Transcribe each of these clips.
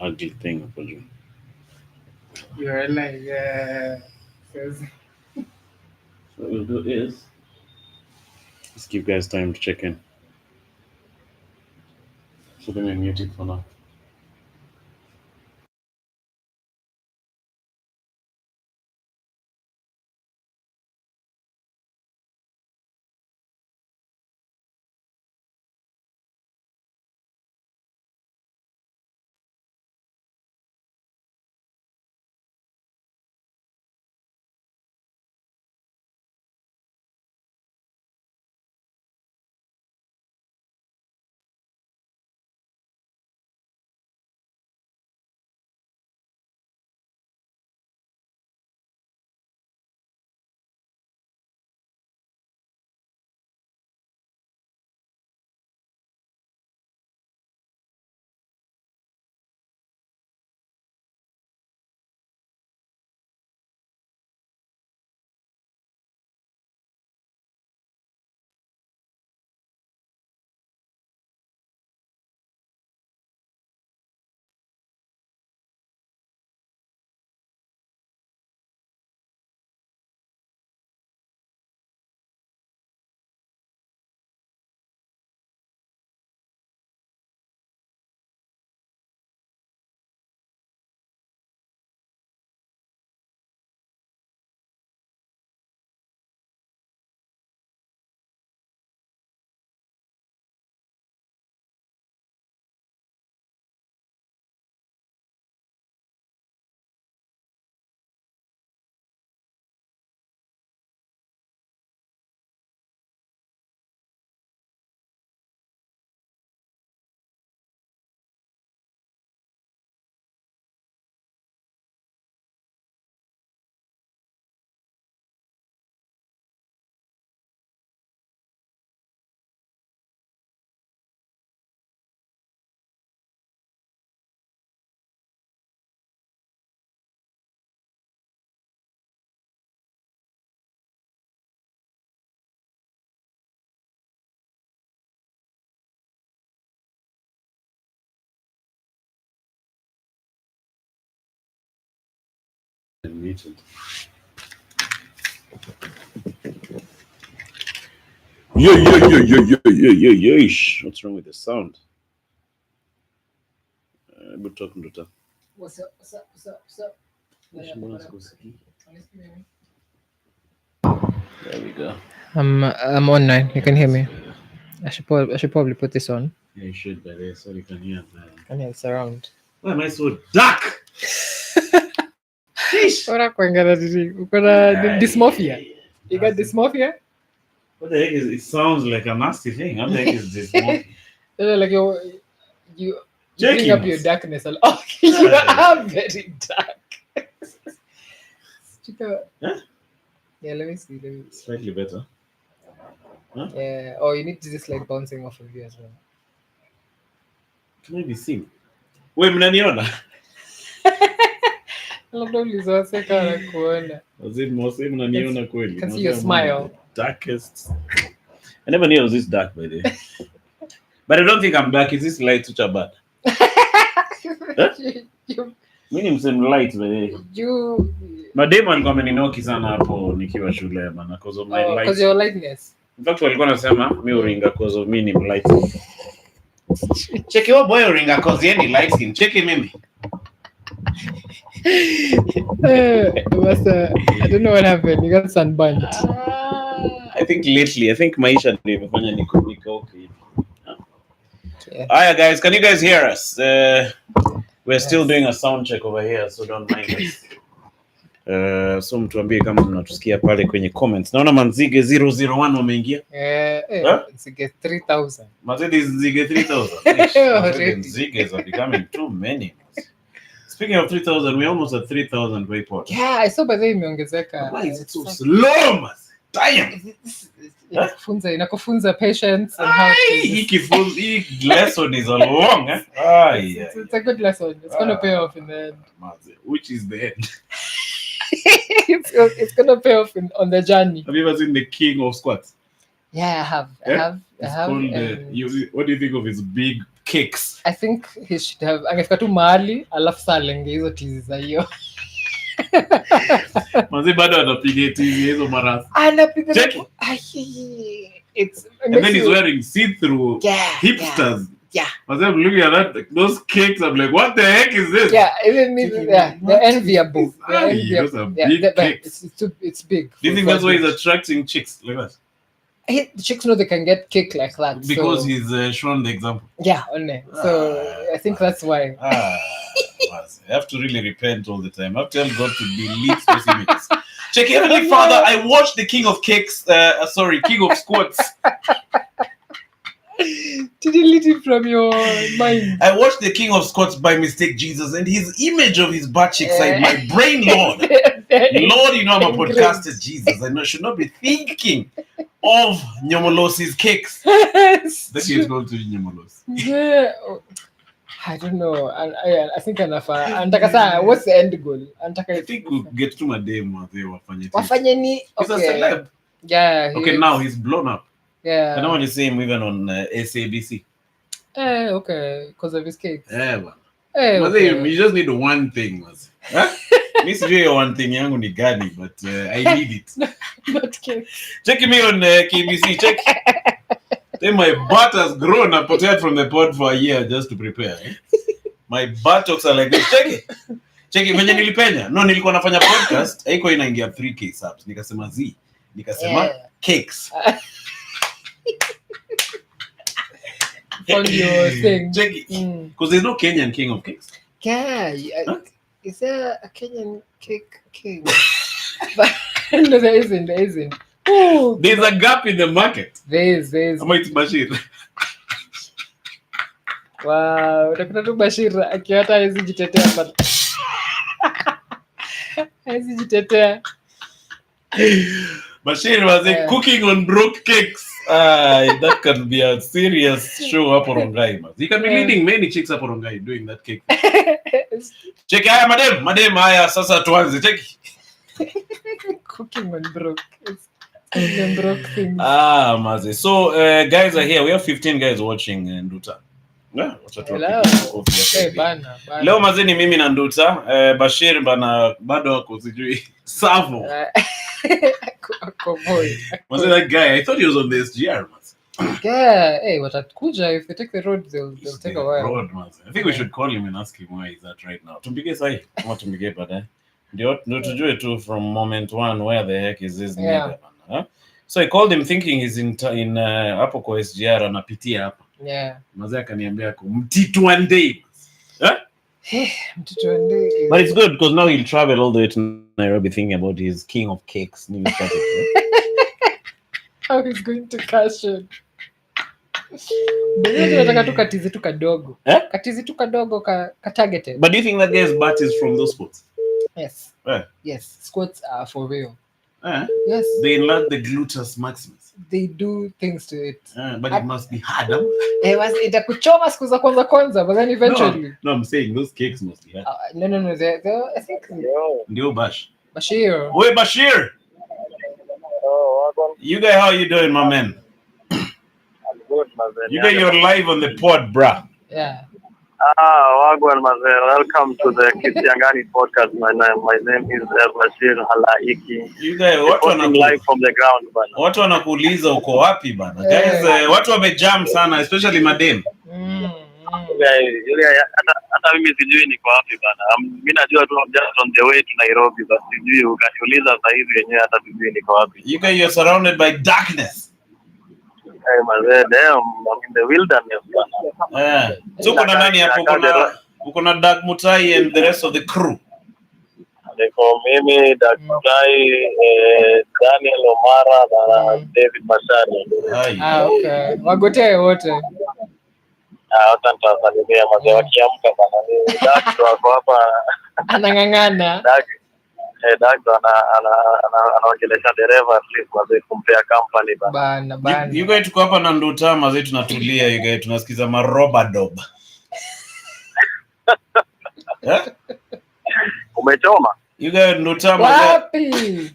ugly thing hapo juu. You're like, says, So what we'll do is let's give guys time to check in. So let me mute it for now. Muted. What's wrong with the sound? We're talking to what's up? There we go. I'm online. You can hear me. I should probably put this on. Yeah, you should, by there, so you can hear. Can hear surround. Why am I so dark? Dysmorphia. You got dysmorphia? What the heck is it? Sounds like a nasty thing. What the heck is this? Like you bring up your darkness a lot. Oh, you are very dark. Huh? Yeah, let me see. Slightly better. Huh? Yeah. Oh, you need to just like bouncing off of you as well. Can I be seen? Wait, mnaniona? Labda ulizowaseka na kuona. Was it mostly mnaniona kweli? Can see your smile. Darkest. I never knew I was this dark, by the way. But I don't think I'm dark. Is this light which are bad? Mimi ni msem light, by the way. Mademu alikuwa ameninoki sana hapo nikiwa shule bana, because of my light. Because your lightness. In fact, walikuwa nasema mimi uringa because of me ni light. Check your boy uringa because yeye ni light skin. Check mimi. I don't know what happened. You got sunburned. I think maisha ndio imefanya niko okay. Hiya guys, can you guys hear us? We're still doing a sound check over here, so don't mind us. So mtuambie kama mnatusikia pale kwenye comments. Naona Manzige 001 wameingia. Nzige 3000. Mazidi Nzige 3000. Nzige are becoming too many. Speaking of 3000, we're almost at 3000 waypoint. Yeah, I saw by the imeongezeka. Why is it so slow, man? Damn. Inakufunza patience and how hii lesson is a long, it's a good lesson. It's going to pay off in the end. Which is the end? It's going to pay off on the journey. Have you ever seen The King of Squats? Yeah, I have. What do you think of his big kicks? I think he should have angefika tu mahali alafu saa lenge hizo tizi za hiyo. Manzi bado anapiga tizi hizo marasa. Anapiga. It's and then he's wearing see-through hipsters. Yeah. As I'm looking at that, like, those cakes, I'm like, what the heck is this? Yeah, even me, they're enviable. Those are big cakes. It's big. Do you think that's why he's attracting chicks like that? The chicks know they can get cake like that. Because he's shown the example. Yeah, only. So I think that's why. I have to really repent all the time. I have to tell God to delete those images. Check, Heavenly Father, I watched the King of Cakes, King of Squats. To delete it from your mind. I watched the King of Squats by mistake, Jesus, and his image of his butt cheeks in my brain, Lord. Lord, you know I'm a podcaster, Jesus. I should not be thinking of Nyomolosi's cakes. That is going to be Nyomolos. Yeah. I don't know. I think enough. What's the end goal? I think we'll get to my demo. Wafanye ni. He's a celeb. Yeah. Okay, now he's blown up. Yeah. I don't want to see him even on SABC. Okay, because of his cakes. Yeah, man. Okay. You just need one thing, was. Huh? This is one thing, yangu ni gani, but I need it. Not cakes. Check me on KBC. Check. Then my butt has grown. I prepared from the pod for a year just to prepare. My buttocks are like this. Check it. Check it. Venye nilipenya. No, nilikuwa nafanya podcast. Haiko inaingia 3K subs. Nikasema Z. Nikasema cakes. On your thing. Check it. Because there's no Kenyan king of cakes. Yeah. Is there a Kenyan cake king? No, there isn't. Ooh, there's a gap in the market. There is. It's Bashir. Wow, utakuta tu Bashir akiata hizi jitetea pale. Hizi jitetea. Bashir was cooking on broke cakes. That can be a serious show up on Rongai. He can be leading many chicks up on Rongai doing that cake. Check haya madam haya sasa tuanze check. Cooking on broke. Broke things. Maze. So guys are here. We have 15 guys watching Nduta. Yeah, hello. Hey, bana. Leo maze ni mimi na Nduta. Bashir bado wako sijui Savo. Maze that guy, I thought he was on the SGR. Yeah, hey, watakuja if they take the road they'll take a while. Road, maze. I think we should call him and ask him where he's at right now. Tumpige sahi. Kama tumpige baadaye. Ndio tujue tu from moment one where the heck is this nigga. Huh? So I called him thinking he's in hapo kwa SGR anapitia hapa. Yeah. Mazee akaniambia ko Mtitu one day. Huh? Mtitu one day. But it's good because now he'll travel all the way to Nairobi thinking about his king of cakes. How he's going to cash it. Bado nataka tu katizi tu kadogo. Katizi tu kadogo ka targeted. But do you think that guy's butt is from those spots? Yes. Yes. Squats are for real. Yes. They enlarge the gluteus maximus. They do things to it. But it must be hard. Itakuchoma siku za kwanza, but then eventually. No, I'm saying those cakes must be hard. No. I think. Ndio Bashir. Wait, Bashir. You guys, how you doing, my man? I'm good, my man. You guys, you're live on the pod, bruh. Yeah. Wagwan, Mazel. Welcome to the Kisiangani podcast. My name is Bashir Halaiki. You guys, live from the ground, bana. Watu wanakuuliza uko wapi bana? Guys, watu wamejam sana, especially madem. Hata mimi sijui niko wapi bana. Mimi najua tu just on the way to Nairobi, but sijui ukaniuliza sasa hivi yenyewe hata sijui niko wapi. You guys, you're surrounded by darkness. Hey, Mazel, damn, I'm in the wilderness, bana. So kuna nani hapo? Kuna Dag Mutai and the rest of the crew. Niko mimi, Dag Mutai, Daniel Omara na David Mashani. Okay. Wagotee wote. Hata nitawasalimia mazee wakiamka bana. Dag wako hapa anang'ang'ana. Dag anaongelesha dereva at least mazee kumpea company bana. You guys tuko hapa na Nduta mazee tunatulia, you guys tunasikiza marobadob. Umechoma? You guys Nduta mazee. Wapi?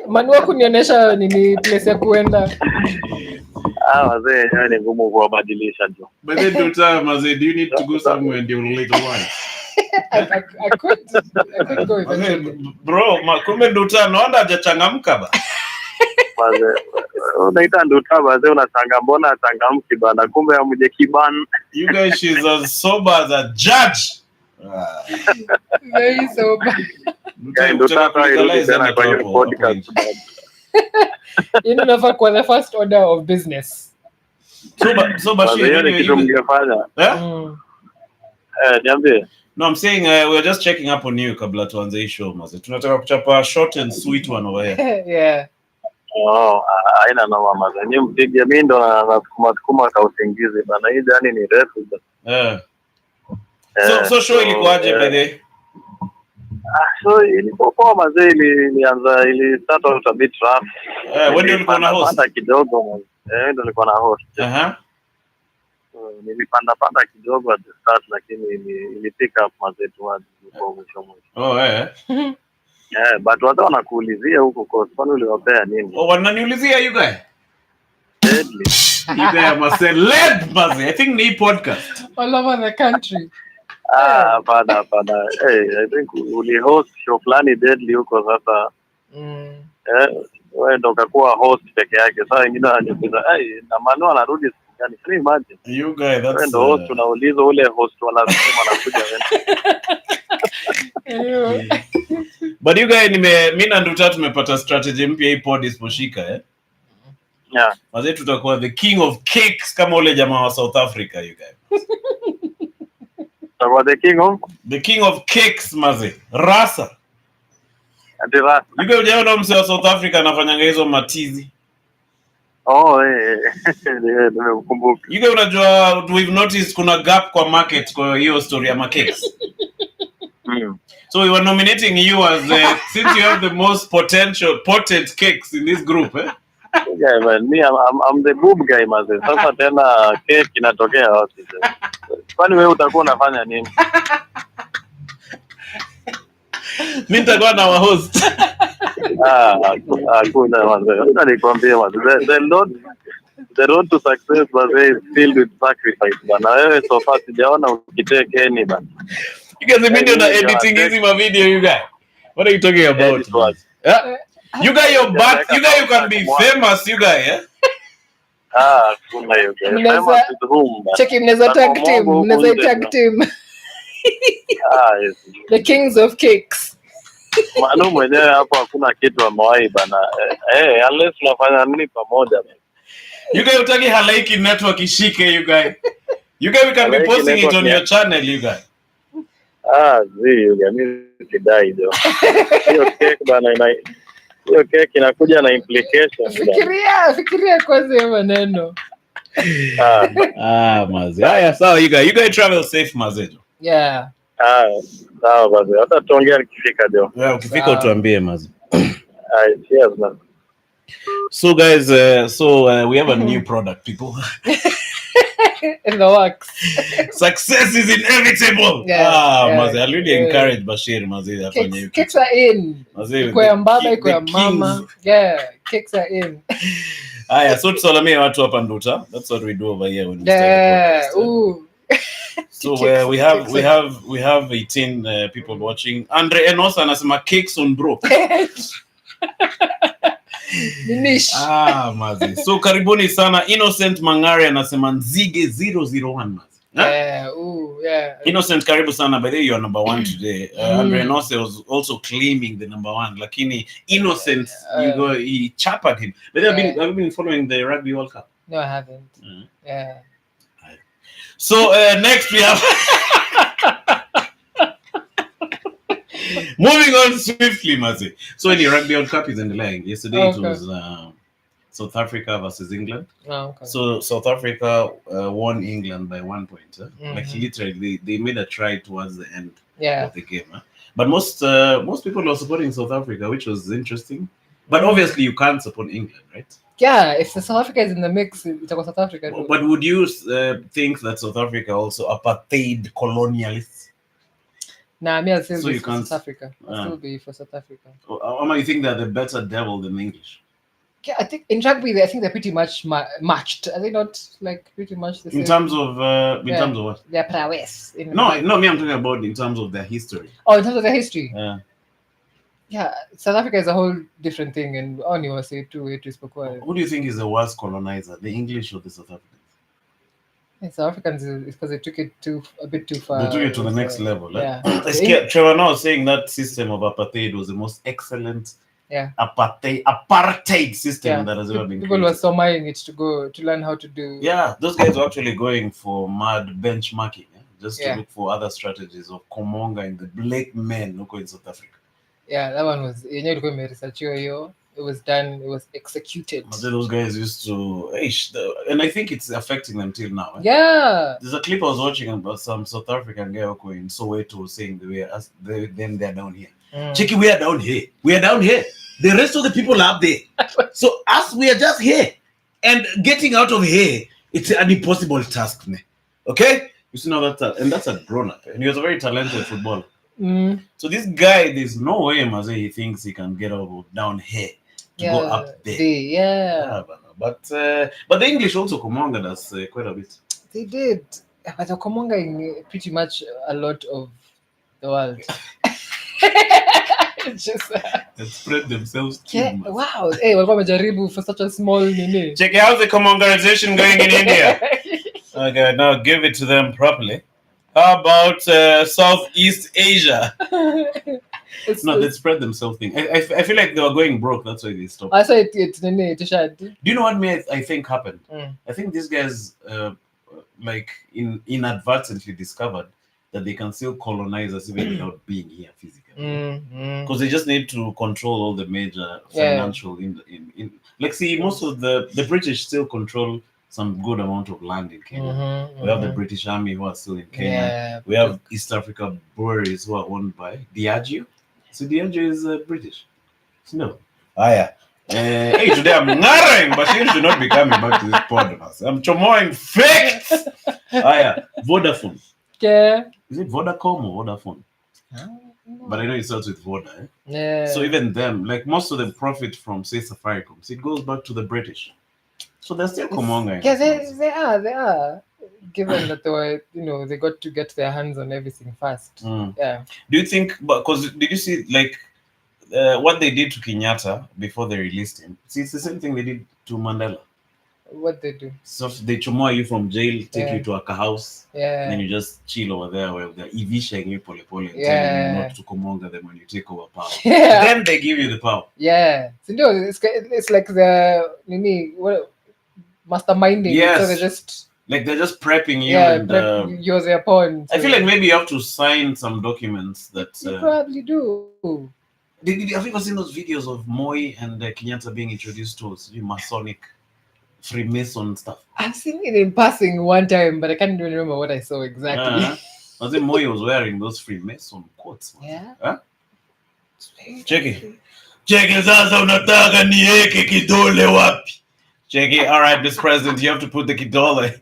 Manua kunionyesha nini place ya kuenda. Wazee wenyewe ni ngumu kuwabadilisha tu. But then Nduta, mazee, do you need to go somewhere in your later life? I could go eventually. Bro, kumbe Nduta naona hajachangamka ba. Wazee unaita Nduta wazee unachanga mbona achangamki bana kumbe amje kiban. You guys, she's as sober as a judge. Very sober. Nduta tena kwa hiyo podcast. Never for the first order of business. So Bashir, anyway, kitu mngefanya. Niambie. No, I'm saying we're just checking up on you kabla tuanze hii show maze. Tunataka kuchapa short and sweet one over here. Yeah. Haina noma maze. Ni mpige mimi ndo nasukuma ka usingizi bana. Hii jani ni refu. So show ilikuwaje by the so ilipokuwa maze ili start out a bit rough. When did you na host? Panda kidogo maze. Ndio nilikuwa na host. Nilipanda kidogo at the start lakini ili pick up maze tu hadi kwa mwisho. But watu wanakuulizia huko course kwani uliwapea nini? Wananiulizia you guys. Deadly. You guys must say led maze. I think ni podcast All over the country. Pada. I think uli host show fulani deadly huko sasa. Wewe ndo ukakuwa host peke yake. Sasa wengine wanajiuliza, na Manu anarudi yani can you imagine? You guys that's ndo host unauliza ule host wanasema anakuja Anyway. But you guys mimi na Nduta tumepata strategy mpya hii pod isiposhika Yeah. Maze tutakuwa the king of cakes kama ule jamaa wa South Africa you guys. So the king of cakes maze. Rasa. Ati Rasa. You guys unaona mse wa South Africa anafanyanga hizo matizi. Nimekumbuka. You guys unajua we've noticed kuna gap kwa market kwa hiyo story ya cakes. So we were nominating you as since you have the most potent cakes in this group Yeah man, me I'm the boob guy maze. Sasa tena cake inatokea wapi sasa? Kwani wewe utakuwa unafanya nini? Mimi nitakuwa na host. Hakuna maze. Nilikwambia maze. The road to success maze is filled with sacrifice bana. Wewe so far sijaona ukiteke any bana. You guys video na editing hizi ma video you guys. What are you talking about? You guys your butt, you guys you can be famous you guys kuna hiyo guys. Famous with whom? Check mnaweza tag team. Yes. The kings of cakes. Manu mwenyewe hapo hakuna kitu amewahi bana. Unless tunafanya nini pamoja. You guys utaki halaiki network ishike you guys. You guys we can be posting it on your channel you guys. Mimi sidai jo. Hiyo cake bana hiyo cake inakuja na implications. Fikiria kwanza hiyo maneno. Maze. Haya sawa you guys travel safe maze. Yeah. Sawa basi. Hata tuongea nikifika jo. Yeah, ukifika utuambie maze. Cheers man. So guys, we have a new product people. In the works. Success is inevitable. Maze, I really encourage Bashir maze afanye hiyo. Cakes are in. Iko ya baba, iko ya mama. Yeah, cakes are in. So tusalamie watu hapa Nduta. That's what we do over here when we start the podcast. So we have 18 people watching. Andre Enosa anasema cakes on bro. Mazi. So karibuni sana. Innocent Mangari anasema Nzige 001 mazi. Yeah. Innocent karibu sana. By the way you are number 1 today. Andre Enosa was also claiming the number 1. Lakini Innocent he chapped him. But have you been following the Rugby World Cup? No, I haven't. Yeah. So next we have moving on swiftly, Mazi. So the Rugby World Cup is underlying. Yesterday it was South Africa versus England. So South Africa won England by 1 point. Like literally, they made a try towards the end of the game. But most people were supporting South Africa, which was interesting. But obviously, you can't support England, right? Yeah, if South Africa is in the mix, it's about South Africa. But would you think that South Africa also apartheid colonialists? Nah, me, I'll still be for South Africa. I'll still be for South Africa. You think they're the better devil than the English? Yeah, I think in rugby, I think they're pretty much matched. Are they not like pretty much the same? In terms of what? Their prowess. No, me. I'm talking about in terms of their history. Oh, in terms of their history. Yeah. Yeah, South Africa is a whole different thing, and only was say two. Who do you think is the worst colonizer, the English or the South Africans? South Africans is because they took it a bit too far. They took it to the next level. Yeah. Trevor now saying that system of apartheid was the most excellent apartheid system that has ever been People created. were so mining it to learn how to do. Yeah, those guys were actually going for mad benchmarking, just to look for other strategies of comongering the black men who go in South Africa. Yeah, that one was. It was done. It was executed. Those guys used to, and I think it's affecting them till now. Yeah. There's a clip I was watching about some South African guy who in Soweto saying they're down here. Checky, we are down here. We are down here. The rest of the people are up there. So us, we are just here. And getting out of here, it's an impossible task. Okay? You see now and that's a grown-up. And he was a very talented footballer. So this guy, there's no way he thinks he can get out down here to go up there. But the English also commanded us quite a bit. They did. But they're commanding pretty much a lot of the world. Just they spread themselves too much. Wow. Hey, walikuwa for such a small nini. Check out the commanderization going in India. Okay, now give it to them properly. How about Southeast Asia? They spread themselves thing. I feel like they were going broke. That's why they stopped. I saw it. Do you know what I think happened? I think these guys inadvertently discovered that they can still colonize us even without being here physically. Because they just need to control all the major financial most of the British still control some good amount of land in Kenya. We have the British Army who are still in Kenya. We have East Africa breweries who are owned by Diageo. So Diageo is British. No. Hey, today I'm narrowing, but you should not be coming back to this podcast. I'm chomoing facts. Vodafone. Is it Vodacom or Vodafone? But I know it starts with Voda. So even them, like most of the profit from, say, Safaricom, it goes back to the British. So they're still comongering. Yeah, they are. Given that they were, they got to get their hands on everything fast. Yeah. Do you think, because did you see, what they did to Kenyatta before they released him? See, it's the same thing they did to Mandela. What they do? So they chomoa you from jail, take you to a house, and then you just chill over there where they're evishating you pole telling you not to comonga them when you take over power. Then they give you the power. Yeah. So it's like the masterminding. Yes. So they're just prepping you you're their pawn. I feel like maybe you have to sign some documents that you probably do. Have you ever seen those videos of Moi and Kenyatta being introduced to Masonic Freemason stuff? I've seen it in passing one time, but I can't even remember what I saw exactly. I think Moi was wearing those Freemason coats. Cheki sasa unataka niweke kidole wapi? Cheki, all right, Mr. President, you have to put the kidole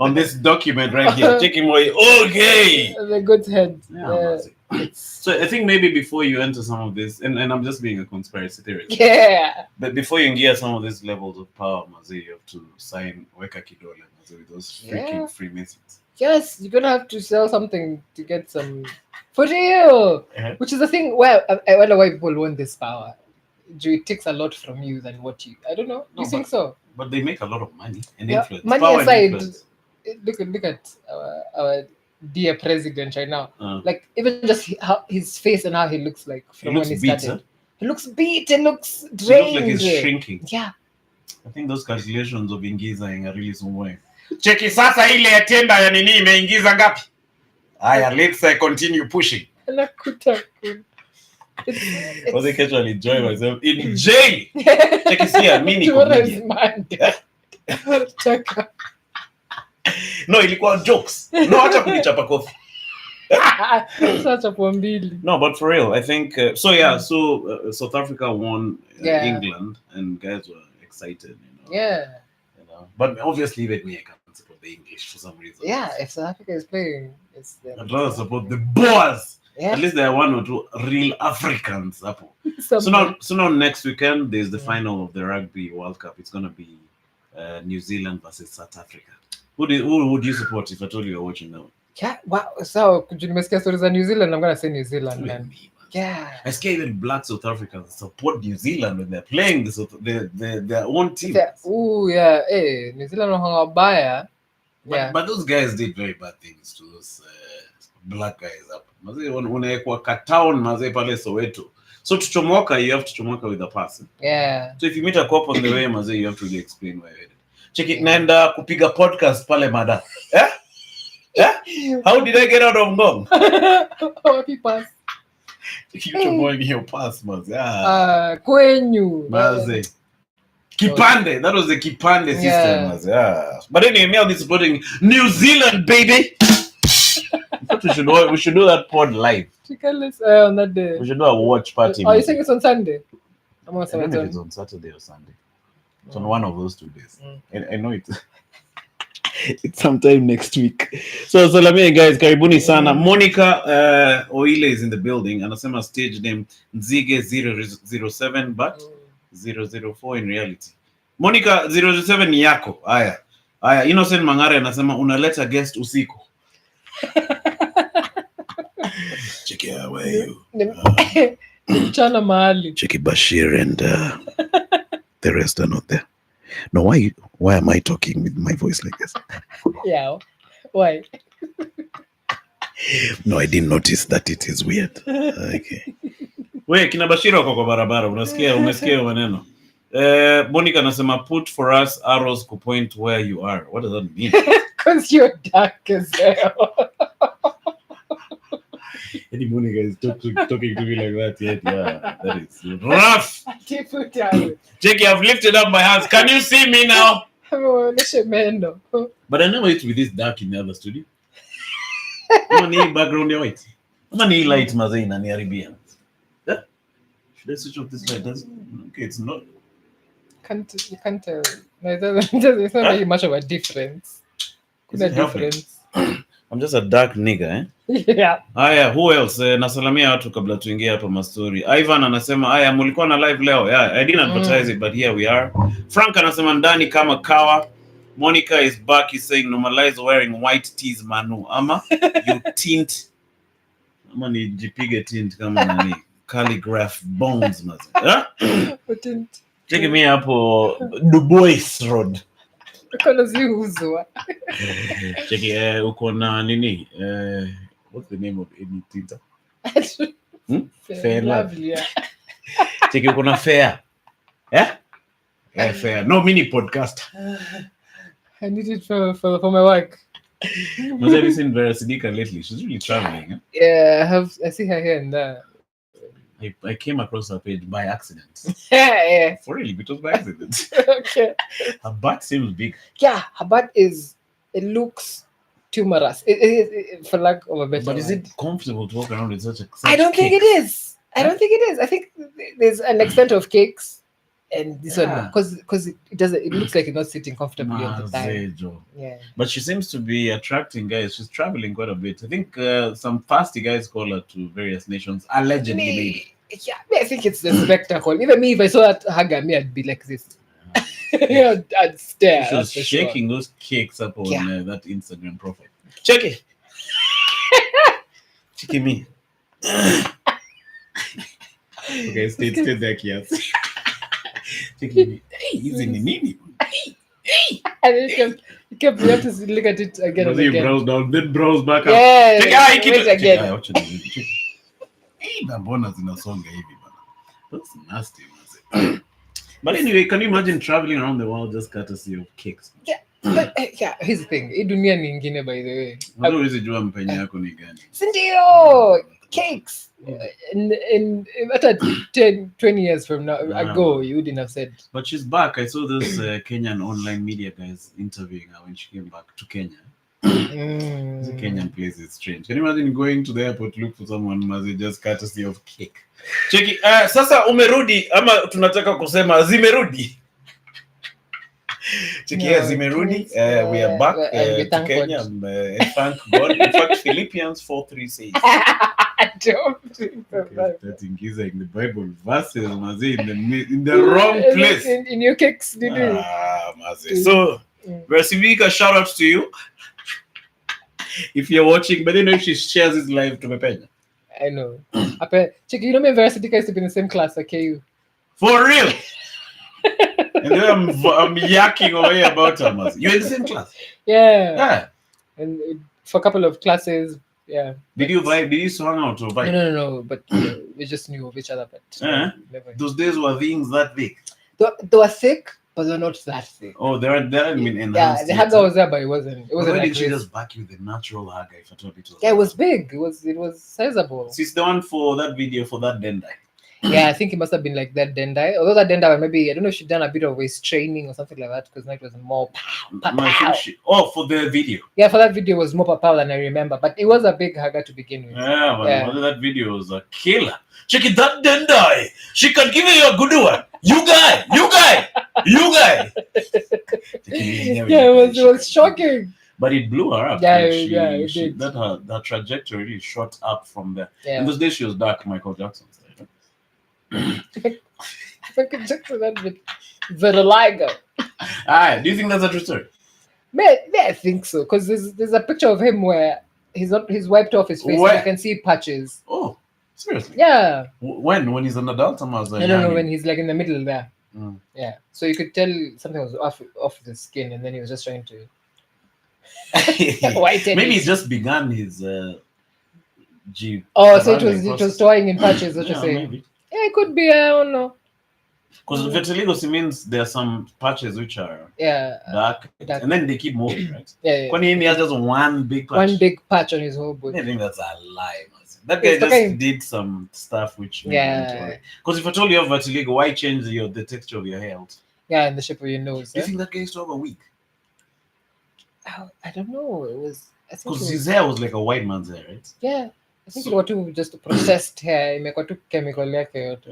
on this document right here. Cheki Moi, okay. The good head. So I think maybe before you enter some of this, and I'm just being a conspiracy theorist. Yeah. But before you get some of these levels of power, Mazi, you have to sign Weka Kidole with those freaking Freemasons. Yes, you're gonna have to sell something to get some for real. Which is the thing. Well, I wonder why people want this power. It takes a lot from you than what you. I don't know. You think so? But they make a lot of money and influence. Money power aside, influence. Look at our dear president right now. Even just his face and how he looks like from when he started. He looks beat. He looks drained. He looks like he's shrinking. Yeah. I think those calculations of ingiza are really somewhere. Cheki sasa ile atenda ya nini imeingiza ngapi? Aya, let's continue pushing. Was I casually enjoy myself in jail? Cheki sia mimi No, ilikuwa jokes. No, acha kunichapa kofi. No, but for real, I think South Africa won England, and guys were excited, But obviously, even me, I can't support the English for some reason. Yeah, if South Africa is playing, I'd rather support the Boers. Yeah. At least there are one or two real Africans. So now next weekend there's the final of the Rugby World Cup. It's gonna be New Zealand versus South Africa. Who would you support if I told you you're watching now? Yeah, wow. So could you nimesikia stories of New Zealand? I'm gonna say New Zealand, man. Yeah. I scare even black South Africans support New Zealand when they're playing their own team. Yeah. Hey, New Zealand wabaya. Yeah. But those guys did very bad things to those black guys up. Maze unawekwa Katown maze pale Soweto. So to chomoka, you have to chomoka with a pass. Yeah. So if you meet a cop on the way maze, you have to really explain why. Check it, naenda kupiga podcast pale Mada. How did I get out of Ngong? Happy pass. You're your pass, maze. Kwenyu. Maze. Kipande. That was the Kipande system, maze. But anyway, me I'll be supporting New Zealand, baby. We should do that pod live. On that day. We should do a watch party. Oh, you think it's on Sunday? I don't know if it's on Saturday or Sunday. It's on one of those 2 days. I know it. It's sometime next week. So Salamia guys, karibuni sana. Monica Oile is in the building. Anasema stage name Nzige 007 but 004 in reality. Monica 007 ni yako. Aya, Innocent Mangare anasema unaleta guest usiku. Check it out, where are you? Chana mahali. Check it, Bashir and the rest are not there. No, why am I talking with my voice like this? Yeah, why? No, I didn't notice that it is weird. Okay. Wait, kina Bashir wako kwa barabara, umesikia maneno. Monica anasema put for us arrows to point where you are. What does that mean? Because you're dark as hell. Any Monica is talking to me like that yet? Yeah, that is rough. Jackie, I've lifted up my hands. Can you see me now? But I never used to be this dark in the other studio. Any background you're white. Any light mazaina ni haribia. Should I switch off this light? Okay, it's not. You can't tell. No, it's not really much of a difference. Is it difference? I'm just a dark nigga, Yeah. Who else? Nasalamia watu kabla tuingie hapa mastori. Ivan anasema mulikuwa na live leo. Yeah, I didn't advertise it, but here we are. Frank anasema ndani kama kawa. Monica is back. He's saying normalize wearing white tees, Manu. Ama you tint. Ama ni jipige tint kama nani. Calligraph bones mazi. Tint. Check me hapo Du Bois Road. Because ziuzwa. Check uko na nini? What's the name of any tinta? Fair. Lovely. Check uko na fair. Fair. No mini podcast. I need it for my work. Must have you seen Vera Sidika lately? She's really traveling. Yeah, I see her here and there. I came across her page by accident. Yeah. For really, it was by accident. Okay. Her butt seems big. Yeah, her butt it looks tumorous. For lack of a better But is word. it comfortable to walk around with such I don't think it is. I don't think it is. I think there's an extent of cakes and this one because it looks like it's not sitting comfortably on the time. Yeah. But she seems to be attracting guys. She's traveling quite a bit. I think some fasty guys call her to various nations. Allegedly. Yeah, I think it's the spectacle. Even me, if I saw that hugger, I'd be like this. I'd stare. She was shaking those cakes up on that Instagram profile. Check it. Check it me. Okay, stay there, kids. Check it me. Hey, he's in the nini. And then you kept you have to look at it again and again. Browse down, then browse back up. Yeah, check it again. Hey, na mbona zinasonga hivi bana. That's nasty. But anyway, can you imagine traveling around the world just courtesy of cakes? Yeah, but here's the thing. Hii dunia ni ingine, by the way. Mbona huwezi jua mpenye yako ni gani? Sindio! Cakes! In about 10, 20 years from now ago, you wouldn't have said. But she's back. I saw those Kenyan online media guys interviewing her when she came back to Kenya. The Kenyan place is strange. Can you imagine going to the airport to look for someone just courtesy of cake? Cheki, sasa umerudi ama tunataka kusema zimerudi? Cheki, zimerudi. We are back to Kenya. Thank God. In fact, Philippians 4:3 says, Don't survive. That in the Bible verses, mazi, in the wrong place. In your cakes, did you? Mazi. So, Rasimika, shout out to you. If you're watching, but you know she shares his life to Mepenya. I know. Check, you know me and Veracity used to be in the same class, okay? You. For real? And then I'm yakking away about her, mazi. You're in the same class? Yeah. And for a couple of classes, yeah. Did you vibe? Did you hang out or vibe? No. But we just knew of each other. But never. Those days were things that big. They were thick, but they're not that thick. Oh, they hadn't been enhanced. Yeah, the hugger was there, but it wasn't. It wasn't. Why like did she just back you with the natural hugger? If I told it was. Yeah, it was big. It was sizable. She's the one for that video for that Dendai. Yeah, I think it must have been like that Dendai. Although that Dendai, maybe I don't know if she'd done a bit of waist training or something like that because now it was more. For the video. Yeah, for that video it was more pow than I remember, but it was a big hugger to begin with. Yeah, that video was a killer. Check it, that Dendai. She can give you a good one. You guy. Yeah, it was shocking. But it blew her up. Yeah, it did. That trajectory really shot up from there. Yeah. And those days she was dark, Michael Jackson. Michael Jackson, that bit. Vitiligo. Do you think that's a true story? I think so, because there's a picture of him where he's wiped off his face and you can see patches. Oh, seriously? Yeah. When he's an adult, or was no, when he's like in the middle there. Mm. Yeah. So you could tell something was off the skin, and then he was just trying to whiten maybe it. he just began his G. Oh, so it was toying in patches, what you're saying? Maybe. Yeah, it could be, I don't know. Because vitiligo means there are some patches which are dark, and then they keep moving, right? Yeah. When he has just one big patch. One big patch on his whole body. I think that's a lie. That guy just did some stuff which because if I told you have vitiligo, why change the texture of your hair? Yeah, and the shape of your nose. Do you think that guy used to have a wig? I don't know. It was because his hair was like a white man's hair, right? Yeah. I think it was too just processed hair. Imekuwa tu chemical yake yote.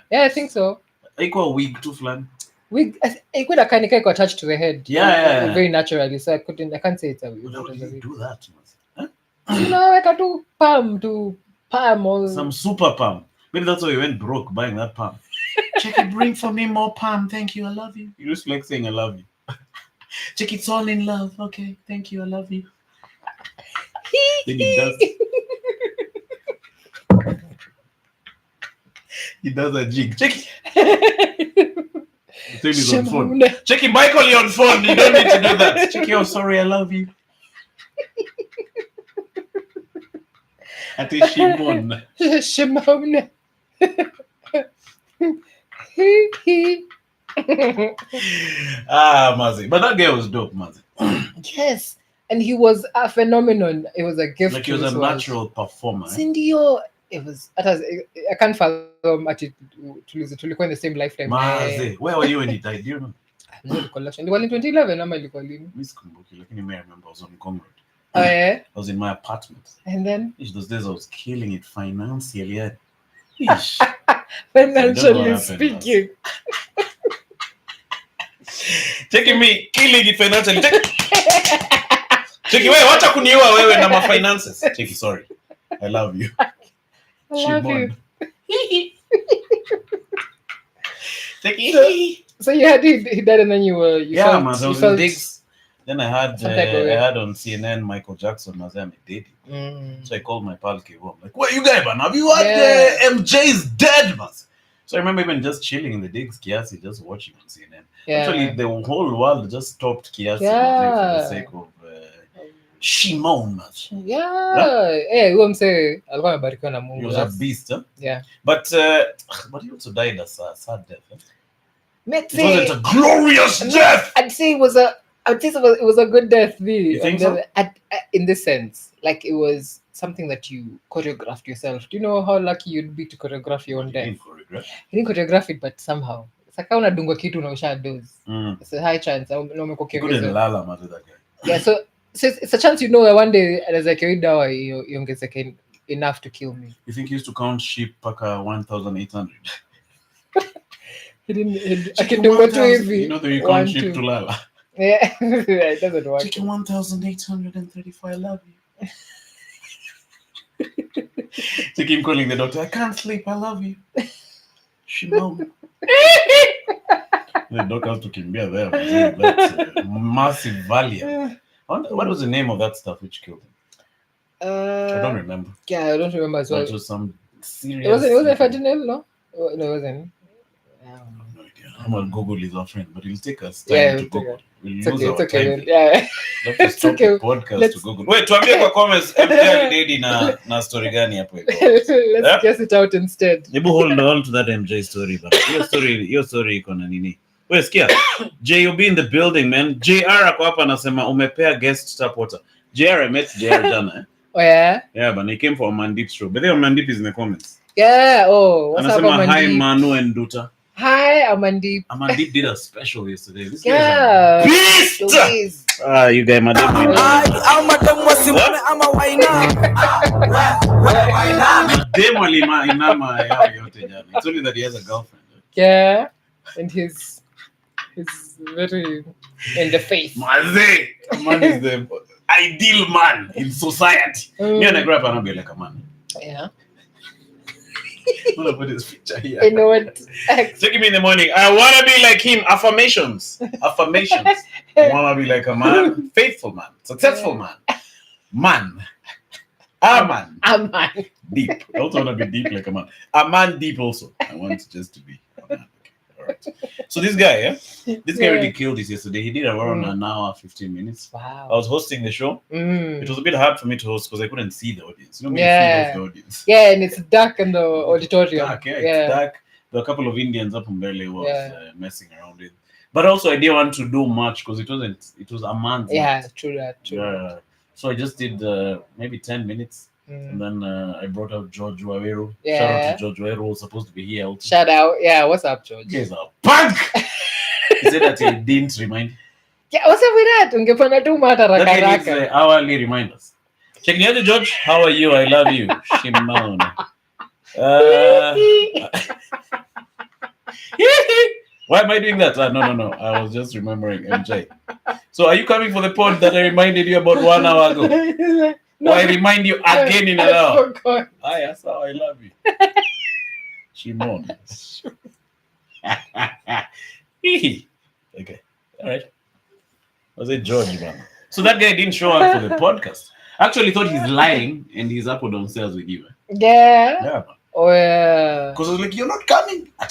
Yeah, I think so. Equal wig too flan. Wig, it could have kind of attached to the head. Yeah. Very naturally. So I can't say it's a wig. How do you do that? You know, I got to palm or some super palm. Maybe that's why you went broke buying that palm. Check it, bring for me more palm. Thank you, I love you. You just like saying I love you. Check, it's all in love. Okay, thank you, I love you. Then he does. He does a jig. Check it. He's on phone. Check it, Michael, you're on phone. You don't need to do that. Check it, oh, sorry, I love you. Ati Shimon. Shimon. Mazi. But that guy was dope, Mazi. Yes. And he was a phenomenon. It was a gift. Like he was a natural performer. Sindio. It was. I can't fathom ati tulikuwa in the same lifetime. Mazi. Where were you when he died? Do you know? It was in 2011 ama ilikuwa lini? Mimi sikumbuki, lakini I remember I was on Congress. Oh yeah. I was in my apartment. And then those days I was killing it financially. Financially speaking. Taking me killing it financially. Cheki wewe, wacha kuniua wewe na my finances. Cheki, sorry. I love you. I love you. So you had he died and then you felt, man, I was in digs. Then I had on CNN Michael Jackson as I'm daddy. So I called my pal Kevo. I'm like, where you guys, man? Have you heard MJ's dead, man? So I remember even just chilling in the digs, Kiasi, just watching on CNN. Actually, the whole world just stopped Kiasi for the sake of Shimon, man. Huyo mse alikuwa amebarikiwa na Mungu. He was a beast, huh? Yeah. But he also died a sad death. Huh? It wasn't a glorious death. I'd say it was a good death. You think so? In this sense, like it was something that you choreographed yourself. Do you know how lucky you'd be to choreograph your own death? You didn't choreograph it, but somehow. It's like unadungwa kitu na usha dose. It's a high chance. Yeah, so it's a chance one day as like dawa iongezeke enough to kill me. You think he used to count sheep paka 1,800? He didn't. I can do what hivi. You know that you count sheep to lala. Yeah, it doesn't work. Chicken 1,835. I love you. Take him calling the doctor. I can't sleep. I love you. Shimon. The doctor took him there. That's massive valiant. What was the name of that stuff which killed him? I don't remember. Yeah, I don't remember as well. It was some serious. It wasn't fentanyl, no? No, it wasn't. I have no idea. I'm gonna Google is our friend, but it'll take us time to Google. It's okay. Yeah. Let's stop the podcast to Google. Wait, tuambie kwa comments MJ lady na story gani hapo iko. Let's guess it out instead. Maybe hold on to that MJ story, but your story iko na nini? Wewe sikia. JUB in the building, man. JR ako hapa anasema umepea guest supporter. JR I met JR jana. Oh yeah? Yeah, but he came for Amandip's show. But then Amandip is in the comments. Yeah, oh, what's up, Amandip? Hi, Manu and Nduta. Hi, Amandip. Amandip did a special yesterday. This yeah. Beast! You guys, madam. It's only that he has a girlfriend. Yeah, and he's very in the face. Maze! Man is the ideal man in society. Me and I grew up and I'll be like a man. Yeah. I'm gonna put his picture here. You know what? Take me in the morning. I wanna be like him. Affirmations. I wanna be like a man, faithful man, successful man. Man. A man. Deep. I also wanna be deep like a man. A man deep also. I want just to be a man. Right. So this guy, this guy really killed it yesterday. He did around an hour, 15 minutes. Wow. I was hosting the show. It was a bit hard for me to host because I couldn't see the audience. You know, see the audience. Yeah, and it's dark in the auditorium. Dark, it's dark. There were a couple of Indians up in Berlin who was messing around with. But also, I didn't want to do much because it was a month. Yeah, true that. So I just did maybe 10 minutes. And then I brought out George Waweru. Yeah. Shout out to George Waweru, who was supposed to be here also. Shout out. Yeah, what's up, George? He's a punk! He said that he didn't remind. Yeah, what's up with that? Ungepanda tu mata raka raka. Hourly reminders. Check the other George. How are you? I love you. Shimon. Why am I doing that? No. I was just remembering MJ. So are you coming for the pod that I reminded you about 1 hour ago? No, I remind you again in an hour. That's how I love you. Shimon. Okay. All right. Was it George, man? So that guy didn't show up for the podcast. I actually thought he's lying and he's up downstairs with you. Yeah. Yeah. Oh, yeah. Because I was like, you're not coming. I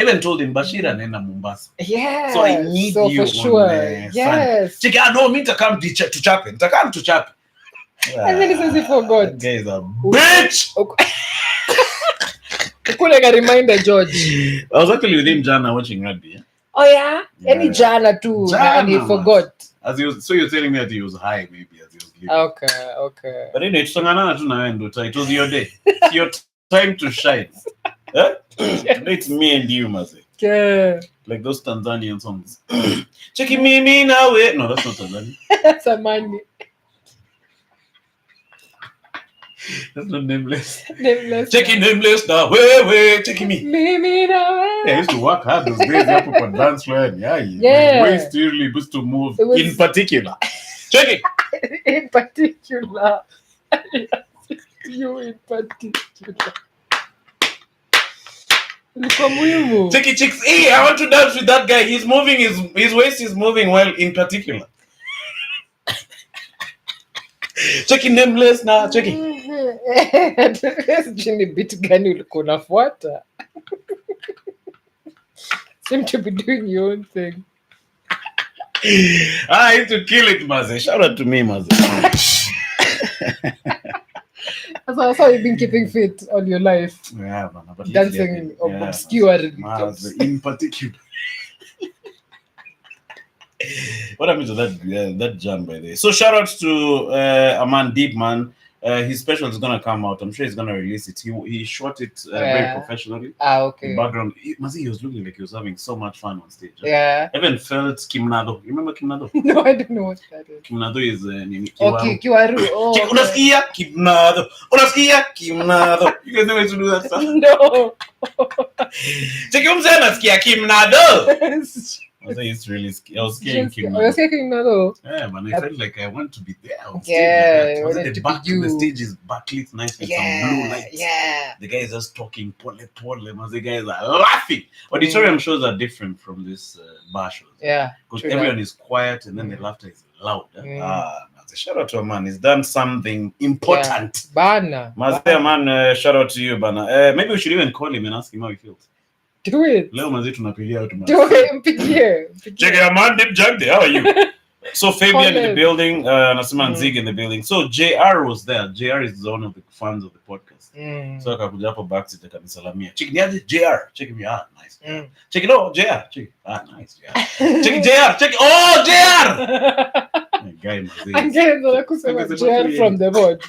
even told him, Bashira nenda Mombasa. Yeah. So I need you for sure. Yes. Check out, no, me to come to Chapin. To come to Chapin. And then he says he forgot. That guy is a bitch. Like a reminder, George. I was actually with him Jana watching rugby. Yeah? Oh yeah? Any Jana too. And he forgot. So you're telling me that he was high maybe as he was leaving. Okay. But anyway, it was your day. It's your time to shine. Today it's me and you, Mazi. Yeah. Like those Tanzanian songs. Checking me now. No, that's not Tanzania. That's a money. That's not nameless. Checking nameless now. Wait, checking me. Me now. Yeah, I used to work hard those days. I put dance floor. Yeah. Waist really used to move. In particular. Checking. In particular. You in particular. Checky chicks. Hey, I want to dance with that guy. He's moving. His waist is moving well. In particular. Checking nameless now. Checking. Jini bit gani ulikuwa unafuata? Seem to be doing your own thing. I need to kill it, Maze. Shout out to me, Maze. So you've been keeping fit all your life. Yeah, man. But dancing obscure Maze, in particular. What happened to that jam, by the way? So shout out to Amandip, man. His special is gonna come out. I'm sure he's gonna release it. He shot it very professionally. Okay. The background, he was looking like he was having so much fun on stage. Yeah. I even felt Kimnado. You remember Kimnado? No, I don't know what that is. Kimnado is Okay, Kiwaru. Oh. Unasikia Kimnado. Unasikia Kimnado. You guys know how to do that stuff? No. Cheki umse anasikia Kimnado. was really scared. I was scared. You're scaring though. Yeah, man. I felt like I want to be there on stage. Yeah, Was it the back to the stage is backlit nice with some blue lights? Yeah. The guy is just talking pole. The guys are laughing. Auditorium shows are different from this bar shows. Yeah. Because everyone is quiet and then the laughter is loud. Shout out to a man. He's done something important. Bana. Man, shout out to you, Bana. Maybe we should even call him and ask him how he feels. Do it. Leo mazi tunapigia out. Do it. Check it out, man. Deep Jug, how are you? So Fabian in the building, Nasima Zig in the building. So JR was there. JR is one of the fans of the podcast. So akakuja hapo backstage akanisalamia. Check niaje JR. Check me out. Nice. Check it out JR. Check. Nice JR. Check it JR. Check it. Oh JR. Guy mazi. Angeza kusema JR from the board.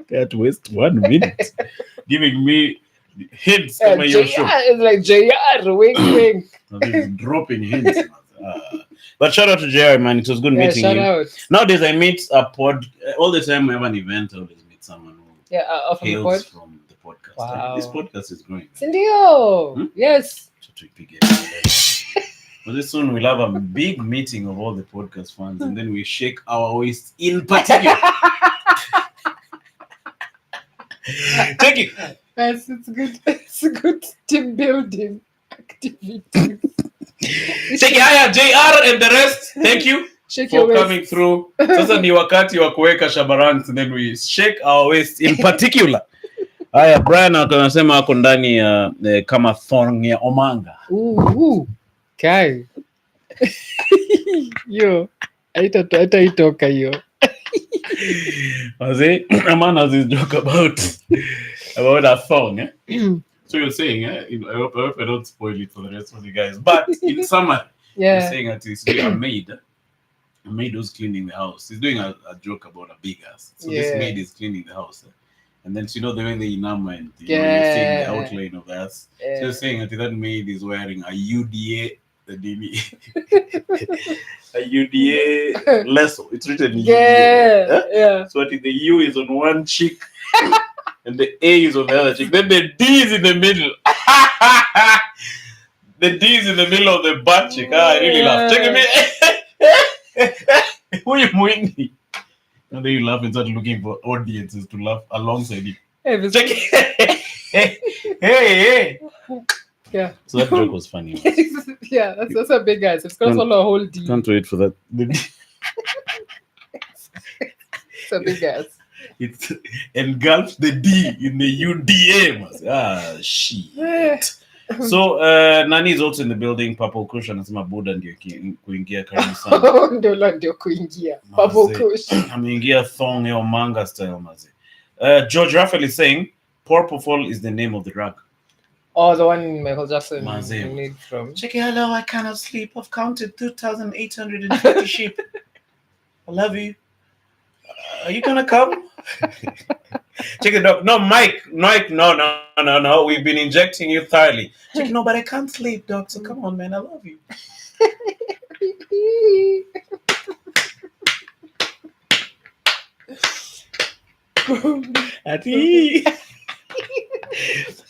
Can't waste 1 minute giving me hints on your show. It's like JR, wink, wink. Dropping hints. But shout out to JR, man. It was good meeting you. Out. Nowadays, I meet all the time. We have an event. I always meet someone who hails from the podcast. Wow. This podcast is growing. Sindio. Yes. Well, soon we'll have a big meeting of all the podcast fans, and then we shake our waist in particular. Take it. Yes, it's good. It's a good team building activity. Take it higher, JR and the rest. Thank you for coming through. Sasa ni wakati wa kuweka shabarangs, and then we shake our waist in particular. Haya, Brian anasema ako ndani ya kama thong ya omanga. Kai. Yo, haitaitoka hiyo. A man has his joke about a thong, eh? So you're saying, I hope I don't spoil it for the rest of the guys. But in summary, you're saying that it's a maid who's cleaning the house. He's doing a joke about a big ass. So this maid is cleaning the house. And then, the way they enamel, you're seeing the outline of the ass. So you're saying that maid is wearing a UDA, a UDA lasso. It's written UDA. So the U is on one cheek and the A is on the other cheek. Then the D is in the middle. The D is in the middle of the butt cheek. I really laugh. Check me. Who are you moving? And then you laugh and start looking for audiences to laugh alongside you. Check it. Hey. Yeah. So that joke was funny. Yeah, that's a big ass. It's going to swallow a whole D. Can't wait for that. It's a big ass. It engulfs the D in the UDA. Shit. So Nani is also in the building. Purple Kush anasema Buddha ndio kuingia karibu sana. Ndio kuingia. Purple Kush. Ameingia thong ya manga style mazi. George Raphael is saying Propofol is the name of the drug. Oh, the one Michael Jackson made from. Check it, hello, I cannot sleep. I've counted 2,850 sheep. I love you. Are you gonna come? Check it out. No, Mike, no. We've been injecting you thoroughly. Check it, no, but I can't sleep, doc. So come on, man. I love you.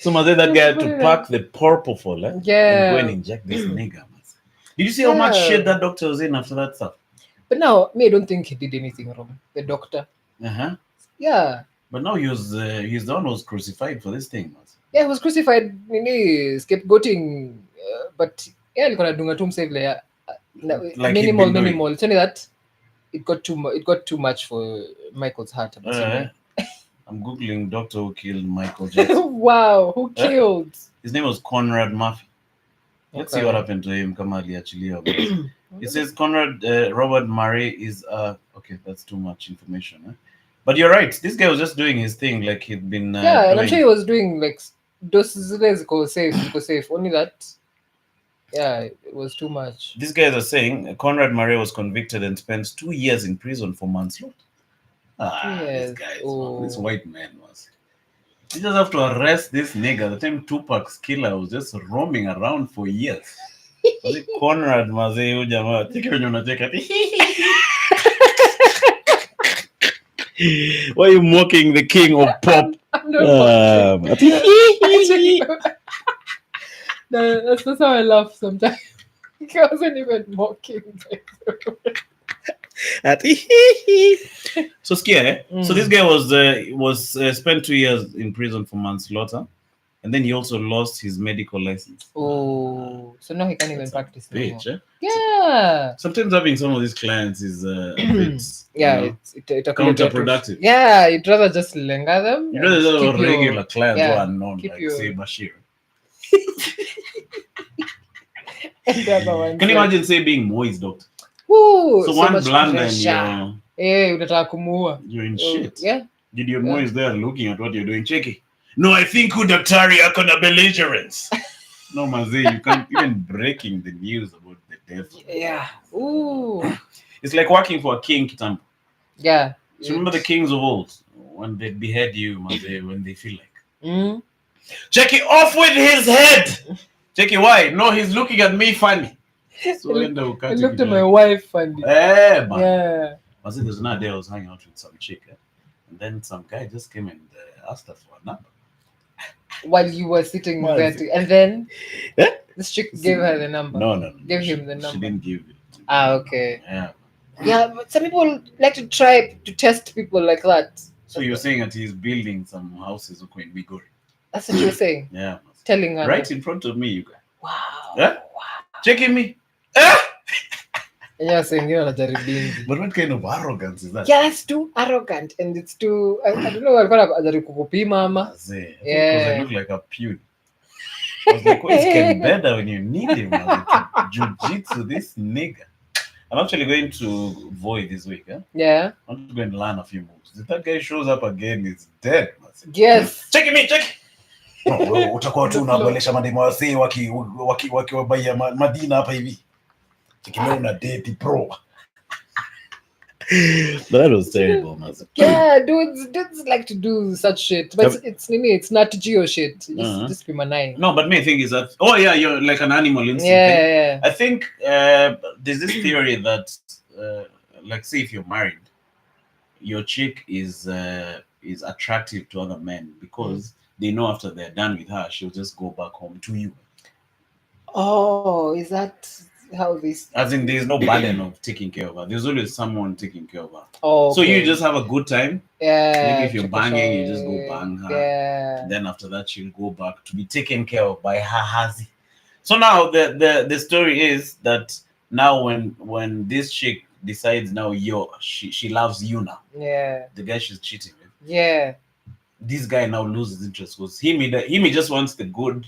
So that guy had to pack the Propofol, and go and inject this nigga. Did you see how much shit that doctor was in after that stuff? But now, I don't think he did anything wrong. The doctor. Yeah. But now he's the one who was crucified for this thing. Yeah, he was crucified. Scapegoating. But yeah, alikuwa anadunga tu msave like minimal. It's only that it got too much for Michael's heart. I'm googling doctor who killed Michael Jackson. Wow, who killed? His name was Conrad Murphy. Let's see what happened to him. It says Conrad Robert Murray is okay. That's too much information. But you're right. This guy was just doing his thing, like he'd been. And I'm sure he was doing like doses safe. Only that. Yeah, it was too much. These guys are saying Conrad Murray was convicted and spent 2 years in prison for manslaughter. This guy, this white man was. You just have to arrest this nigga. The time Tupac's killer was just roaming around for years. Conrad Mazee Ujama. Why are you mocking the king of pop? That's how I laugh sometimes. He wasn't even mocking. So scary. So this guy was spent 2 years in prison for manslaughter, and then he also lost his medical license. Oh, so now he can't even practice no more. Bitch, eh? Yeah. Sometimes having some of these clients is a bit, Yeah, you know, it counterproductive. Yeah, you'd rather just linger them. You know, there's a keep your- regular clients who yeah, are known, keep like your- say Bashir. And the other one. Can you imagine say being Moi's doctor? Ooh, So one much blunder and pressure. Unataka kumuua. you're in shit. Yeah. Did your Mois there looking at what you're doing? Checky. No, I think Daktari akona belligerence. No, Maze, you can't even breaking the news about the death. Yeah. Ooh. It's like working for a king, Kitambo. Yeah. So remember the kings of old when they behead you, Maze, when they feel like. Checky, off with his head. Checky, why? No, he's looking at me funny. So I looked at my wife funny. Man. Yeah. I said there's another day I was hanging out with some chick, and then some guy just came and asked her for a number. While you were sitting there, and then this chick gave her the number. No. Gave him the number. She didn't give it. Okay. Yeah. Yeah, but some people like to try to test people like that. So you're saying that he's building some houses in Migori? That's what you're saying. Yeah. Telling her. Right in front of me, you guys. Wow. Yeah? Wow. Checking me. And you're saying you're not jaribingi. But what kind of arrogance is that? Yeah, that's too arrogant and it's too. I don't know. I'm gonna jaribu kukupima ama. Because I look like a pew. I was like, what's getting better when you need him? Jiu-jitsu, this nigga. I'm actually going to Void this week. Yeah. I'm just going to learn a few moves. If that guy shows up again, it's dead. Yes. Check me. Utakuwa tu unaboresha mademo wasee wakiwabaia Madina hapa hivi. Chekileo una date bro. But that was terrible, man. Yeah, dudes like to do such shit, but it's not geo shit. Just be manai. No, but main thing is that you're like an animal instinct. Yeah. I think there's this theory that like say if you're married, your chick is attractive to other men because they know after they're done with her, she'll just go back home to you. Oh, is that how this? As in, there's no burden of taking care of her. There's always someone taking care of her. Oh, okay. So you just have a good time. Yeah. Maybe if you're banging, you just go bang her. Yeah. Then after that, she'll go back to be taken care of by her hazi. So now the story is that now when this chick decides now she loves you now. Yeah. The guy she's cheating with. Yeah. This guy now loses interest because he just wants the good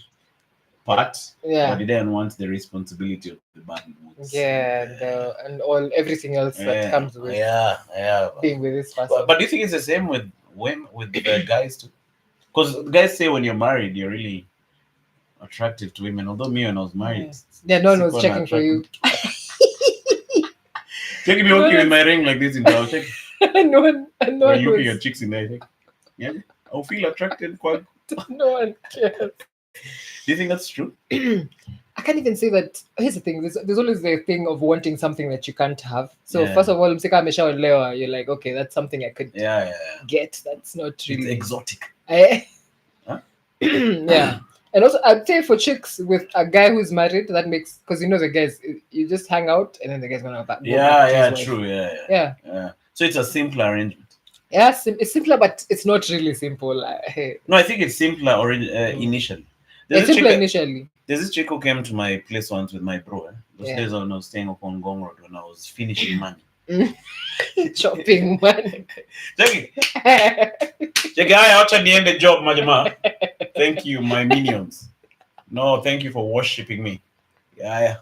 part, but he then wants the responsibility of the bad moods. Yeah, and everything else that comes with being with this person. But do you think it's the same with women, with the guys too? Because guys say when you're married, you're really attractive to women. Although me when I was married, no one was checking for you. Checking me walking with my ring like this in town. Check. No one looking at chicks in there. Yeah, I'll feel attracted. No one cares. Do you think that's true? I can't even say that. Here's the thing. There's always the thing of wanting something that you can't have. So first of all, you're like, okay, that's something I could get. That's not really it's exotic. Yeah. And also, I'd say for chicks with a guy who's married, that makes, because the guys, you just hang out and then the guy's gonna go back. True. Yeah. So it's a simpler arrangement. Yeah, it's simpler, but it's not really simple. No, I think it's simpler initially. It's simpler initially. There's this chick who came to my place once with my bro. Those days when I was staying up on Gong Road when I was finishing money. Chopping money. Jackie, I actually end the job, Majama. Thank you, my minions. No, thank you for worshipping me. Yeah.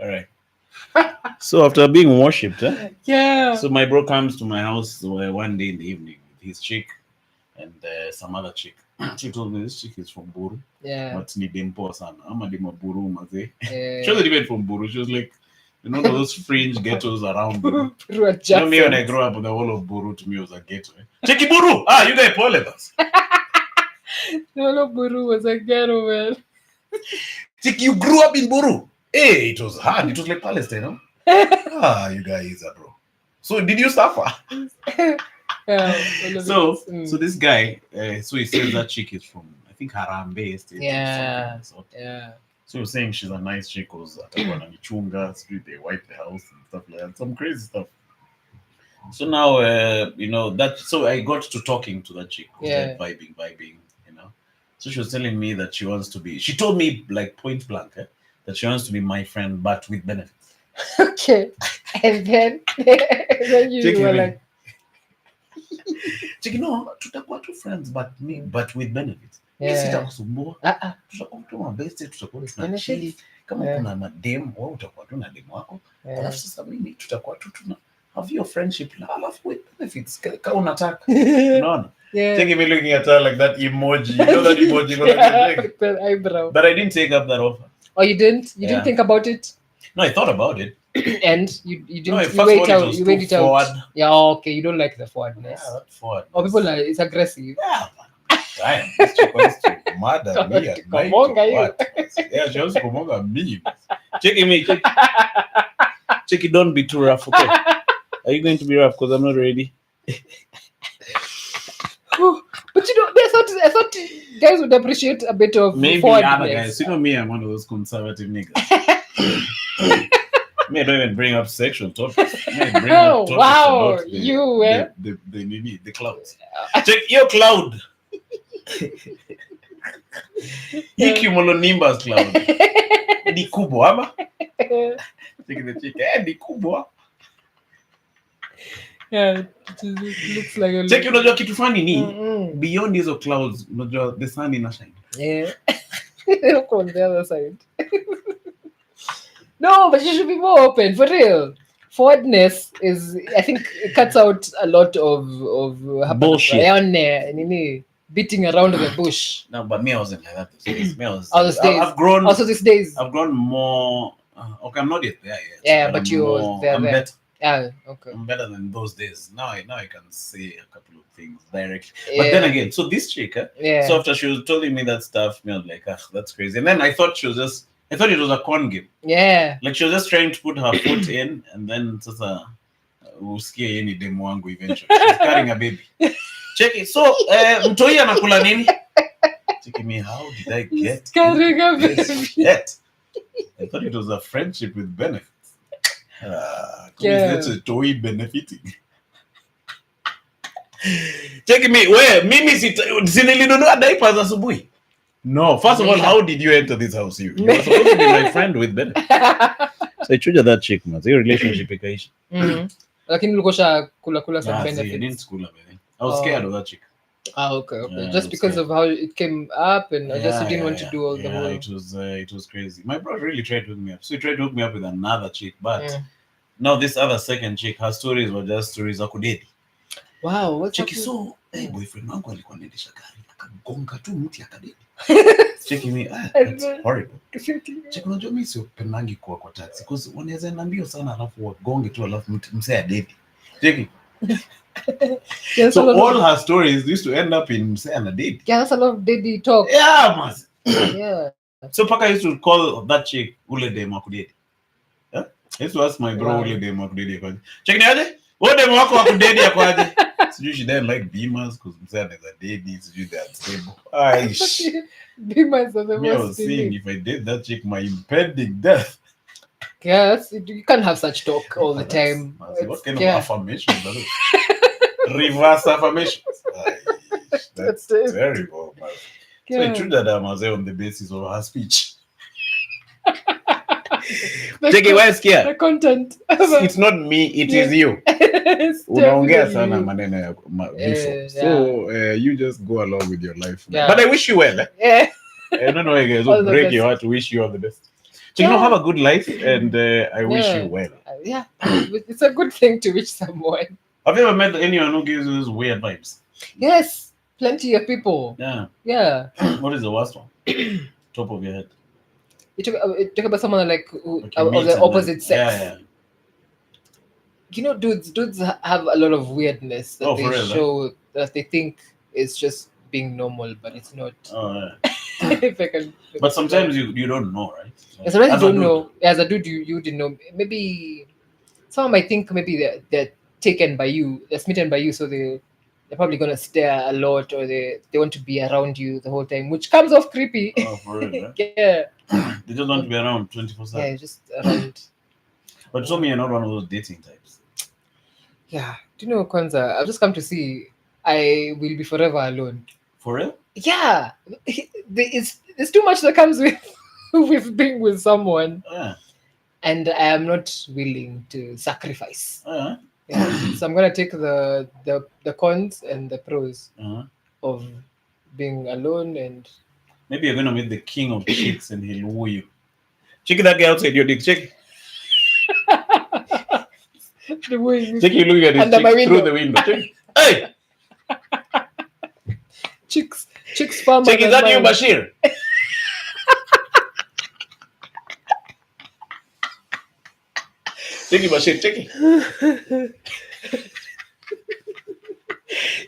All right. So after being worshipped, so my bro comes to my house one day in the evening with his chick and some other chick. She told me this chick is from Buru. Yeah. But ni dempo sana. Ama dema Buru maze. She wasn't even from Buru. She was like, those fringe ghettos around Buru. Me when I grew up in the whole of Buru, to me was a ghetto. Cheki Buru! You guys Paul us. No, Buru was a ghetto, man. Cheki, you grew up in Buru. Hey, it was hard. It was like Palestine, no? You guys are bro. So did you suffer? So this guy, so he says that chick is from, I think, Harambe State. Yeah. So you're saying she's a nice chick who's chunga, they wipe the house and stuff like that. Some crazy stuff. So now, that. So I got to talking to that chick. Yeah. Vibing. So she was telling me that she wants to be. She told me like point blank that she wants to be my friend, but with benefits. Okay. And then you were like, Chick, no, tutakuwa tu friends, but with benefits. Yeah. Sitakusumbua. Tutakuwa tu mabeste, tutakuwa tunachili. Kama kuna madem, wewe utakuwa tu na demo wako. Alafu sasa mimi tutakuwa tu tuna have your friendship alafu with benefits. Kama unataka. Unaona? Yeah. Take me looking at her like that emoji. You know that emoji? The eyebrow. But I didn't take up that offer. Oh, you didn't? You didn't think about it? No, I thought about it. And you didn't. No, you wait out. You wait it forward. out. Yeah. Okay. You don't like the forwardness. Yeah, that's forward. Oh, people are. It's aggressive. Yeah. Damn, this chick wants to murder me at night. What? Yeah, she wants to murder me. Check it. Don't be too rough, okay? Are you going to be rough? Because I'm not ready. But I thought guys would appreciate a bit of maybe other guys. You know me, I'm one of those conservative niggas. Me, I don't even bring up sexual topics. Wow, about the clouds. Check your cloud. Cumulonimbus cloud. Ni kubwa ama? Check the chick. Ni kubwa. Yeah, it looks like a check. Unajua kitu funny ni beyond hizo clouds, unajua the sun ina shine. Yeah. Look on the other side. No, but you should be more open, for real. Forwardness is, I think, it cuts out a lot of bullshit. Beating around the bush. No, but me, I wasn't like that. I've grown. Also, these days, I've grown more. Okay, I'm not yet there yet. Yeah, but you're there. I'm better. Yeah, okay. I'm better than those days. Now I can say a couple of things directly. Yeah. But then again, so this chick, so after she was telling me that stuff, me I was like, that's crazy. And then I thought it was a con game. Yeah. Like she was just trying to put her foot in, and then sasa usikie any demo wangu eventually. She's carrying a baby. Check it. So, mtoi anakula nini? Check me, how did I get carrying a baby? I thought it was a friendship with benefits. That's a toy benefiting. Check me, where mimi silinunua diapers asubuhi. No, first of all, how did you enter this house? You were supposed to be my friend with benefits. So I chuja that chick, man. Your relationship ikaisha. Lakini ulikosha kula some benefits. I didn't school up. I was scared of that chick. Okay. Yeah, just because of how it came up, and I just didn't want to do all the whole. It was crazy. My bro really tried to hook me up. So he tried to hook me up with another chick, but now this other second chick, her stories were just stories of kudedi. Wow, what's chick? So boyfriend wangu alikuwa anaendesha gari akagonga tu mti akadedi. Check me, that's horrible. Check, unajua mimi sipendangi kwa taxi because wanaweza enda mbio sana alafu wagonge tu alafu msee adedi. Check. Yes, so all her stories used to end up in say on a date. Yeah, that's a lot of daddy talk. Yeah, man. Yeah. So Paka used to call that chick Ule de Makudedi. Yeah? I used to ask my bro Ule de Makudedi. Check ni aje? Ule de Makudedi akwaje? So she didn't like Beamers because Msea is a daddy, so they are stable. Beamers are the most. I was saying if I date that chick, my impending death. Yes, you can't have such talk all the time. What kind of affirmation is that? Reverse affirmations. That's terrible, man. So I treated her on the basis of her speech. Take it, why scared? The content. It's not me, it is you. Unaongea sana maneno ya vifo. So you just go along with your life. Yeah. But I wish you well. Yeah. I don't know why guys will break your heart to wish you all the best. So have a good life, and I wish you well. Yeah, it's a good thing to wish someone. Have you ever met anyone who gives you those weird vibes? Yes, plenty of people. Yeah. What is the worst one? Top of your head. You talk about someone like of the opposite sex. Yeah. You know, dudes have a lot of weirdness that they show that they think is just being normal, but it's not. Oh, yeah. But sometimes you don't know, right? Sometimes you don't know. As a dude, you didn't know. Maybe some might think maybe they're taken by you, they're smitten by you, so they're they're probably gonna stare a lot, or they want to be around you the whole time, which comes off creepy. Oh, for real, right? Yeah. They just want to be around 24/7. Yeah, just around. But show me you're not one of those dating types. Yeah. Do you know, Kwanzaa, I've just come to see I will be forever alone. For real? Yeah. There's too much that comes with with being with someone. Yeah. And I am not willing to sacrifice. Uh-huh. Yeah. So I'm gonna take the cons and the pros Uh-huh. of being alone, and maybe you're gonna meet the king of chicks and he'll woo you. Check that guy outside your dick. Check. the way Check you looking at his under my chick through window. the window. Check. Hey! Chicks farmer. Check, is that you, Bashir? Check it, Bashir, check it.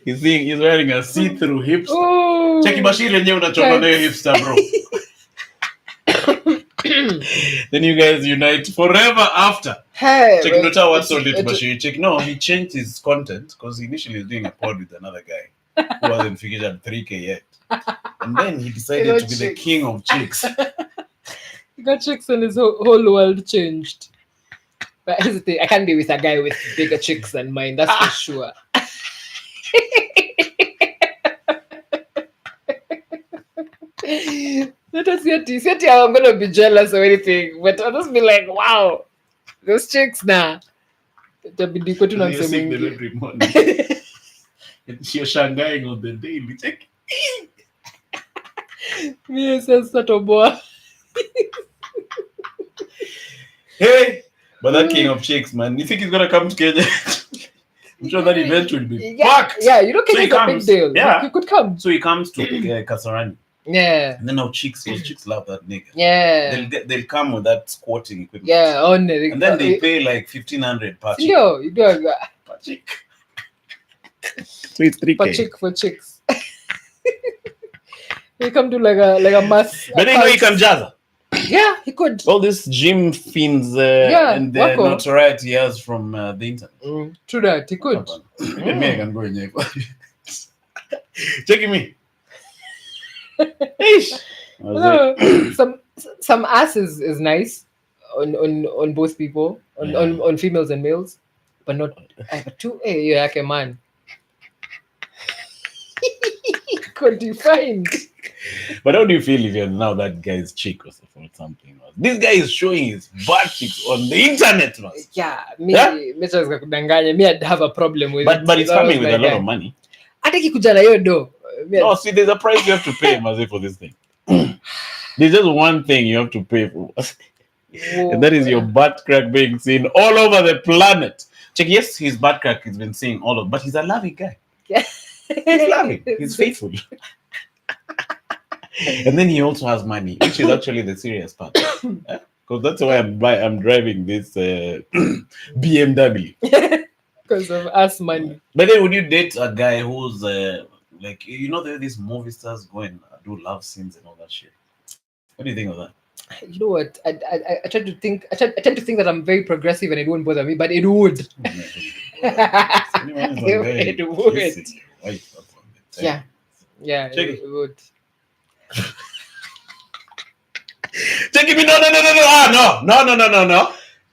He's wearing a see-through hipster. Oh. Check it, Bashir, and you unachoma na hiyo hipster, bro. Then you guys unite forever after. Hey, Check Nduta what sold it to Bashir. Check, no, he changed his content because he initially was doing a pod with another guy who wasn't figured out 3K yet. And then he decided to be the king of chicks. He got chicks and his whole world changed. But here's the thing, I can't be with a guy with bigger chicks than mine, that's for sure. Not as yet, I'm gonna be jealous or anything, but I'll just be like, wow, those chicks now. Itabidi kwetu na msemo mwingine. You're shanghaiing on the daily. Check. Me sasa toboa. Hey, but that king of chicks, man, you think he's gonna come to Kenya? I'm sure that event will be packed. Yeah, you know, Kenya's a big deal. Yeah, he could come. So he comes to Kasarani. Yeah. And then now chicks love that nigga. Yeah. They'll come with that squatting equipment. Yeah, on it. And then they pay like 1,500 per chick. No, you do per chick. So it's 3K. For chicks. He come to like a mass. But then he can jazz. Yeah, he could. All these gym fiends and the notoriety he has from the internet. True that, he could. Even me, I can go in here. Checking me. Some ass is nice on both people, on females and males, but not too. Hey, you're like a man. Confined. But how do you feel if you're now that guy's chick or something? This guy is showing his butt cheeks on the internet. Man. Yeah, me I'd have a problem with it. But it's coming with a lot of money. I think he could do. No, see, there's a price you have to pay, Maze, for this thing. There's just one thing you have to pay for. And that is your butt crack being seen all over the planet. Check, yes, his butt crack has been seen all over, but he's a loving guy. Yeah. He's loving. He's faithful. And then he also has money, which is actually the serious part. Because that's why I'm driving this BMW. Because of us money. But then would you date a guy who's like, you know, there are these movie stars go and do love scenes and all that shit? What do you think of that? You know what? I tend to think that I'm very progressive and it won't bother me, but it would. It would. Yeah. Yeah, it would. Take me, no.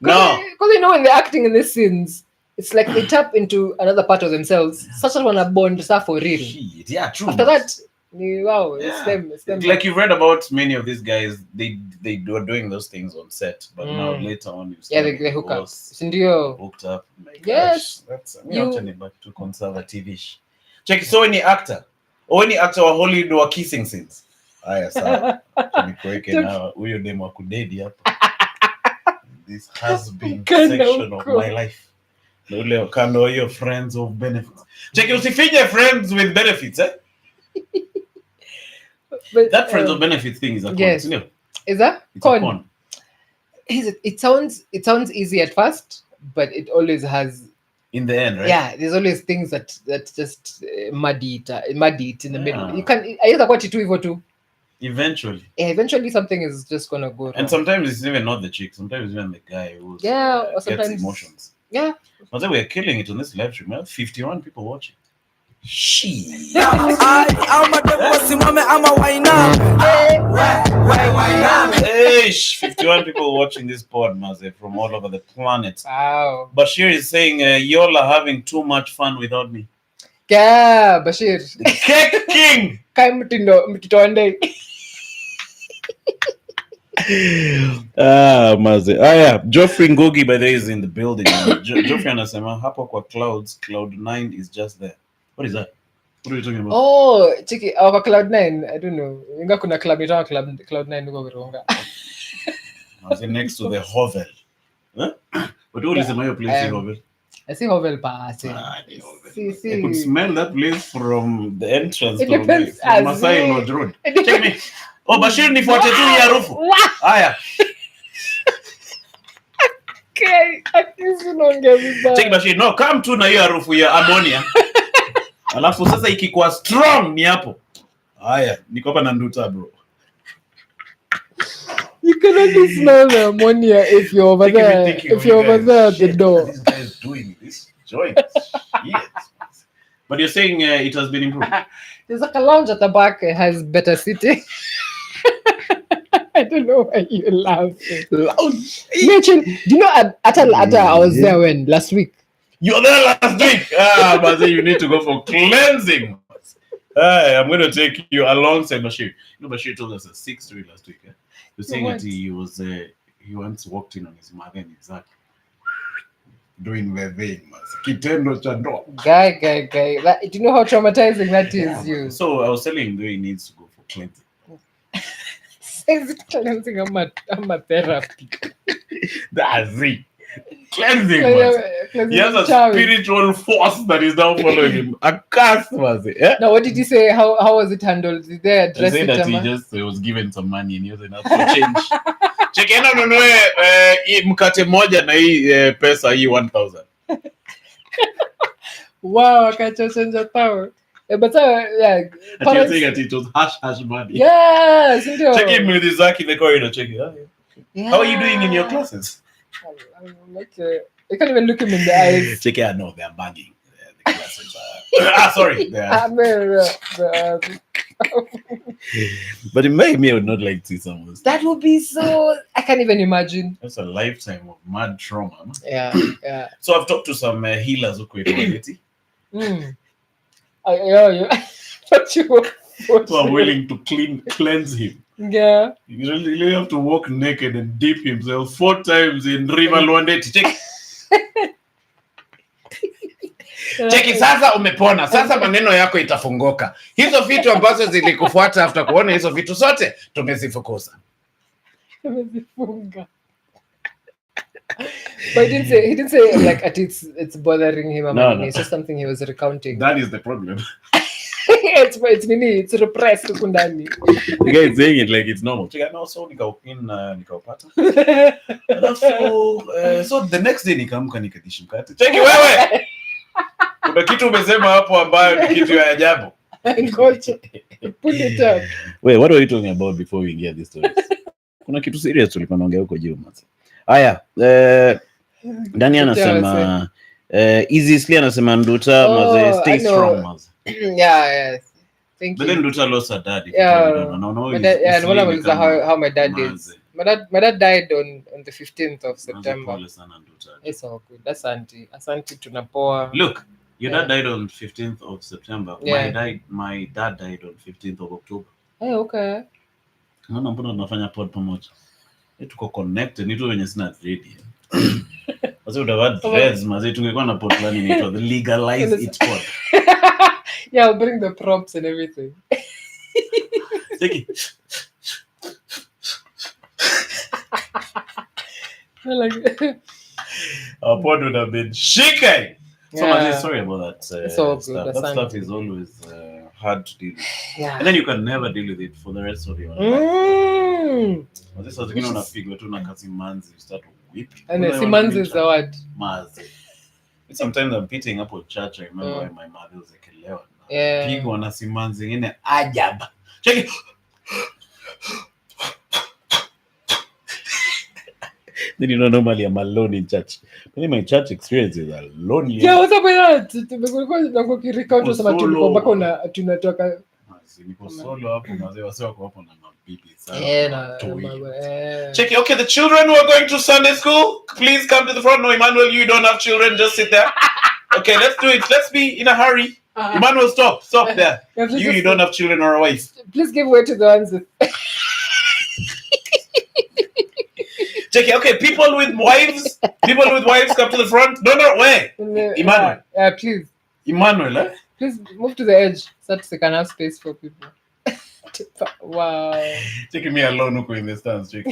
No. Because you know, when they're acting in these scenes, it's like they tap into another part of themselves. Such a one a bond stuff for real. Yeah, true. After that, wow, it's them. Like you've read about many of these guys, they were doing those things on set, but now later on, they hook up. Hooked up. Yes, that's turning back to conservative-ish. Check. So any actor or Hollywood were kissing scenes. Aya sawa. Nikuweke na huyo demo akudedi hapa. This has been section of my life. Ule kando hiyo friends of benefits. Check, usifinye friends with benefits, eh? But, that friends of benefits thing is a con, yes. isn't it? Is that it's con? A con. It sounds easy at first, but it always has. In the end, right? Yeah, there's always things that just muddy it in the middle. You can. I use what you do too. Eventually something is just gonna go wrong. And sometimes it's even not the chick. Sometimes even the guy who or sometimes gets emotions. Yeah. But then we're killing it on this live stream. 51 people watching. She. I'm a simame ama waina. Hey, 51 people watching this pod, Maze, from all over the planet. Wow. Bashir is saying, y'all are having too much fun without me. Yeah, Bashir. Cake King! Kai mtito ande. Maze. Yeah. Geoffrey Ngogi, by the way, is in the building. Geoffrey anasema, hapo kwa clouds, Cloud 9 is just there. What is that? What are you talking about? Oh, chiki, our Cloud9, I don't know. Inga kuna club itawa Cloud9 huko Virunga. Maze, next to the Hovel. Huh? But what is the name place in Hovel? I see Hovel pass. I could smell that place from the entrance It to depends. Masai Lodge Road. Check me. Oh, Bashir nifuate tu hii harufu. Haya. Okay, akisi unaongea vibaya. Check Bashir. No, come tu na hiyo harufu ya ammonia. Alafu sasa ikikuwa strong ni hapo. Haya, niko hapa na Nduta bro. You can only smell the ammonia if you're over there. If you're over there at the door. This guy is doing this joint. Yes. But you're saying it has been improved. There's like a lounge at the back has better seating. I don't know why you laughing. Lounge. Imagine, do you know Ata I was there when last week? You were there last week. But then you need to go for cleansing. I'm going to take you alongside Bashir. You know, Bashir told us a 6 story last week. He was saying that he once walked in on his mother and he's like doing the thing. Kitendo cha ndoa. Guy. Do you know how traumatizing that is? You. So I was telling him that he needs to go for cleansing. Is it cleansing? I'm a therapy. That's it. Cleansing. He has a spiritual force that is now following him. A curse was it? Yeah? Now, what did he say? How was it handled? Did they address it? He said that he was given some money and he was enough to change. Chekena nunue mkate moja na hii pesa hii 1,000. Wow, akachochenja power. But yeah, you're saying that it was hush money. Yes, check him with Izaki in the corridor. Check it. Yeah. How are you doing in your classes? Okay. I can't even look him in the eyes. Check it out. No, they're banging. The classes are... sorry. But it may me, I would not like to see some of this. That would be so... I can't even imagine. That's a lifetime of mad trauma. No? Yeah. So I've talked to some healers who who are willing to cleanse him. Yeah. You really have to walk naked and dip himself 4 times in River Luandeti. Cheki sasa umepona. Sasa maneno yako itafungoka. Hizo vitu ambazo zilikufuata after kuona hizo vitu zote tumezifukuza. Tumezifunga. But he didn't say like it's bothering him. No. It's just something he was recounting. That is the problem. it's repressed kundani. The guy is saying it like it's normal. Cheka no so nikaupata. So the next day nikamka nikadishi mkate. Cheki wewe. Kuna kitu umesema hapo ambayo ni kitu ya ajabu. Ngoja. Pull it up. Wait, what were you talking about before we get this stories? Kuna kitu serious tulikuwa naongea huko juu masa. Haya, Dani anasema easily anasema Nduta maze stay strong maze. Yeah. Thank you. But then Nduta lost her dad. How my dad is. My dad died on the 15th of September. It's all good. That's Asante tunapoa. Look, your dad died on 15th of September. Yeah. My dad died on 15th of October. Hey, okay. Mbona tunafanya pod pamoja? Tuko connected ni tu wenye sina dread. Wasa utawad threads maze tungekuwa na pod plan inaitwa the legalize it pod. Yeah, I'll bring the props and everything. Take it. Our pod would have been shaking. So I'm sorry about that. It's all good. Stuff. That stuff is always hard to deal with. Yeah. And then you can never deal with it for the rest of your life. This was going on a figure to Nakasimanzi, you start whipping. And Simanzi is the word. Mazi. Sometimes I'm pitting up with church. I remember when my mother was like, Leon. Yeah. Pig on a Simanzi in ajab. Check it. Then you know, normally I'm alone in church. But my church experience is alone. Yeah, what's up with that? Tumekuwa tunako kirecount unasema tulikuwa mpaka tunatoka Niko solo hapo mazee wase wako hapo na mabibi sana. Check it. Okay, the children who are going to Sunday school, please come to the front. No, Emmanuel, you don't have children, just sit there. Okay, let's do it. Let's be in a hurry. Emmanuel, stop there. You don't have children or a wife. Please give way to the ones with... Check it. Okay, people with wives come to the front. No, where? Emmanuel. Please. Emmanuel, Please move to the edge so that they can have space for people. Wow. Taking me alone in the stands, check.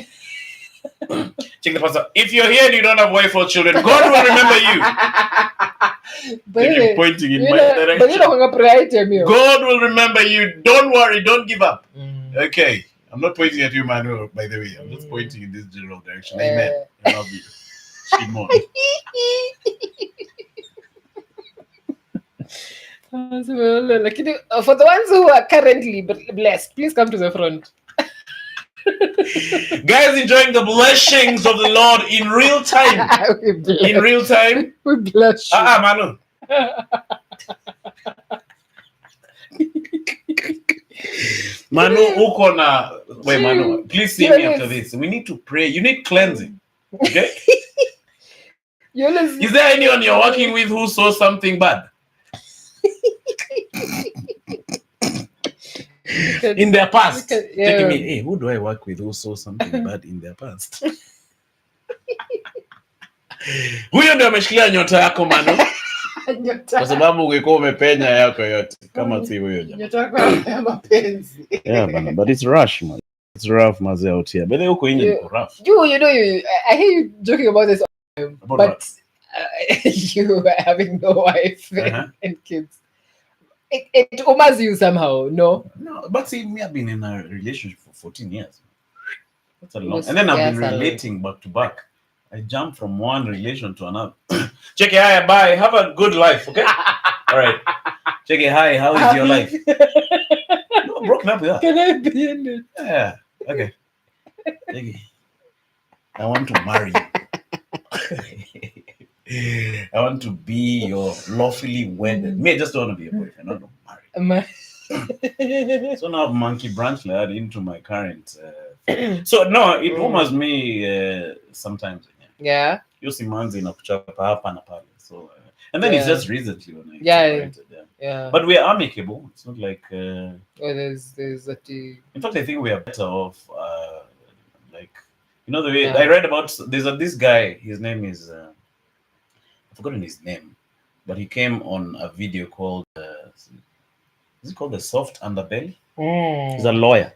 Check the pastor. If you're here and you don't have wife or children, God will remember you. But pointing in my direction. God will remember you. Don't worry. Don't give up. Okay. I'm not pointing at you, Manuel, by the way. I'm just pointing in this general direction. Amen. I love you. Shimon. For the ones who are currently blessed, please come to the front. Guys enjoying the blessings of the Lord in real time. In real time. We bless you. Manu. Manu, uko na... Wait, Manu, please see me after this. We need to pray. You need cleansing. Okay? Is there anyone you're working with who saw something bad? In their past. Taking me, hey, who do I work with who saw something bad in their past? Huyo ndio ameshikilia nyota yako, Manu. Kwa sababu ungekuwa umepenya yako yote kama si huyo jamaa. Nyota yako ya mapenzi. Yeah, bana, but it's rush, man. It's rough, mazee out here. But huko nje ni rough. You know, I hear you joking about this, but you having no wife and kids. It almost you somehow, no? No, but see, me, I've been in a relationship for 14 years. That's a long. And then I've been relating back to back. I jumped from one relation to another. Check it, hi, bye. Have a good life, okay? All right. Check it, hi, how is your life? No, broken up with her. Can I be in it? Yeah, okay. Check it. I want to marry you. I want to be your lawfully wedded. Me, I just don't want to be a boyfriend, not marry. So now monkey branch led into my current. So no, it almost me sometimes. Yeah. You see, manzi na kuchapa hapa na pale. So and then it's just recently when I separated. Yeah. But we are amicable. It's not like. There's that. In fact, I think we are better off. Like you know the way I read about. There's this guy. His name is. I've forgotten his name, but he came on a video called. Is it called The Soft Underbelly? He's a lawyer.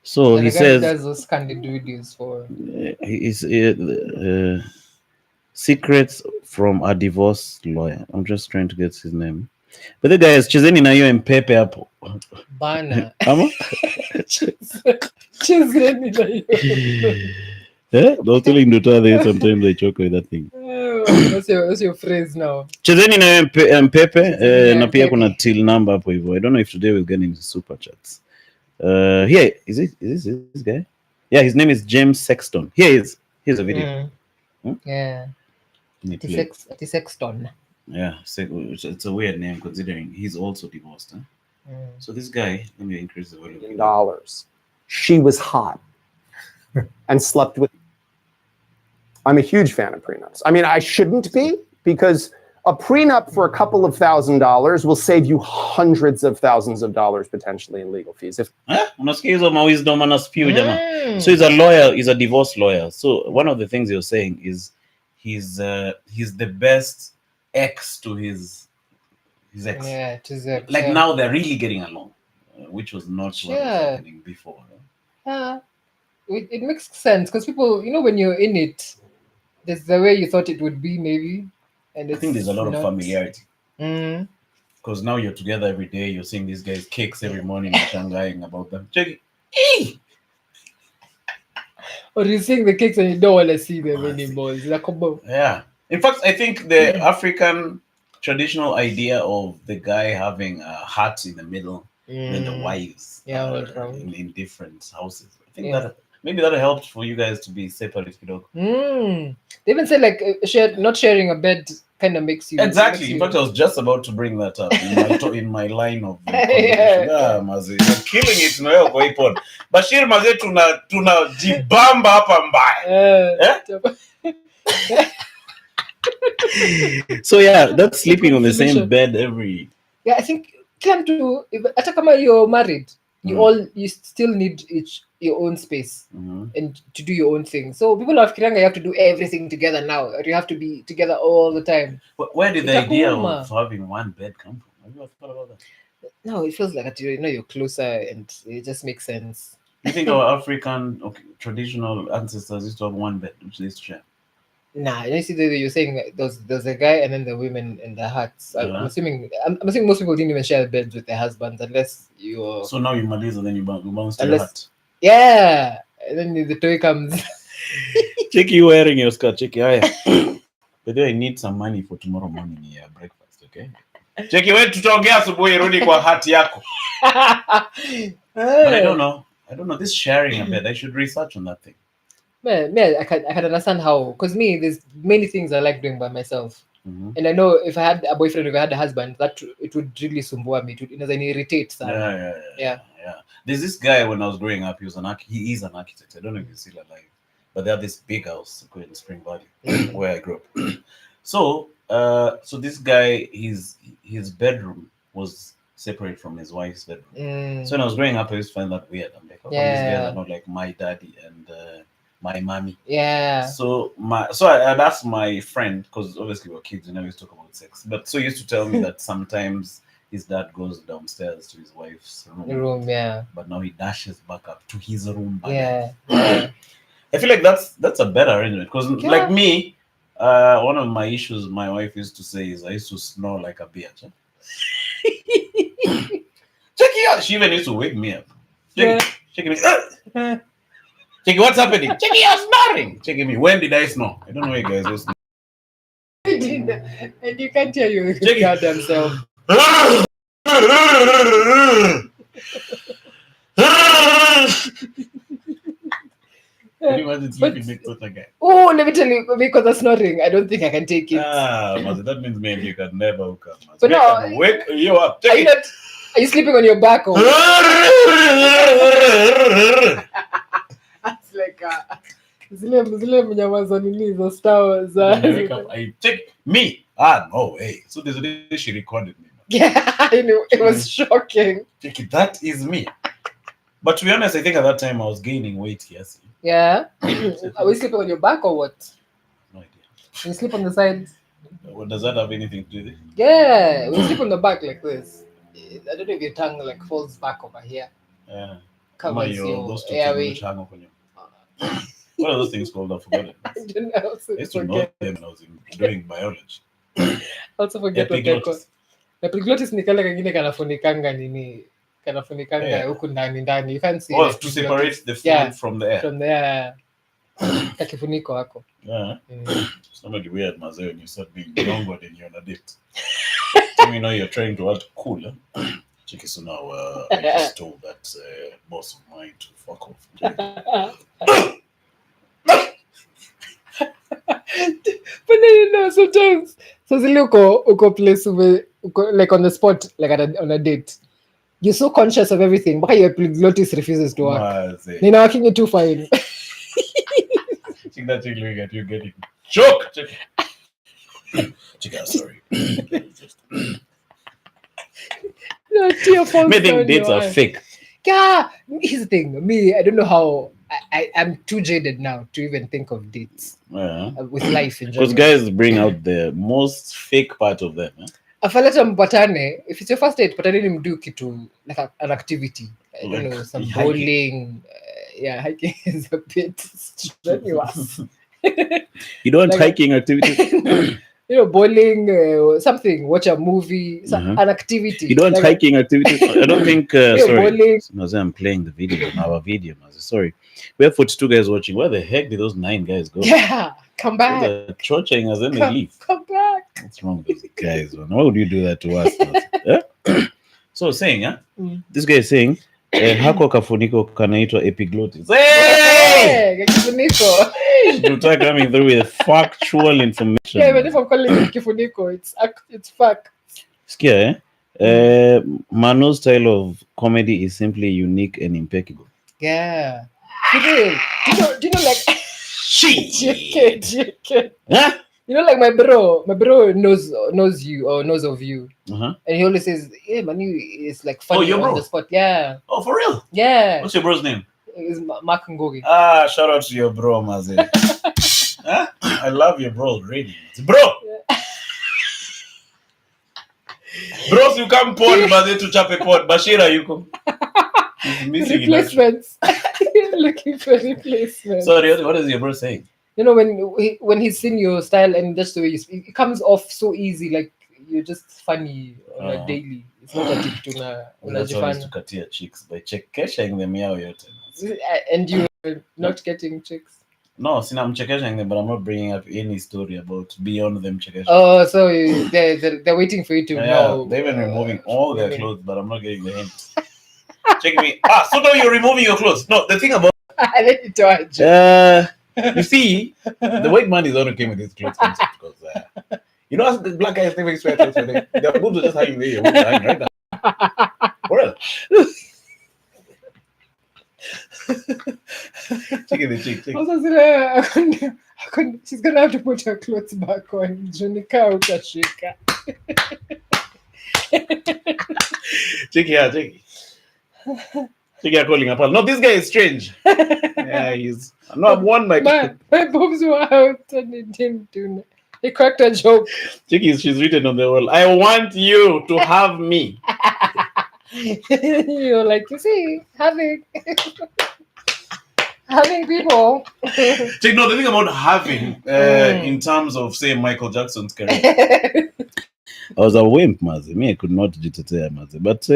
So he says. Does those candid videos for. He's secrets from a divorce lawyer. I'm just trying to get his name. But the guy is chezeni na hiyo mpepe hapo. Bana. Ama? Chezeni na hiyo. Don't tell Nduta there sometimes I choke with that thing. What's your phrase now? Chezeni na hiyo mpepe na pia kuna till number hapo hivyo. I don't know if today we'll get into super chats. Here is this guy? Yeah, his name is James Sexton. Here's a video. Yeah. Sexton. Yeah, it's a weird name considering he's also divorced. So this guy, let me increase the volume. $1. She was hot and slept with. I'm a huge fan of prenups. I mean, I shouldn't be, because a prenup for a couple of $1,000s will save you hundreds of thousands of dollars potentially in legal fees. So he's a lawyer, he's a divorce lawyer. So one of the things you're saying is he's the best ex to his ex. Yeah, to his ex. Like now they're really getting along, which was not what was happening before. Yeah, it makes sense because people, when you're in it, there's the way you thought it would be maybe. And I think there's a lot of familiarity. Because now you're together every day, you're seeing these guys cakes every morning and shanghaiing about them. Check it. Or you're seeing the cakes and you don't want to see them anymore. Yeah. In fact, I think the African traditional idea of the guy having a hat in the middle and the wives in different houses. I think maybe that helped for you guys to be separate. They even say like not sharing a bed kind of makes you exactly. In fact, I was just about to bring that up in my line of conversation. Mazi, you're killing it now kwa ipon. Bashir mazi tuna jibamba hapa mbaya. So yeah, that's sleeping on the same bed every. Yeah, I think come to hata kama you're married, you still need your own space and to do your own thing. So people are feeling you have to do everything together now, or you have to be together all the time. Where did the idea of having one bed come from? Have you ever thought about that? No, it feels like you're closer and it just makes sense. You think our African traditional ancestors used to have one bed which they used to share? Nah, you see, you're saying there's a guy and then the women in the huts. I'm assuming most people didn't even share beds with their husbands unless you're. So now you maliza and then you bounce to your hut. Yeah, and then the toy comes. Check you wearing your skirt. Check you. But I need some money for tomorrow morning breakfast. Okay. Check you went to tutaongea asubuhi rudi kwa hati yako. But I don't know. This sharing a bed. I should research on that thing. Man, I can understand how, because there's many things I like doing by myself, and I know if I had a boyfriend, if I had a husband, that it would really sumbua me. It would irritate. Yeah. There's this guy when I was growing up. He is an architect. I don't know if he's still alive, but they have this big house in Spring Valley where I grew up. So this guy, his bedroom was separate from his wife's bedroom. So when I was growing up, I used to find that weird. I'm like, how come these guys are not like my daddy and my mommy? Yeah. So I'd ask my friend, because obviously we're kids, we never used to talk about sex. But so he used to tell me that sometimes his dad goes downstairs to his wife's room. Yeah. But now he dashes back up to his room. Yeah. I feel like that's a better arrangement, because like me, one of my issues my wife used to say is I used to snore like a bitch. Check it out. She even used to wake me up. Check it. Check what's happening. Check you're snoring. Check me. When did I snore? I don't know where you guys were snoring. And you can't tell you goddamn self. Can you imagine sleeping next to a guy? Oh, let me tell you, because of snoring, I don't think I can take it. That means maybe you can never hook up. But no, wake you up. Are you sleeping on your back or? It's like zile mnyama za nini za star za. I check me. No way. So there's a day she recorded me. Yeah, I know. It was shocking. Check it. That is me. But to be honest, I think at that time I was gaining weight. Yes. Yeah. Are we sleeping on your back or what? No idea. You sleep on the sides. What does that have anything to do with it? Yeah, we sleep on the back like this. I don't know if your tongue like falls back over here. Yeah. Covers your airway. What are those things called? I forgot it. I don't know. I used to know them when I was doing biology. Also forget what they're called. Epiglottis ni kale kangine kanafunikanga nini? Kanafunikanga huku ndani. You can't see. Oh, to separate the food from the air. From the air. Kakifuniko hako. Yeah. Somebody weird mazee when you start being younger than you're on a date. So you know you're trying to act cool. Check it. So now I just told that boss of mine to fuck off. But then sometimes zile uko place like on the spot, like on a date, you're so conscious of everything, but your epiglottis refuses to work. Nina working it too fine. Check that thing looking at you getting choked. Check out, sorry. Me think dates are fake. Yeah, here's the thing. Me, I don't know how. I'm too jaded now to even think of dates with life in general. Because guys bring out the most fake part of them. Afaleta mpatane, if it's your first date, patane ni mdu kitu like an activity. I don't know, some bowling. Hiking is a bit strenuous. You don't like, hiking activities? Bowling, something, watch a movie, an activity. You don't like hiking activities? I don't think, sorry. I'm playing the video, our video. Sorry. We have 42 guys watching. Where the heck did those 9 guys go? Yeah, come back. They're torturing us and they leave. Come back. What's wrong with these guys, man? Why would you do that to us? So saying, this guy is saying, hako kafuniko kanaitwa epiglottis. Hey! Hey, kifuniko. Nduta coming through with factual information. Yeah, even if I'm calling it kifuniko, it's fact. Skia, Manu's style of comedy is simply unique and impeccable. Yeah. For real. Do you know like JK. Huh? You know, like my bro knows you or knows of you. Uh-huh. And he always says, yeah, Manu is like funny your on bro? the spot. Yeah. Oh, for real? Yeah. What's your bro's name? It's Mark Ngogi. Shout out to your bro, Maze. Huh? I love your bro already. Bro! Bros, you come pod, Maze to chap a pod. Bashira, you come. He's missing Replacements. Looking for replacements. Sorry, what is your bro saying? You know, when he's seen your style and just the way you speak, it comes off so easy. Like you're just funny on a daily. It's not a tip to unajifanya to katia chicks by chekeshing them yao yote. And you're not getting chicks. No, sina mchekeshing them, but I'm not bringing up any story about beyond them chekeshing. Oh, so they're waiting for you to know. They've been removing all their clothes, but I'm not getting the hint. Check me. So now you're removing your clothes. No, the thing about I let you touch. you see, the white man is only came with his clothes concept because you know, as the black guys never swear clothes for them. Their boobs are just hanging there. Right now. Well, check the chick. I couldn't. She's gonna have to put her clothes back on. Jonica utashika. Check here calling up. No, this guy is strange. Yeah, he's. No, I've won my boobs were out and it didn't do. He cracked a joke. She's written on the wall. I want you to have me. You're like, you see, having people. Check. No, the thing about having, in terms of say Michael Jackson's career. I was a wimp, Mazi. Me, I could not jitetea, Mazi. But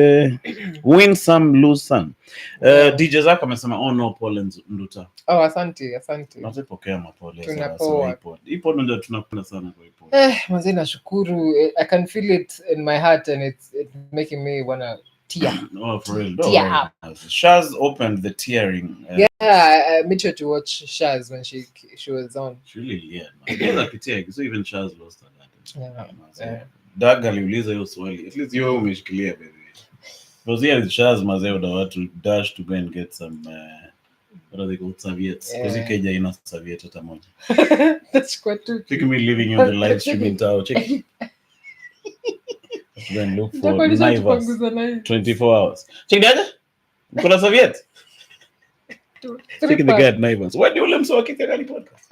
win some, lose some. DJ Zaka amesema, oh no, Paul and Nduta. Oh, asante. Nasipokea mapole. Tunapoa. Ipo ndio tunapenda sana kwa ipo. Mazi nashukuru. I can feel it in my heart and it's making me wanna tear. Oh, for real. Tear up. Shaz opened the tearing. Yeah, I made sure to watch Shaz when she was on. She really, yeah. So even Shaz lost her. Yeah. Daga aliuliza hiyo swali. At least you umeshikilia baby. Because here Shaz mazeo da watu dash to go and get some what are they called, serviettes. Because you keja ina serviette hata moja. That's quite true. Check me living on the live streaming tower. Check. Then look for Naivas. 24 hours. Check dada. Kuna serviette. Check the guy at Naivas. Why do you let so kika kali podcast?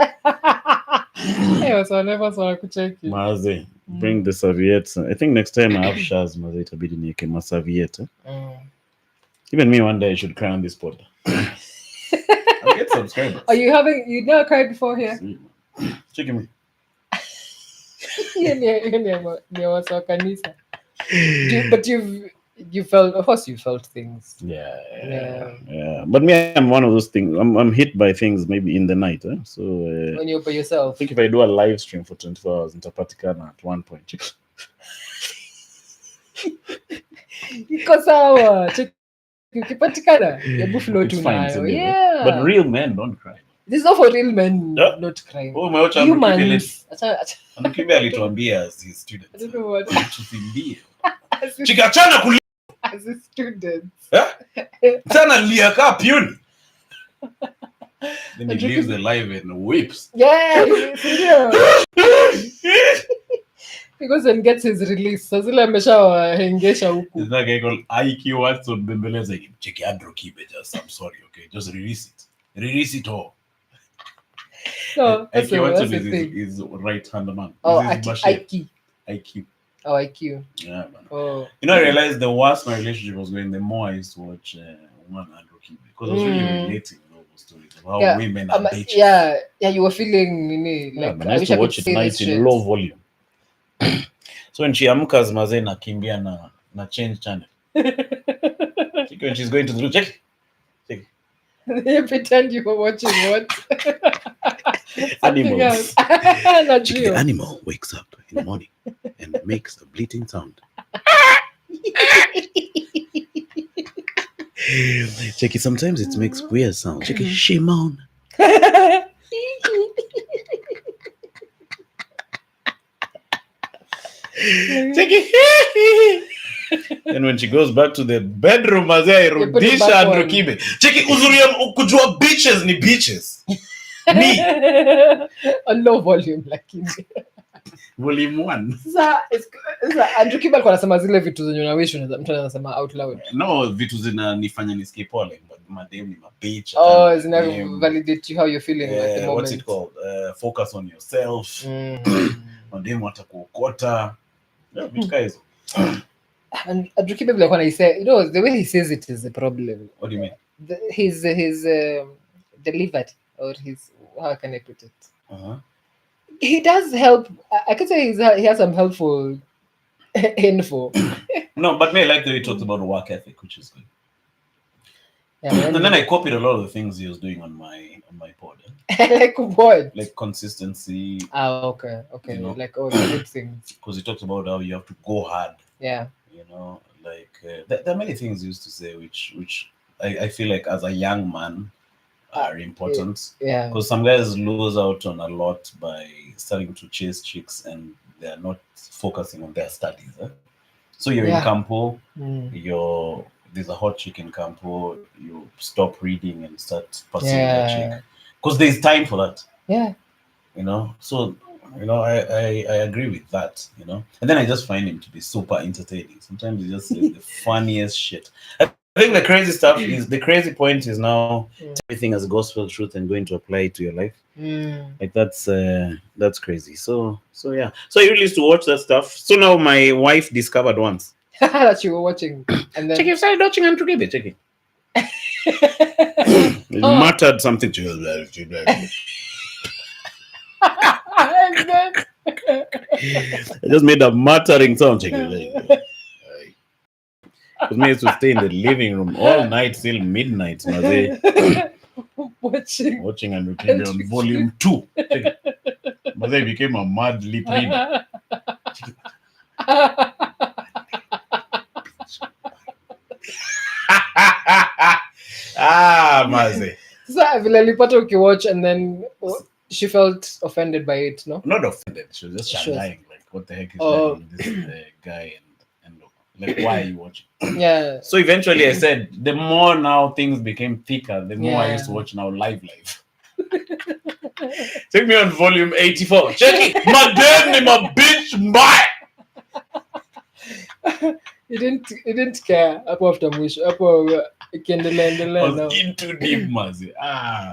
So never saw kucheki. Maze, bring the serviettes. I think next time I have Shaz, Maze itabidi niweke ma serviette. Even me one day I should cry on this pod. I'll get subscribers. Are you never cried before here? Check me. But you felt, of course you felt things. Yeah. But me, I'm one of those things. I'm hit by things maybe in the night. So when you're by yourself. I think if I do a live stream for 24 hours, nitapatikana at one point. Iko sawa. Ukipatikana, hebu flow tunayo. Yeah. But real men don't cry. This is not for real men not crying. Oh, umeocha humans. Anukimbe alituambia as his students. I don't know what. Tusimbie. Chikachana kulia. As a student. Sana lia ka puni. Then he leaves the live and weeps. Yeah. He goes and gets his release. Sasa ile ameshawahengesha huku. Is that guy called IQ Watson Bembeleza? Check Andrew Kibe just. I'm sorry, okay? Just release it. Release it all. No, IQ Watson is right-hand man. Oh, IQ. Oh, IQ. Yeah, man. Oh. You know, I realized the worse my relationship was going, the more I used to watch one Andrew Kibe. Because I was really relating with all those stories of how women are bitches. Yeah, you were feeling, like, I used to watch it night in low volume. So when she amkas maze na kimbia na change channel. When she's going to the check. You pretend you were watching what? Animals. The animal wakes up in the morning and makes a bleating sound. Check it. Sometimes it makes weird sounds. Check it. Shimon. And when she goes back to the bedroom, irudisha Andrew Kibe. Cheki uzuri kujua bitches ni bitches. Ni a low volume lakini. Volume 1. Sasa Andrew Kibe alikuwa anasema zile vitu zenye unawish mtu anasema out loud. No, vitu zinanifanya nisikie pole, but madem ni mabitch. Oh, zina validate you how you're feeling at the moment. What's it called? Focus on yourself. Madem watakuokota. Vitu hizo. And Andrew Kibe like when I say, you know, the way he says it is a problem. What do you mean? His delivered, or his, how can I put it? He does help. I could say he has some helpful info. No, but me, I like that he talks about work ethic, which is good. Yeah, and then I copied a lot of the things he was doing on my pod. Like what? Like consistency. Okay. You know? Like all the good things. Because he talks about how you have to go hard. Yeah. You know, like there are many things he used to say, which I feel like as a young man are important. Yeah. Because some guys lose out on a lot by starting to chase chicks and they're not focusing on their studies. So you're in Campo, there's a hot chick in Campo, you stop reading and start pursuing that chick. Because there's time for that. Yeah. You know, so I agree with that, you know. And then I just find him to be super entertaining. Sometimes he just says the funniest shit. I think the crazy stuff is, the crazy point is now everything as gospel truth and going to apply it to your life. Like that's crazy. So yeah. So I really used to watch that stuff. So now my wife discovered once that you were watching, and then check, you started watching and to give it. Check it. Muttered something to you. I just made a muttering sound. Check it. Because me used to stay in the living room all night till midnight. Watching and repeating on volume 2. But I became a mad lip reader. Maze. So alipata ukiwatch and then she felt offended by it, no? Not offended. She was just lying. Like, what the heck is going with this guy? And like, why are you watching? Yeah. So eventually I said, the more now things became thicker, the more I used to watch now live. Take me on volume 84. Check it. Madam, my bitch, my. He didn't care. Hapo after mwisho. Hapo ikiendelea. I was in too deep, Mazi.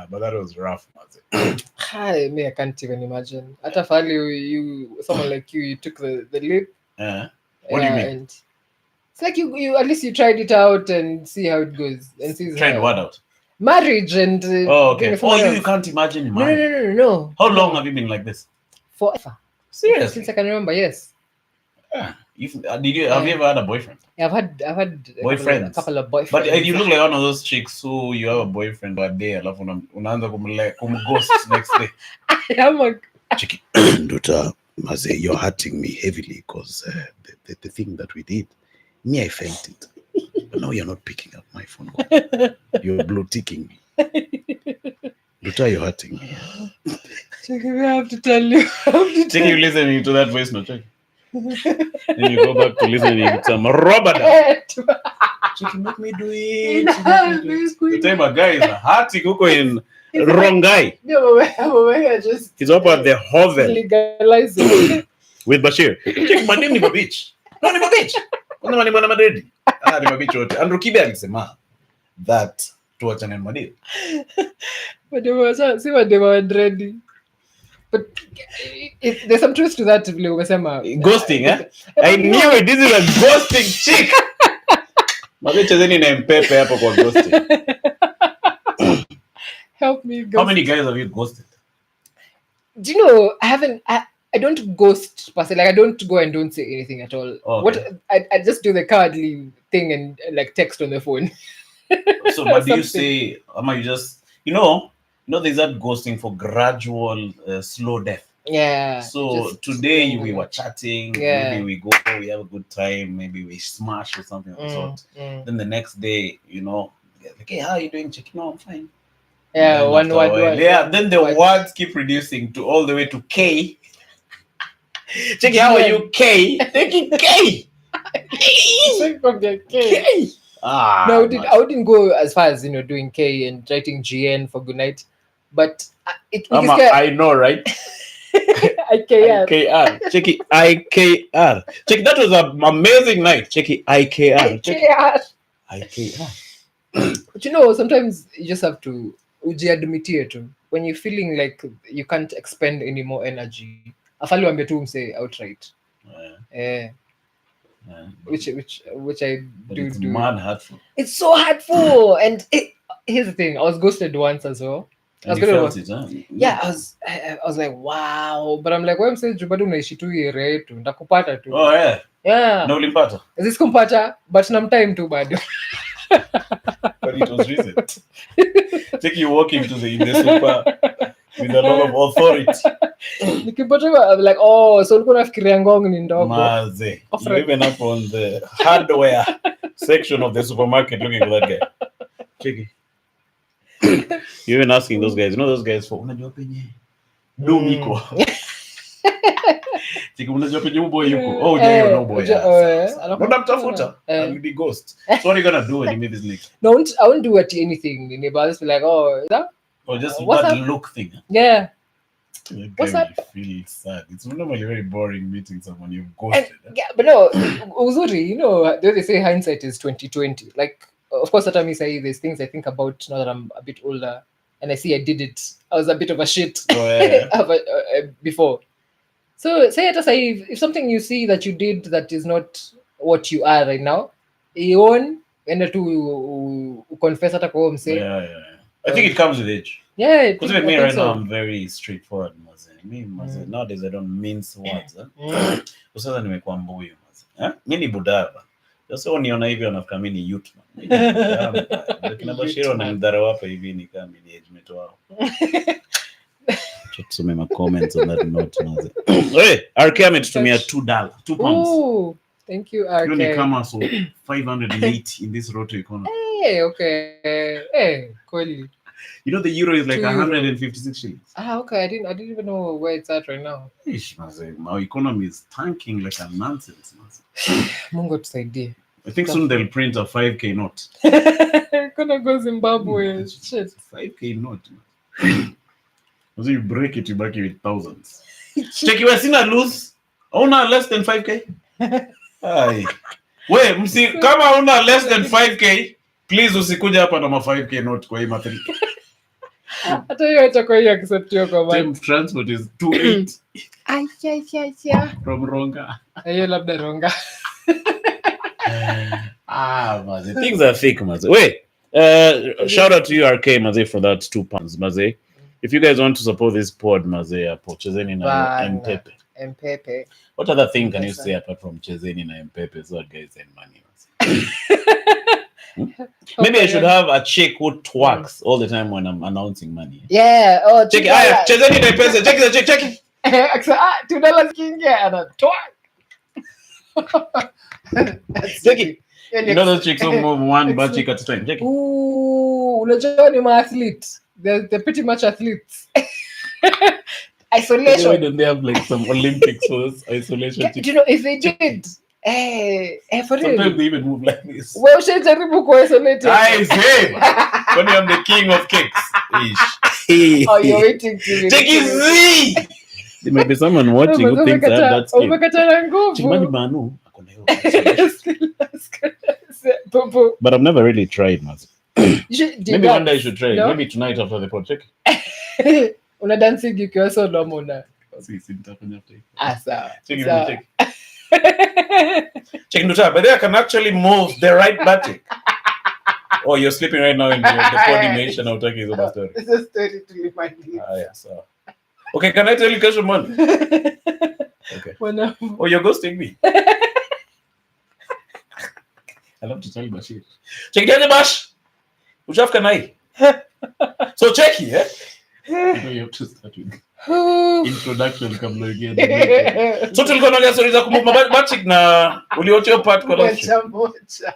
But that was rough, Mazi. Hi, me, I can't even imagine. At a value, someone like you took the leap. What do you mean? And it's like you at least you tried it out and see how it goes and see. Tried what out? Marriage and. Okay. You can't imagine marriage. No. How long have you been like this? Forever. Seriously? Since I can remember, yes. Yeah. Have you ever had a boyfriend? Yeah, I've had boyfriends. A couple of boyfriends. But you look like one of those chicks who you have a boyfriend one day, alafu unaanza kumghost next day. I'm like, Chiki, Nduta, Maze, you're hurting me heavily because the thing that we did, me, I felt it. But now you're not picking up my phone call. You're blue ticking me. Nduta, you're hurting me. Chiki, I have to tell you. Chiki, you listening to that voice, no, Chiki? Then you go back to listening to some Robert. Chiki, make me do it. The time a guy is a hearty coco in wrong guy. He's up at the hovel with Bashir. Chiki, madem ni mabitch. No, ni mabitch. Kuna mani mwana madedi. Ni mabitch wote. Andrew Kibe alisema that tuachane madedi. Madem, see madem madedi. But there's some truth to that. Ghosting, eh? I knew it. This is a ghosting chick. Chezeni na mpepe hapo kwa ghosting. Help me ghost. How many guys have you ghosted? Do you know, I don't ghost per se. Like, I don't go and don't say anything at all. Okay. I just do the cowardly thing and like text on the phone. So, but do you say, you just, there's that ghosting for gradual slow death. Yeah. So today we were chatting, maybe we go, we have a good time, maybe we smash or something of the sort. Then the next day, like, hey, how are you doing? Check, no, I'm fine. Yeah, Then one after a word. while, yeah, then the word. words keep reducing to all the way to K. Check it, how are you, K? Taking K. K. Ah, No, I wouldn't go as far as doing K and writing GN for good night, but I know, right? IKR. IKR. Check it, IKR. Check it, that was an amazing night. Check it, IKR. Check it. IKR. IKR. But sometimes you just have to ujiadmitie tu when you're feeling like you can't expend any more energy. Afali wambie tu mse outright. Which I but do. It's mad hurtful. It's so hurtful, and here's the thing: I was ghosted once as well. And you felt it, huh? Yeah, I was like, wow, but I'm like, why am saying bado unaishi tu area yetu, ndakupata tu. Oh yeah. Yeah. No ulimpata. Is this kumpata? But nam time tu bado. But it was recent. Take you walking to the super with a lot of authority. Nikipata, I'm like, oh, so ulikuwa nafikiria ngong ni ndogo. Maze. You even up on the hardware section of the supermarket looking for that guy. Check it. You're even asking those guys, those guys for unajua penye Domiko. Chiki unajua penye boy yuko. Oh, yeah, no boy. Unamtafuta. And be ghost. So what are you gonna do when you meet this nigga? No, I won't do anything. But just be like, oh, is that? Or just that look thing. Yeah. What's up? Feel sad. It's normally very boring meeting someone you've ghosted. Yeah, but no, uzuri, they say hindsight is 20/20. Like, of course, at times there's things I think about now that I'm a bit older, and I see I did it. I was a bit of a shit before. So say if something you see that you did that is not what you are right now, you own and to confess at home. Say, yeah. I think it comes with age. Yeah, because with me right now, I'm very straightforward. Nowadays I don't mince words. Sasa nimekuwa mbuyu. Mimi ni budaba. Sasa uniona hivi anafikiri mimi ni youth man. Lakini Bashir anamdharau hapa hivi ni kama ni age mate wao. Tusome ma comments on that note. Hey, RK ametutumia $2. £2. Oh, thank you, RK. You ni kama so 580 in this roto economy. Hey, okay. Hey, cool. The euro is like 156 shillings. Okay. I didn't even know where it's at right now. Our economy is tanking like a nonsense. Mungu tusaidie. I think soon they'll print a 5K note. Gonna go Zimbabwe. Shit. 5K note. As you break it, you back it with thousands. Check you seen a lose. Una less than 5K. Aye. Wait, msi kama una less than 5K, please usikuja hapa na 5K note kwa hii matrix. Hata hiyo itakuwa hii acceptiwa kwa Time transport is 28. Ay. From Ronga. Hiyo labda Ronga. Maze. Things are thick, Maze. Wait. Shout out to you, RK, Maze, for that £2, Maze. If you guys want to support this pod, Maze, Chezeni na Mpepe. Mpepe. What other thing can you say apart from Chezeni na Mpepe so that guys send money? Maybe I should have a chick who twerks all the time when I'm announcing money. Yeah. Oh, check it. Chezeni na Mpepe. Check it. $2 kingia and a twerk. Check it. Those chicks who move one butt cheek at a time. Check it. Ooh, unajua ni athletes. They're pretty much athletes. Isolation. Why don't they have like some Olympics for this isolation? Do you know if they did? For real. Sometimes they even move like this. Well, ushajaribu kuisolate. I say, when I'm the king of cakes. Oh, you're waiting to Take it easy. There may be someone watching who thinks I have that skill. Umekatana nguvu. Chimani Manu. But I've never really tried, Mazi. Maybe one day I should try. No? Maybe tonight after the project. Una dancing ukiwa solo mona. Nitafanya take. Sawa. Check Nduta, but they can actually move the right buttock. Oh, you're sleeping right now in the coordination. I'll take you over story. It's a story to remind you. Yeah, so. Okay, can I tell you question one? Okay. Oh, you're ghosting me. I love to tell you Bashir. Check the Bash. Ujaf kanai. So check here. You have to start with introduction kabla uingie. So tulikuwa na stories za kumove mabachik na uliocheo part kwa live. Moja.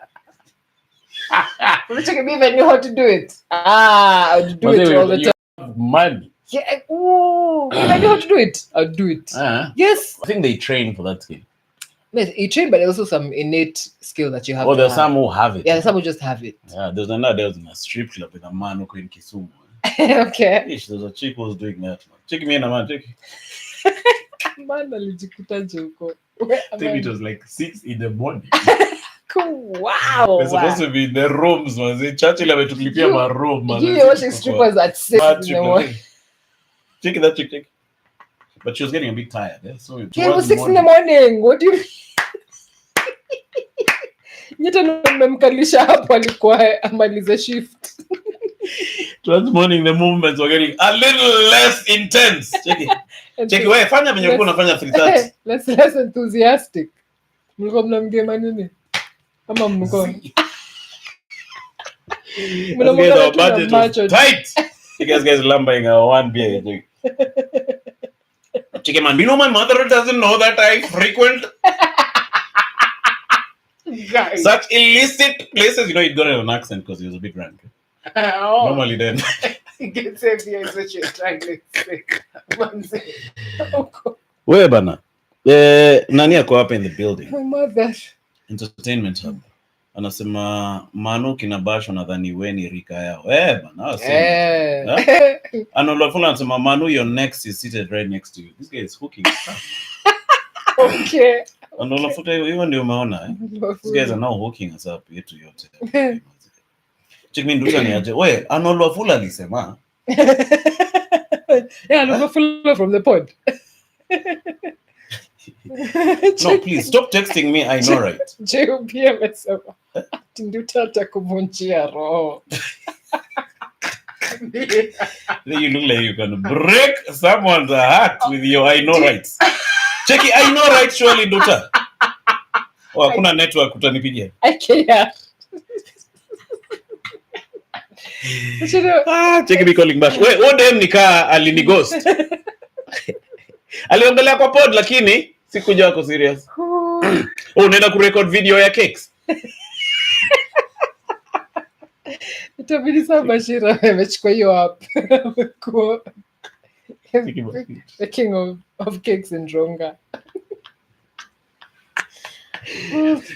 Which I even knew how to do it. I would do it all the time. Money. Yeah. Ooh, if I knew how to do it, I'd do it. Yes. I think they train for that skill. Yes, you train, but there's also some innate skill that you have. Oh, there's some who have it. Yeah, some who just have it. Yeah, there's another day I was in a strip club with a man who in Kisumu. Okay. There's a chick who was doing that. Check me in a man, check. Man, alijikutaje huko. I think it was like 6 in the morning. Wow. We're supposed to be in the rooms, man. Churchill ametulipia ma room, man. You watching strippers at 6 in the morning. Check that chick. But she was getting a bit tired. Yeah? So it was 6 in the morning. What do you mean? Nyeta nimemkalisha hapo alikuwa amaliza shift. Towards morning the movements were getting a little less intense. Check it. Wewe fanya venye uko unafanya 3:30. Less enthusiastic. Mlikuwa mnamgema nini? Kama mko. Mnamgema budget tight. You guys lumbering one beer. Check man, you know my mother doesn't know that I frequent such illicit places. You know, he got an accent because he was a bit drunk. Oh. Normally then. You can say the what you're trying to say. Where bana? Nani ako hapa in the building? My mother. Entertainment hub. Anasema Manu kinabasho nadhani we ni rika yao. Bana. Anolafuna anasema Manu, your next is seated right next to you. This guy is hooking stuff. Okay. Anolafuta hiyo ndio umeona These guys are now hooking us up yetu yote. Check me Nduta ni aje. Wewe Anolafula alisema. Yeah, Anolafula from the pod. No, please stop texting me. I know, right? JB amesema Nduta atakuvunjia roho. You look like you can break someone's heart with your I know rights. Check it, I know right surely Nduta. Oh, hakuna network utanipigia. Yeah. Check me calling back. Wait, what dem nika alini ghost. Aliongelea kwa pod lakini sikuja wako serious. Unaenda kurecord video ya cakes. Itabidi sana Bashira amechukua hiyo app. The king of cakes in Ronga.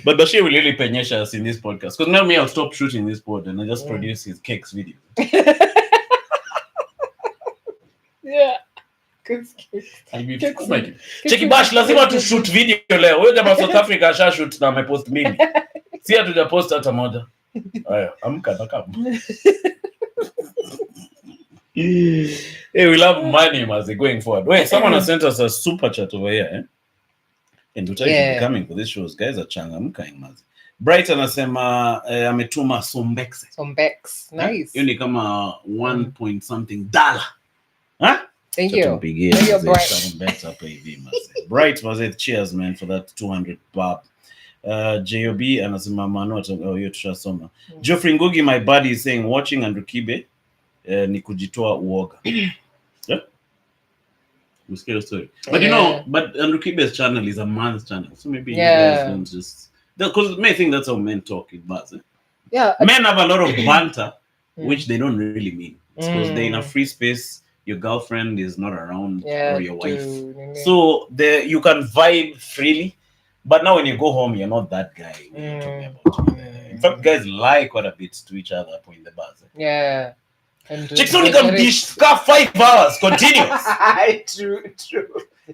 But Bashir will really penyesha us in this podcast. Because now me, I'll stop shooting this pod and I just produce his cakes video. Yeah. Cheki Bash, lazima tu shoot video leo. Wewe jamaa South Africa asha shoot na amepost mimi. Si hatuja post hata moja. Haya, amka na kama. Hey, we love money as going forward. Wait, someone has sent us a super chat over here, And to tell you coming for this shows, guys are changamka mazi. Bright anasema ametuma Sombex. Nice. Hiyo ni kama 1 point something dollar. Thank you. Bright was it. Cheers, man, for that 200 bob. JOB anasema Manu hiyo tushasoma. Geoffrey Ngugi, my buddy, is saying watching Andrew Kibe ni kujitoa uoga. Yeah? We scare story. But you know, but Andrew Kibe's channel is a man's channel. So maybe you guys don't just because may think that's how men talk in bars. Yeah. Men have a lot of banter which they don't really mean. It's because they're in a free space. Your girlfriend is not around or your wife. So you can vibe freely. But now when you go home, you're not that guy. You're talking about. In fact, guys lie quite a bit to each other in the bars. Yeah. Chicks only come dish 5 hours continuous. True.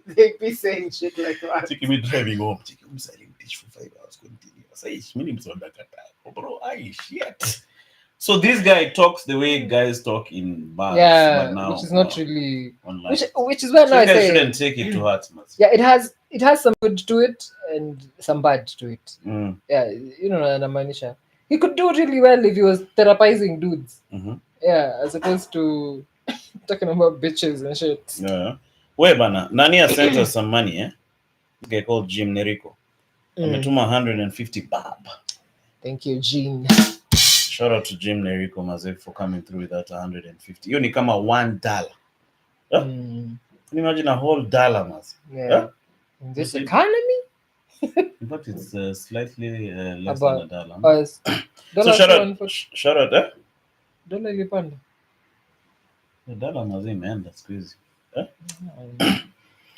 They be saying shit like that. Chick me driving home. Chick I'm selling dish for 5 hours continuous. Bro, shit. So this guy talks the way guys talk in bars. But now, which is not really online. Which is why now I say shouldn't take it to heart. Yeah, it has some good to it and some bad to it. Yeah, you know, Namanisha. He could do really well if he was therapizing dudes. Yeah, as opposed to talking about bitches and shit. Yeah. Wait, bana. Nani sent us some money, This guy called Jim Neriko. Ametuma 150 bob. Thank you, Gene. Shout out to Jim Neriko Mazek for coming through with that 150. Hiyo ni kama $1. Can you imagine a whole dollar, Maz? Yeah. In this economy? In fact, it's slightly less About than $1. us. So shout out, eh? Dollar ilipanda. The dollar mazee imeenda siku hizi.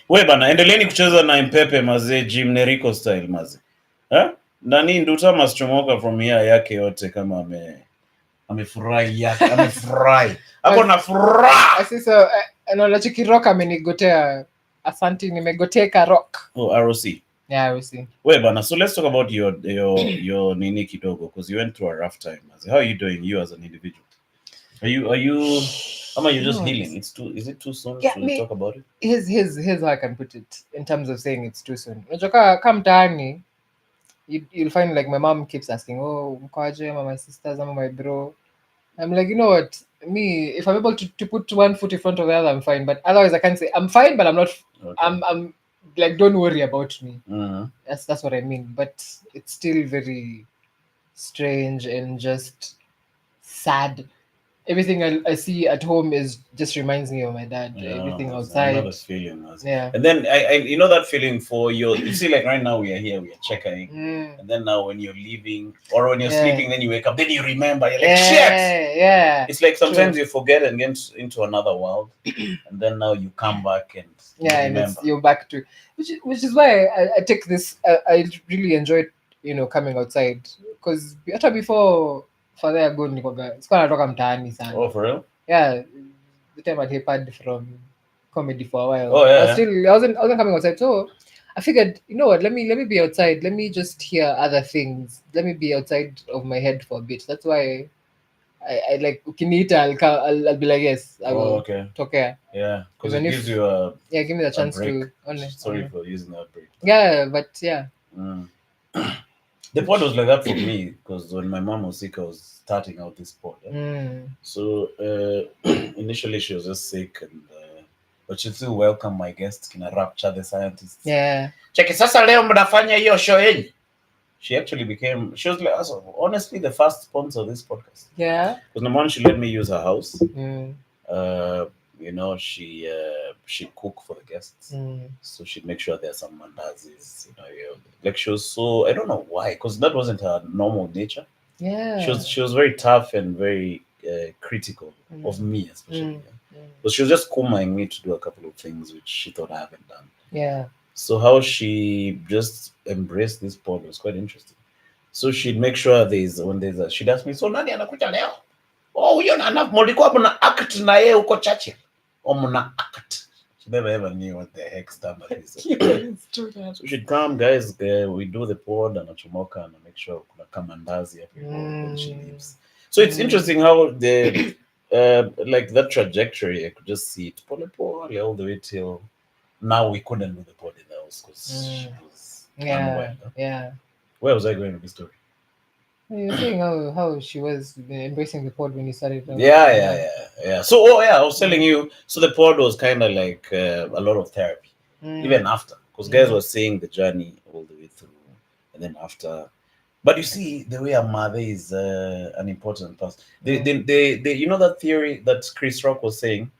We bana, endeleeni kucheza na Mpepe mazee, Jim Nerico style mazee. Nani Nduta maschomoka from here yake yote kama amefurahi yake, amefurahi. Hapo na furaha. Sasa anaona chiki rock amenigotea. Asante nimegoteka rock. Oh, ROC. Yeah, ROC. We bana, so let's talk about your nini kidogo, because you went through a rough time mazee. How are you doing, you as an individual? Are you just healing? Is it too soon to talk about it? Here's how I can put it in terms of saying it's too soon. Unajua kama mtaani, you'll find like my mom keeps asking, oh, mkwaje, my sisters, my bro. I'm like, you know what? Me, if I'm able to put one foot in front of the other, I'm fine. But otherwise, I can't say I'm fine, but I'm not. Okay. I'm like, don't worry about me. Mm-hmm. That's what I mean. But it's still very strange and just sad. Everything I see at home is just reminds me of my dad. Yeah, everything outside. I know that feeling. Yeah. And then I you know that feeling for you see, like right now we are here, we are checking. And then now when you're leaving or when you're sleeping, then you wake up, then you remember, you're like, shit. Yeah. It's like sometimes you forget and get into another world. And then now you come back and and you're back to which is why I take this. I really enjoyed, coming outside, because hata before father ago sikuwa natoka mtaani sana. Oh, for real? Yeah, the time I tapered from comedy for a while. Oh yeah. I wasn't coming outside, so I figured, you know what, let me be outside. Let me just hear other things. Let me be outside of my head for a bit. That's why I like ukiniita, I'll be like, yes, I will. Okay. Tokea. Yeah, because it gives you give me the chance to. Sorry for using that break. Yeah, but yeah. The pod was like that for me, because when my mom was sick, I was starting out this pod. So initially she was just sick, and but she still welcomed my guests, Kina Rapture the scientists. Yeah. Cheki sasa leo mnafanya hiyo show yenu. She was like, honestly the first sponsor of this podcast. Yeah. Because number one, she let me use her house. She cook for the guests. So she'd make sure there's some mandazis, like she was so, I don't know why, because that wasn't her normal nature. Yeah. She was very tough and very critical of me, especially. But she was just commanding me to do a couple of things which she thought I haven't done. Yeah. So how she just embraced this pod was quite interesting. So she'd make sure she'd ask me, so nani anakuja leo? Oh, huyo na mulikuwa mna act na yeye huko Churchill. Or mna act. She never ever knew what the heck standard is. So she'd come, guys, we do the pod and achomoka and make sure kuna kamandazi when she leaves. So it's interesting how the like that trajectory, I could just see it pole all the way till now. We couldn't do the pod in the house because she was unwell. Yeah. Where was I going with this story? You're saying how she was embracing the pod when you started. Yeah. So I was telling you. So the pod was kind of like a lot of therapy, even after, because guys were seeing the journey all the way through, and then after. But you see, the way a mother is an important part. They you know that theory that Chris Rock was saying.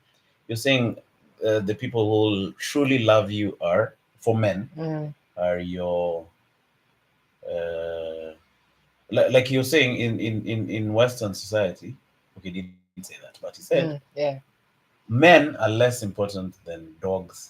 You're saying the people who truly love you are, for men, are your like you're saying in Western society. Okay, he didn't say that, but he said men are less important than dogs.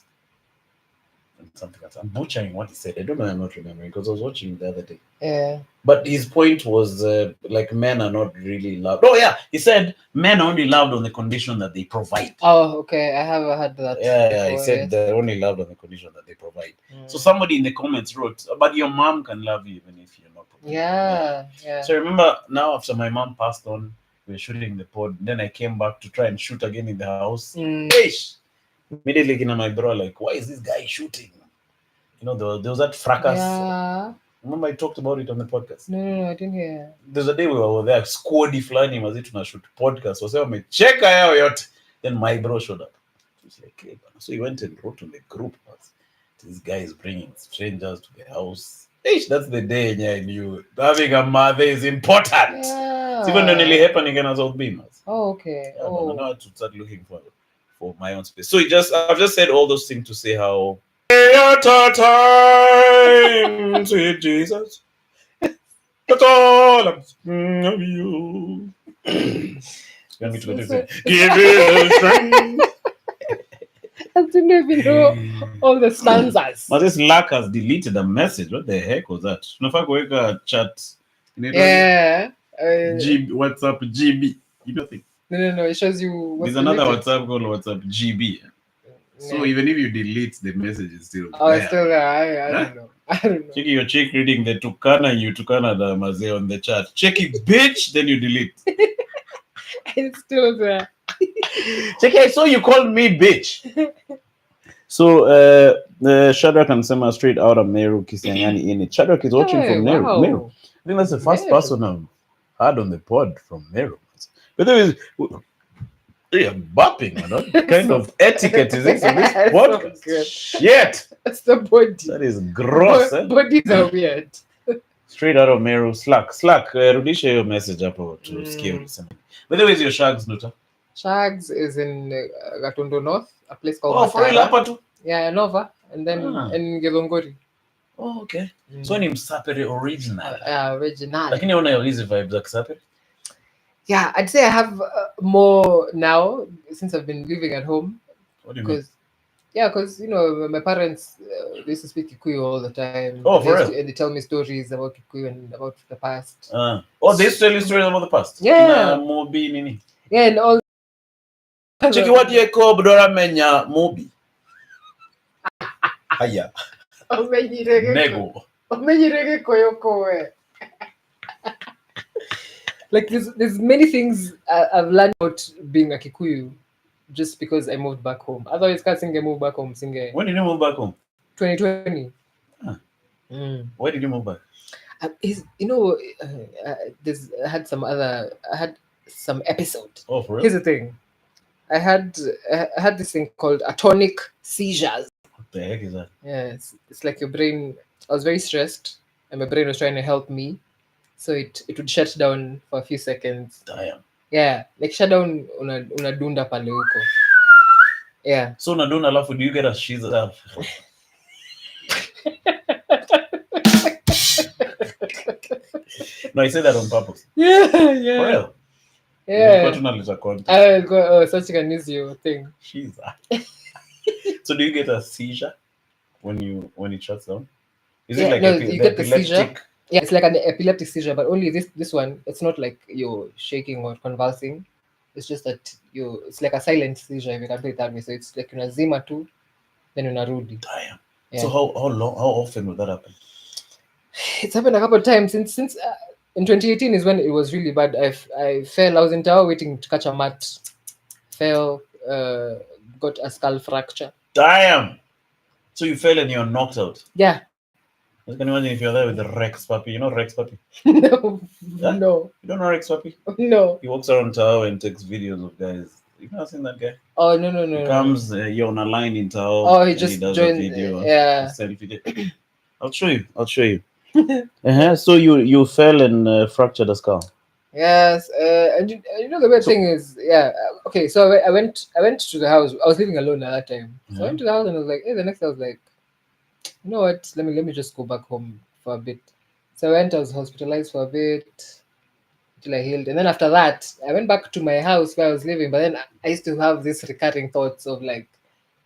And something like that. I'm butchering what he said. I don't know. I'm not remembering because I was watching the other day. Yeah. But his point was like men are not really loved. Oh yeah, he said men are only loved on the condition that they provide. Oh, okay. I have heard that. Yeah. He said they're only loved on the condition that they provide. So somebody in the comments wrote, "But your mom can love you even if you're not providing." Yeah. So I remember now after my mom passed on, we were shooting the pod. Then I came back to try and shoot again in the house. Immediately, my bro like, "Why is this guy shooting?" There was that fracas. Yeah. Remember I talked about it on the podcast? No, I didn't hear. There's a day we were there, squad flani mazi tunashoot podcast. Wasema wamecheka yao yote. Then my bro showed up. He was like, hey, so he went and wrote on the group, this guy is bringing strangers to the house. That's the day I knew having a mother is important. Yeah. Even when it happened again as old beamers. Oh, okay. But now I have to start looking for my own space. So I've just said all those things to say how time, sweet Jesus. That's all I'm asking of you. You want me to continue? Give it a strength. I didn't even know all the stanzas. But this Lack has deleted a message. What the heck was that? Unafaa kuweka chat. Yeah. WhatsApp GB. You don't think? No. It shows you. There's another WhatsApp called WhatsApp GB. So even if you delete the message, it's still there. It's still there. I don't know. Check your chick reading the Tukana you Tukana the Maze on the chat. Check it, bitch, then you delete. It's still there. Check it, so you called me bitch. So Shadrach and Sema straight out of Meru Kisiangani in it. Shadrach is watching from Meru. Wow. Meru. I think that's the first person I've had on the pod from Meru. But there is you're bopping, man. What kind of etiquette is this in this podcast? So Shit. that's the body. That is gross. Bodies are weird. Straight out of Meru. Slack, rudisha your message hapo to skills. By the way, is your Shags, Nduta? Shags is in Gatondo North, a place called Oh, for real, hapa tu? Yeah, Nova, and then in Githongori. Oh, okay. So ni Msapere original. Original. Lakini una hizi vibes za Kisapere? Yeah, I'd say I have more now since I've been living at home. What do you mean? Yeah, because you know my parents they used to speak Kikuyu all the time. Oh, for real? And they tell me stories about Kikuyu and about the past. Oh, they used to tell you stories about the past? Yeah. Mobi nini? Yeah, and all. Cheki what ye ko Bdora menya Mobi. Haya. Nego. Like there's many things I've learned about being a Kikuyu just because I moved back home. Otherwise, can't sing. I moved back home. When did you move back home? 2020. Why did you move back? I had some episode. Oh, for real? Here's the thing. I had this thing called atonic seizures. What the heck is that? Yeah, it's like your brain. I was very stressed, and my brain was trying to help me, so it would shut down for a few seconds. Damn. Yeah, like shut down unadunda pale huko. Yeah. So unadunda alafu do you get a shiz up? No, I said that on purpose. Yeah. For real? Yeah. Such an easy thing. Shiz. So do you get a seizure when it shuts down? Is it like you get the seizure? epileptic? Yeah, it's like an epileptic seizure, but only this one, it's not like you're shaking or convulsing. It's just that it's like a silent seizure, if you can put it that way. So it's like unazima tu, then unarudi. Damn. Yeah. So how often would that happen? It's happened a couple of times since in 2018 is when it was really bad. I fell. I was in tower waiting to catch a mat. Fell, got a skull fracture. Damn. So you fell and you're knocked out. Yeah. I can imagine if you're there with the Rex puppy. You know Rex puppy? No. Huh? No. You don't know Rex puppy? No. He walks around tower and takes videos of guys. You've not seen that guy? Oh no. He comes, you're on a line in tower. Oh, he just does joined. a video. Yeah. Selfie. I'll show you. So you fell and fractured a skull. Yes, and you know the weird thing is, okay. So I went to the house. I was living alone at that time. So I went to the house and I was like, hey, the next day I was like, you know what? Let me just go back home for a bit. So I was hospitalized for a bit till I healed, and then after that, I went back to my house where I was living. But then I used to have these recurring thoughts of like,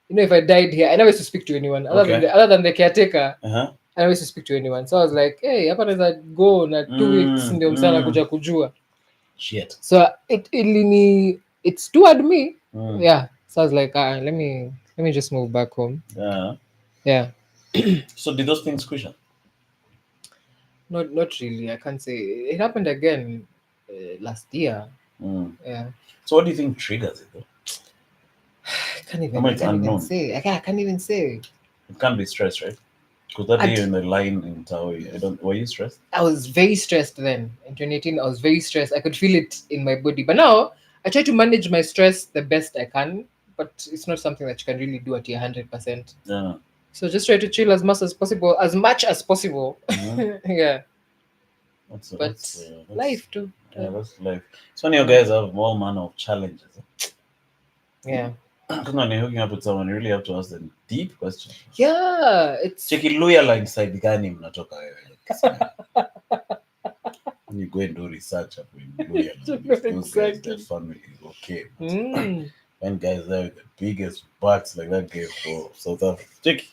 you know, if I died here, I never used to speak to anyone other than the caretaker. I never used to speak to anyone. So I was like, hey, hapa naweza go na 2 weeks ndio msana kuja kujua. Shit. So it steward me. Yeah. So I was like, let me just move back home. Yeah. So did those things squish up? Not really. I can't say. It happened again last year. Yeah. So what do you think triggers it though? I can't even say. I can't even say. It can't be stress, right? Because that day you're in the line in Tawi, were you stressed? I was very stressed then. In 2018, I was very stressed. I could feel it in my body. But now, I try to manage my stress the best I can. But it's not something that you can really do at your 100%. Yeah. So just try to chill as much as possible. Yeah. That's life too. Yeah, that's life. So many of you guys have all manner of challenges. Yeah. when you're hooking up with someone, you really have to ask them deep questions. Yeah, it's Cheki loyal inside gani mnatoka wewe. When you go and do research up in loyal, those guys, their family is okay. When guys there with the biggest butts like that guy for South Africa. Cheki.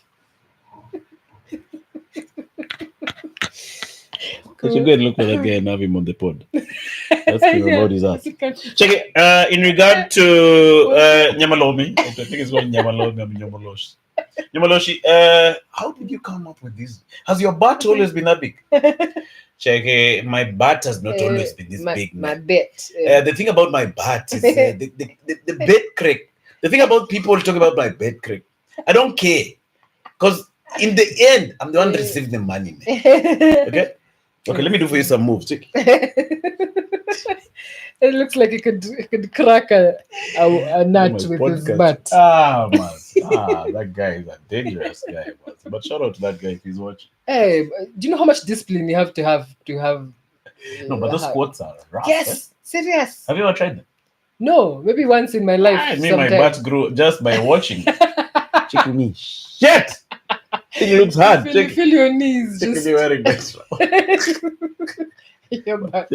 You should go and look for that guy and have him on the pod. That's about his ass. Check it. In regard to Nyamalomi, I think it's called Nyamalomi or Nyamaloshi. Nyamaloshi, how did you come up with this? Has your butt always been that big? Check it. My butt has not always been this big. My butt. The thing about my butt is the bed crack. The thing about people talking about my bed crack, I don't care. Because in the end, I'm the one receiving the money. Man. Okay? Okay, let me do for you some moves. Check. It looks like he could crack a nut with his butt. That guy is a dangerous guy. But shout out to that guy if he's watching. Hey, do you know how much discipline you have to have? No, but those squats are rough. Yes, serious. Have you ever tried them? No, maybe once in my life. I mean, my butt grew just by watching. Check me. Shit! It looks hard. Feel your knees. Check just... wearing this. Your butt.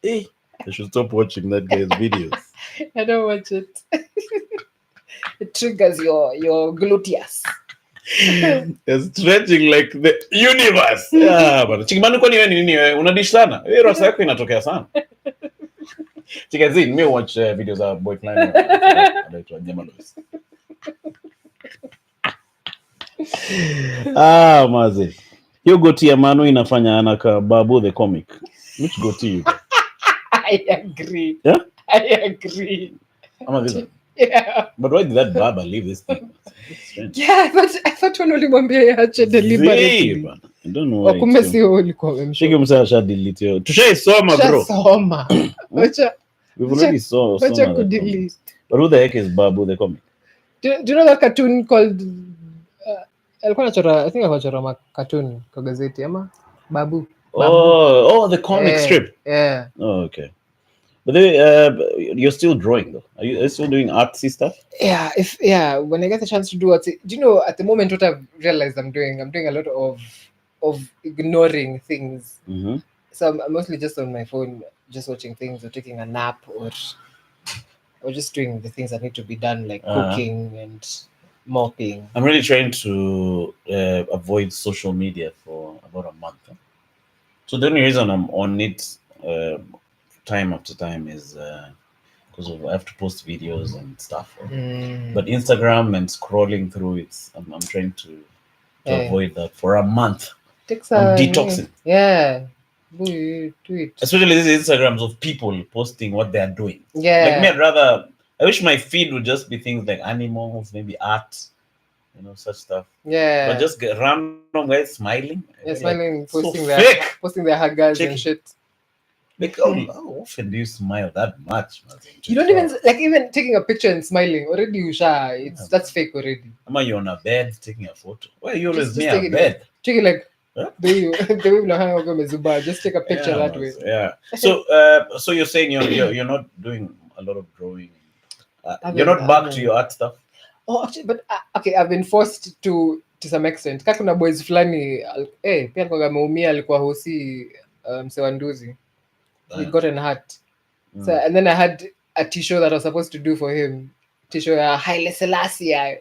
Hey, I should stop watching that guy's videos. I don't watch it. It triggers your gluteus. It's stretching like the universe. Yeah, but chikimanu kwani wewe nini wewe unadish sana. Wewe rasa yako inatokea sana. Chikazini me watch videos of boy climbing. Anaitwa Nyamalosi. Maze. Hiyo goti ya Manu inafanya anaka Babu the comic. Which goti you? I agree. Yeah? I agree. Yeah. But why did that Baba leave this thing? Yeah, I thought one ulimwambia yaache deliberately. I don't know why. Kumbe sio ulikuwa umemshow. Shiki msasha delete. Tushaisoma bro. Soma. We've already saw. Delete. But who the heck is Babu the comic? Do you know that cartoon called alikuwa anachora, I think anachora cartoon kwa gazeti ama Babu. Oh, the comic strip. Yeah. Oh, okay. But you're still drawing though. Are you still doing artsy stuff? Yeah, when I get the chance to do artsy, do you know at the moment what I've realized I'm doing a lot of ignoring things. Mm-hmm. So I'm mostly just on my phone, just watching things or taking a nap or just doing the things that need to be done, like cooking and mopping. I'm really trying to avoid social media for about a month. So the only reason I'm on it time after time is because I have to post videos and stuff. But Instagram and scrolling through it, I'm trying to avoid that for a month. I'm detoxing. Yeah. Do it. Especially these Instagrams of people posting what they are doing. Yeah. Like me, I wish my feed would just be things like animals, maybe art, such stuff. Yeah. But just get random guys smiling. Yeah, smiling, like, posting so their huggers and shit. Like, how often do you smile that much? You don't even taking a picture and smiling. Already you shy. That's fake already. Am I on a bed taking a photo? Why are you always near a bed? Check it like just take a picture that way. Yeah. So you're saying you're not doing a lot of drawing. You're not back to your art stuff. Oh, actually, but okay, I've been forced to some extent. Kaka kuna boys fulani pia kwa ameumia alikuwa hosi Msewanduzi. He got an hurt. So and then I had a t-shirt that I was supposed to do for him. T-shirt Haile Selassie.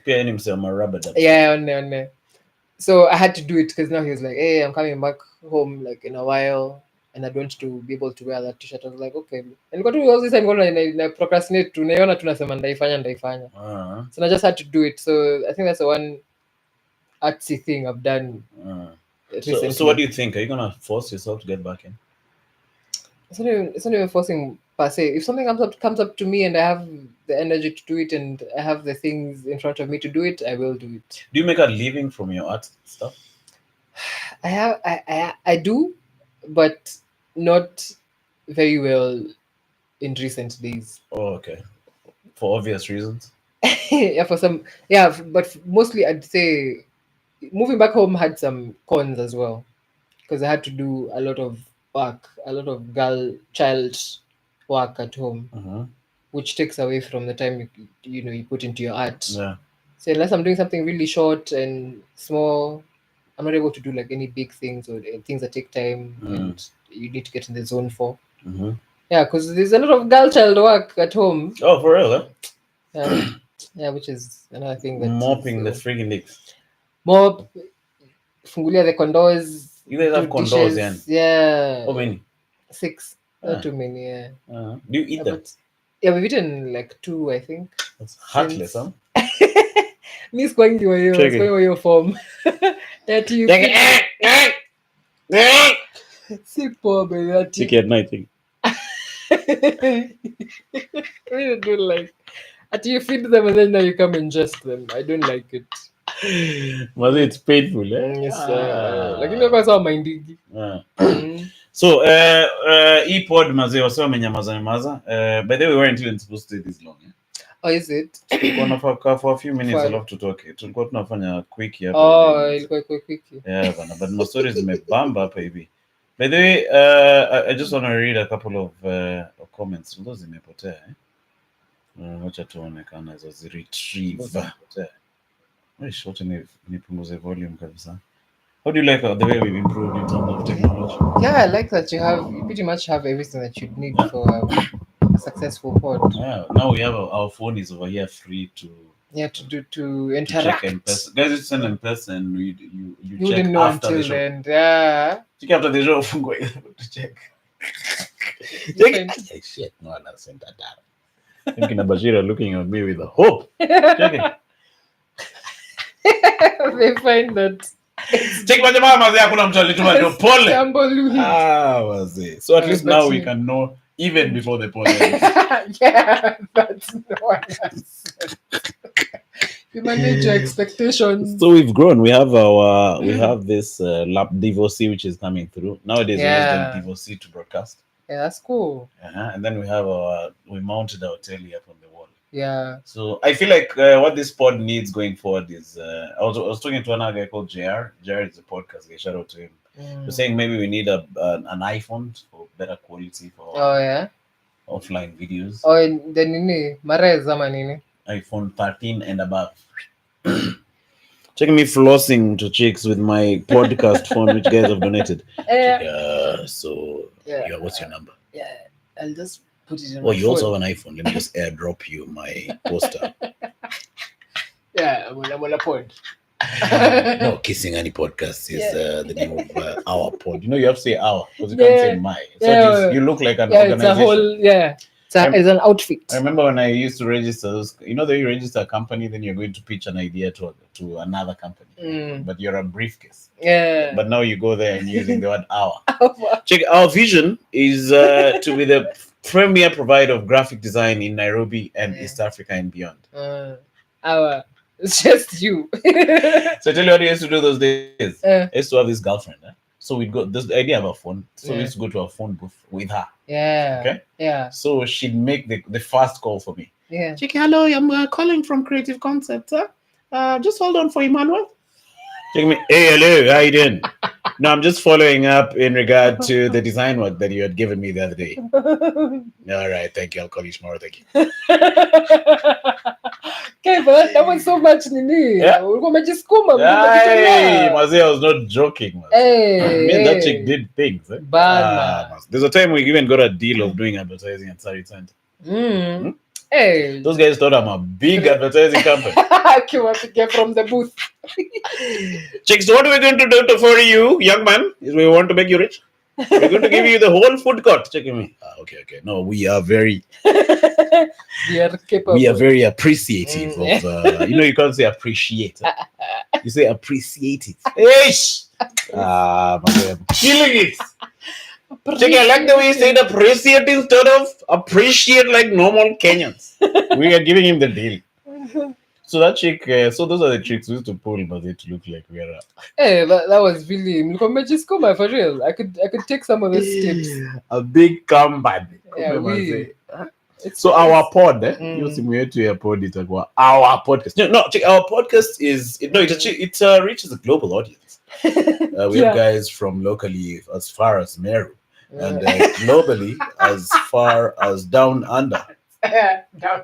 Pia ni mse wa rubber dub. Yeah, on. So I had to do it because now he was like, hey, I'm coming back home like in a while and I want to be able to wear that t-shirt. I was like, okay. And got to all this time I procrastinate to naiona tunasema ndaifanya. So I just had to do it. So I think that's the one artsy thing I've done recently. So what do you think? Are you going to force yourself to get back in? It's not even forcing per se. If something comes up to me and I have the energy to do it and I have the things in front of me to do it, I will do it. Do you make a living from your art stuff? I do, but not very well in recent days. Oh, okay. For obvious reasons? But mostly I'd say moving back home had some cons as well because I had to do a lot of work, a lot of child work at home. which takes away from the time you put into your art. Yeah. So unless I'm doing something really short and small, I'm not able to do like any big things or things that take time and you need to get in the zone for. Mm-hmm. Yeah, because there's a lot of girl child work at home. Oh, for real? Huh? Yeah, yeah, which is another thing that Mopping the is, freaking leaks. mop, fungulia the condos. You guys have do condos, dishes. Yeah. How many? 6. Not too many. Yeah. Do you eat them? But yeah, we've eaten like 2, I think. That's heartless, huh? Miss Kwangi wa your form. That you sick poor baby. That Take it at night. I don't like. Until you feed them and then now you come and ingest them. I don't like it. It's painful, eh? Yes, like you saw my ndigi. So, e-pod mazee wase wamenyamaza. By the way, we weren't even supposed to do this long. Oh, is it? For a few minutes, I love to talk. Tulikuwa tunafanya quick hapa. Oh, ilikuwa quick. Yeah, but my stories zimebamba hapa hivi. By the way, I just want to read a couple of comments. Those zimepotea. Wacha tuone kana hizo retrieve. Short nipunguze volume kabisa. How do you like the way we've improved in terms of technology? Yeah, I like that you pretty much have everything that you'd need for a successful pod. Yeah, now we have our phone is over here free to interact. Check in person. Guys, it's an in person. You check wouldn't know after until the show. then. Yeah. Check after the show. To check. Check. Shit, no one has sent that down. Thinking Bashir looking at me with a hope. Check it. They find that. Check my mama there. Kuna mtu alituma ndio pole. Wazee. So at least now we can know even before the pole. Yeah, that's no one has. You manage your expectations. So we've grown. We have this lap divorcee which is coming through nowadays. Yeah. We use the divorcee to broadcast. Yeah, that's cool. And then we mounted our telly up on the wall. Yeah. So I feel like what this pod needs going forward is I was talking to another guy called JR. JR is a podcast guy. Shout out to him. We're saying maybe we need an iPhone for better quality for offline videos. Oh, the nini mara zama nini iPhone 13 and above. Check me flossing to chicks with my podcast phone, which guys have donated. What's your number? Yeah, I'll just put it in. Oh, you phone. Also have an iPhone. Let me just airdrop you my poster. Yeah, I'm on a pod. No, Kissing Any Podcast is the name of our pod. You have to say our because you can't say my. So you look like an organization. It's a whole, it's an outfit. I remember when I used to register those, that you register a company, then you're going to pitch an idea to another company. But you're a briefcase. Yeah. But now you go there and using the word our. Check, our vision is to be the premier provider of graphic design in Nairobi and East Africa and beyond. It's just you. So I tell you what I used to do those days. I used to have this girlfriend. So we'd go, this idea of a phone. So we used to go to a phone booth with her. Yeah. Okay? Yeah. So she'd make the first call for me. Yeah. Chiki, hello, I'm calling from Creative Concepts. Just hold on for Emmanuel. Check me. Hey, hello, how you doing? No, I'm just following up in regard to the design work that you had given me the other day. All right, thank you. I'll call you tomorrow. Thank you. Okay, but that was so much nini. Yeah. Hey, Mazee, I was not joking. Hey, that chick did things. There's a time we even got a deal of doing advertising at Sari Center. Hey, those guys thought I'm a big advertising company. Came up to get from the booth. Chicks, what are we going to do for you, young man? Is we want to make you rich? We're going to give you the whole food court. Check me. Okay. No, we are very. We are capable. We are very appreciative of. You can't say appreciate. You say appreciate it. Ish. I'm killing it. Check, I like the way you said appreciate instead of appreciate like normal Kenyans. We are giving him the deal. So that chick, so those are the tricks we used to pull, but it look like we are. Hey, that was really for real. I could take some of those tips. A big comeback. Yeah, so our pod, your pod is our podcast. No, check, our podcast is it reaches a global audience. We have guys from locally as far as Meru and globally as far as down under. Down.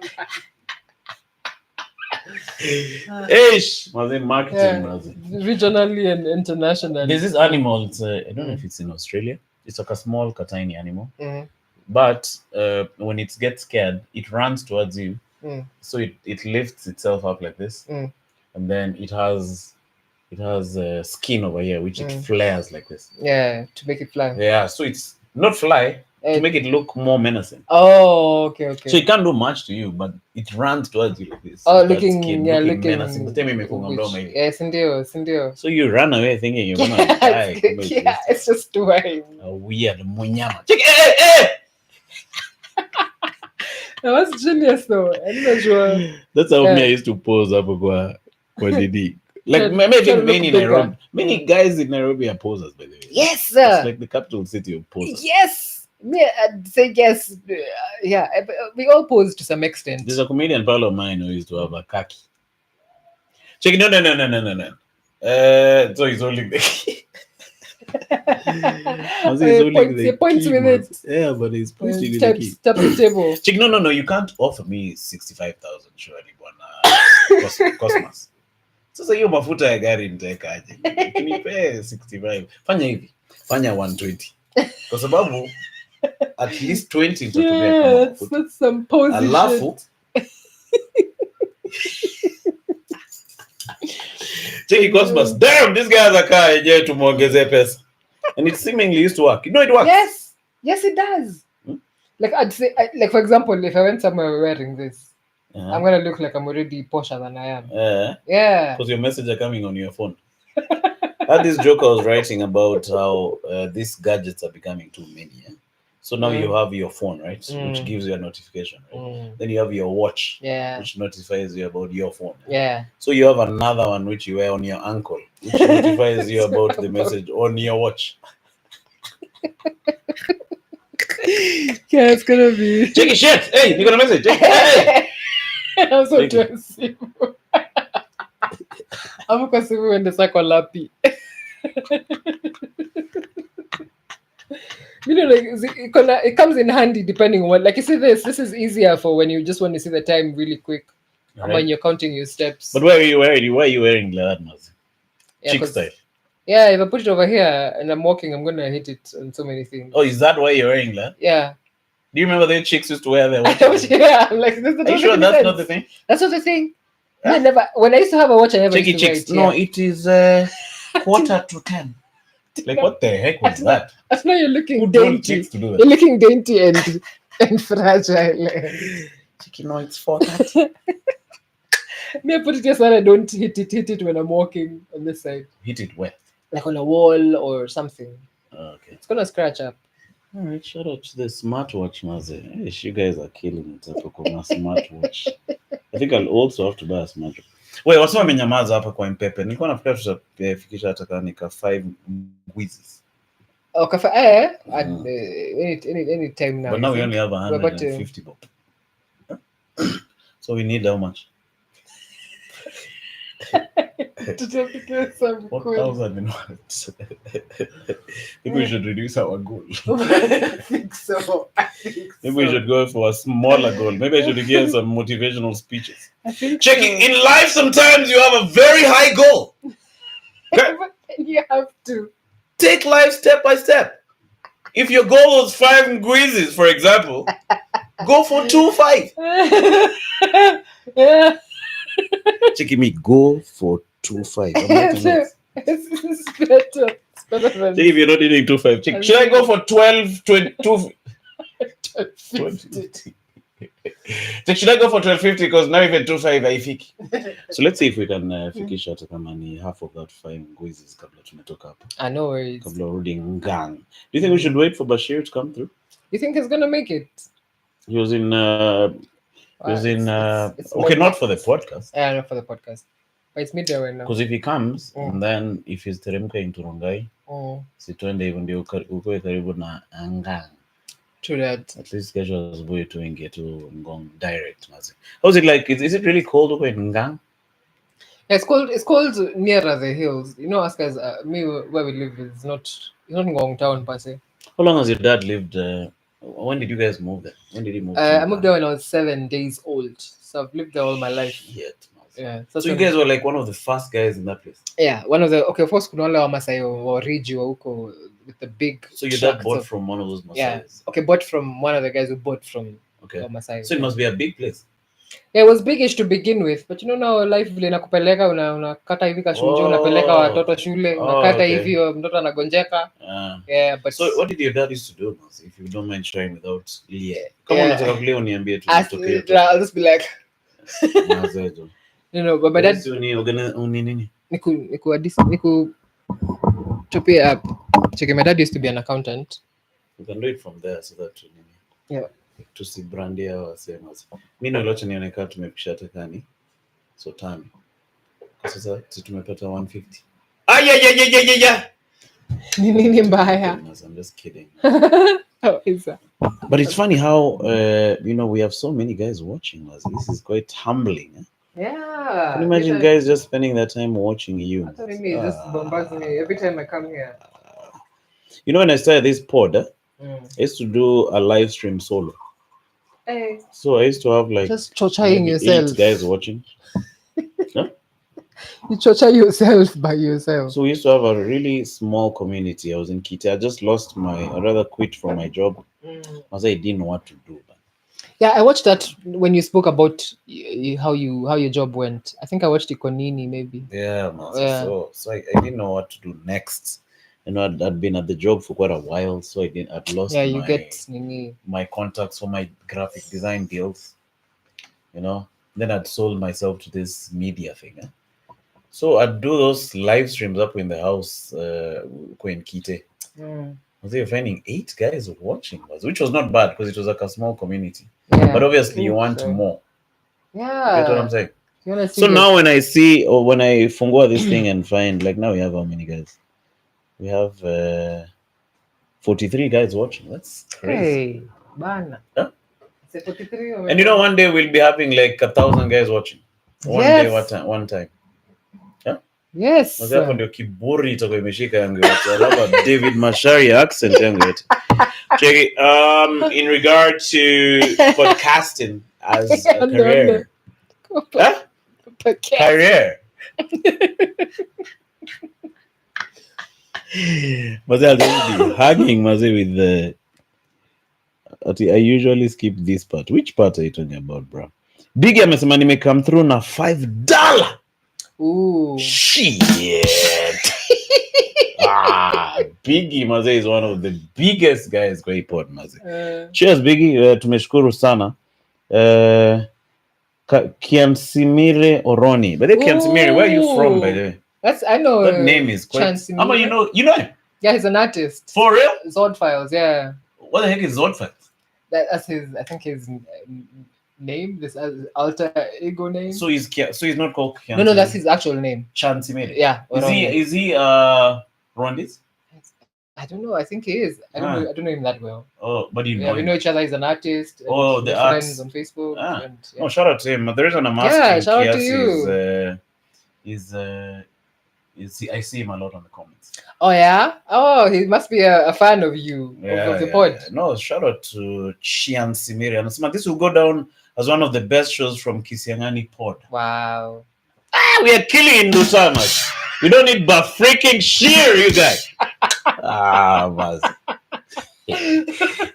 Ish, mazi marketing, mazi. Regionally and internationally. There's this animal. It's, I don't know if it's in Australia. It's like a small, tiny animal. Mhm. But when it gets scared, it runs towards you. So it lifts itself up like this, and then it has skin over here which it flares like this. Yeah, to make it fly. Yeah, so it's not fly to make it look more menacing. Oh, okay. So it can't do much to you, but it runs towards you like this. Oh, with that looking skin, menacing. Yes, indio. So you run away thinking you're gonna die. Yeah, it's just too high. A weird munyama. Check, hey! That was genius though. I'm not sure. That's how me I used to pose up kwa Didi. Like maybe many guys in Nairobi are posers, by the way. Yes, sir. It's like the capital city of posers. Yes. Yeah, I'd say yes. Yeah, we all pose to some extent. There's a comedian pal of mine who used to have a khaki. Check, no. So he's holding the key. Points with it. Yeah, but he's pointing with the key. Tap the table. Check, no. You can't offer me 65,000 surely, bwana. Cosmos. Sasa hiyo mafuta ya gari nitawekaje? Ukinipe 65. Fanya hivi. Fanya 120. Kwa sababu at least 20 nitatumia kama mafuta. That's some posy Alafu Cheki Cosmos. Damn, this guy has a car yenyewe tumuongezee pesa. And it seemingly used to work. You know it works. Yes, it does. Like I'd say, like for example, if I went somewhere wearing this, I'm gonna look like I'm already posher than I am. Yeah. Because your messages are coming on your phone. I had this joke I was writing about how these gadgets are becoming too many. Yeah? So now you have your phone, right? Which gives you a notification. Right? Then you have your watch, which notifies you about your phone. Yeah. So you have another one which you wear on your ankle, which notifies you about the message on your watch. Yeah, it's gonna be. Check it, shit! Hey, you got a message? Hey! I'm so aggressive. I'm aggressive when the circle lappy. You know, like it comes in handy depending on what. Like you see, this is easier for when you just want to see the time really quick, and when you're counting your steps. But why are you wearing that, Maz? Chick style. Yeah, if I put it over here and I'm walking, I'm gonna hit it on so many things. Oh, is that why you're wearing that? Yeah. Do you remember the chicks used to wear their watches? Yeah, like this. Are you sure that's not the thing? That's not the thing. I never. When I used to have a watch, I never used to chicks. write. No, it is 9:45. Like what the heck was that? I know you're looking Who told dainty. chicks to do that? You're looking dainty and fragile. Chicken, no, it's 4:30. Me, I put it here so I don't hit it when I'm walking on this side. Hit it where? Like on a wall or something. Okay. It's gonna scratch up. All right, shout out to the smartwatch, Maze. You guys are killing it. Smartwatch. I think I'll also have to buy a smartwatch. Wait, wasema amenyamaza hapa kwa Mpepe. Nilikuwa nafikiri tutafikisha hata kama nika 5 quizzes. Oh, kafa any time now. But now we only have 150 bob. So we need how much? To take some 4,000 in what? Maybe we should reduce our goal. I think so. Maybe we should go for a smaller goal. Maybe I should give some motivational speeches. Checking in life, sometimes you have a very high goal. Okay? You have to take life step by step. If your goal was 5 quizzes, for example, go for 2-5. Yeah. Checking me, go for 2-5. It's better. It's better than if you're not eating 2-5, check. Should I go for 12, 22? 12.50. Should I go for 12.50? Because now even 2-5 I think. So let's see if we can fikisha hata kama ni half of that 5 quizzes kabla tumetoka hapa. I know where it's. Kabla rudi Ngang. Do you think we should wait for Bashir to come through? You think he's gonna make it? He was in okay, not for the podcast. Yeah, not for the podcast. But it's midday right now. Because if he comes and then if he's teremka into Rongai, situende hivyo ndio ukoe karibu na Ngang. True that. At least kesho asubuhi tuingie tu Ngong direct. How's it like? Is it really cold over in Ngang? Yeah, it's cold nearer the hills. You know, us guys, where we live is not Ngong town per se. How long has your dad lived When did you guys move there? When did you move? I moved there when I was 7 days old, so I've lived there all my life. Shit, Yeah. So you guys were like one of the first guys in that place. Yeah, one of the of course kuna wale wa Masai wa Riji wa huko with the big. So your dad bought from one of those Masais. Yeah. Okay, bought from one of the guys who bought from Masai. So it must be a big place. Yeah, it was big-ish to begin with, but you know now life vile inakupeleka unakata hivi kashunje unapeleka watoto shule unakata hivi mtoto anagonjeka. Yeah, but so what did your dad used to do, if you don't mind sharing without kama unataka vile uniambie tu I'll just be like you know, but my dad nini niku top it up. Check, my dad used to be an accountant. You can do it from there so that yeah, tusibrandia wasema. Mimi na locha nionekana tumepisha takani. So tani. Sasa tumepata 150. Yeah. Nini mbaya? I'm just kidding. Oh, is that? But it's funny how we have so many guys watching us. This is quite humbling. Yeah. Can you imagine guys just spending their time watching you? That's what I mean. It just bombards me every time I come here. You know, when I started this pod, I used to do a live stream solo. Hey. So I used to have like just torturing yourself. 8 guys watching. Huh? You torture yourself by yourself. So we used to have a really small community. I was in Kitty. I just lost I'd rather quit from my job. I didn't know what to do. Yeah, I watched that when you spoke about how your job went. I think I watched Ikonini maybe. Yeah, man. So I didn't know what to do next. You know, I'd been at the job for quite a while, so I'd lost my contacts for my graphic design deals. You know, then I'd sold myself to this media thing. So I'd do those live streams up in the house, in Kite. I was finding 8 guys watching us, which was not bad because it was like a small community. Yeah, but obviously you want more. Yeah. You get what I'm saying? So now when I see or when I fungua this thing and find, like, now we have how many guys? We have 43 guys watching. That's crazy. Hey, bana. Huh? It's 43. And you know, one day we'll be having like 1,000 guys watching. One time. Yes. Hapo ndio kiburi itakuwa imeshika yangu yote. I love a David Mashari accent yangu yote. Check it. In regard to podcasting as a career. Career. Maze, I'll just be hugging Maze with the... I usually skip this part. Which part are you talking about, bro? Biggie amesema nimecome through na $5. Ooh. Shit. Biggie Maze is one of the biggest guys kwa hii pod Maze. Cheers Biggie, tumeshukuru sana. Kiansimire Oroni. But Kiansimire, where are you from, by the way? I know. That name is quite... Ama, you know him? Yeah, he's an artist. For real? Zod Files, yeah. What the heck is Zod Files? That's I think his name, this alter ego name. So he's not called Kiansimire? No, that's his actual name. Chansimire. Yeah. Is he Rwandese? I don't know. I think he is. I don't know him that well. Oh, but you know. Yeah, we know each other. He's an artist. Oh, the friends on Facebook. And, yeah. Oh, shout out to him. The reason I'm asking, yeah, shout out to you. I see him a lot on the comments. Oh yeah. Oh, he must be a fan of you of the pod. Yeah. No, shout out to Chian Simiri. And this will go down as one of the best shows from Kisiangani pod. Wow. We are killing Nduta, man. We don't need but freaking sheer, you guys.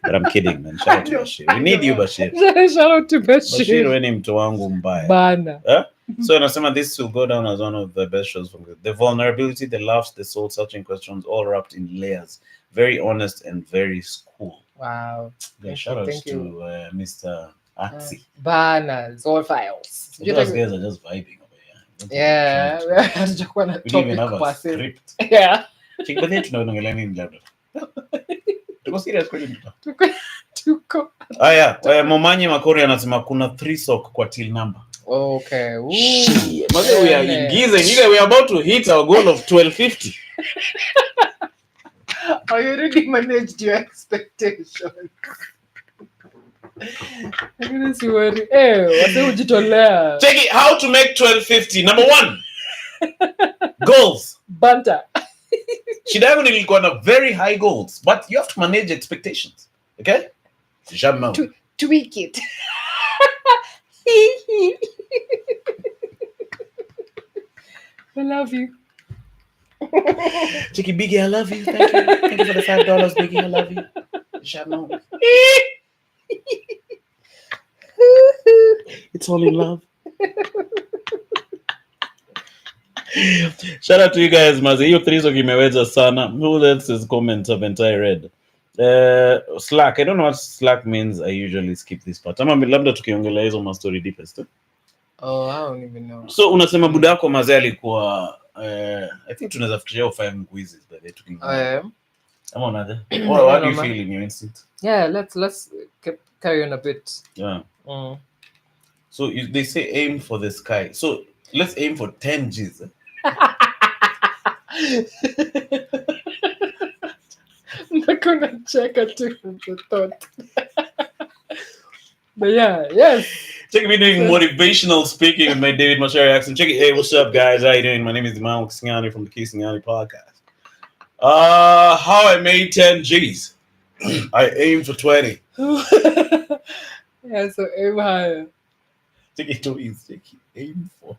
But I'm kidding, man. Shout out to Bashir. We need you, Bashir. Shout out to Bashir. Bashir weni mtu wangu mbaya. Bana. So nasema this will go down as one of the best shows from the vulnerability, the laughs, the soul-searching questions, all wrapped in layers. Very honest and very cool. Wow. Shout out to Mr. Axie. Bana, Zod Files. Those guys are just vibing over here. Yeah. We didn't even have a script. Yeah. But then tunaongelea nini labda? Tuko serious kweli? Tuko. Momanyi Makori anasema kuna 3 sock kwa till number. Okay. Ooh. We are engaging. We are about to hit our goal of 1250. I already managed your expectations. I'm gonna worry. Wase ujitolea. Check it. How to make 1250. Number 1. Goals. Banter. Shida yangu nilikuwa na very high goals, but you have to manage expectations. Okay? Jamais. Tweak it. I love you. Chicky Biggie, I love you. Thank you. Thank you for the $5, Biggie. I love you. Jamais. It's all in love. Shout out to you guys, mazi. Hiyo threesome imeweza sana. Who else's comments haven't I read? Slack. I don't know what Slack means. I usually skip this part. Ama labda tukiongelea hizo ma story deepest. Oh, I don't even know. So unasema buda yako mazi alikuwa I think tunaweza fikiria 5 quizzes by the way. Ama unaje? What do you feel in your instinct? Yeah, let's carry on a bit. Yeah. So they say aim for the sky. So let's aim for 10 G's. I'm not gonna check a different thought. But yeah, yes. Check me doing motivational speaking with my David Mashari accent. Check it. Hey, what's up, guys? How you doing? My name is Dimao Singani from the Kisingani podcast. How I made 10 G's. I aim for 20. Yeah, so aim higher. Take it too easy. Aim for.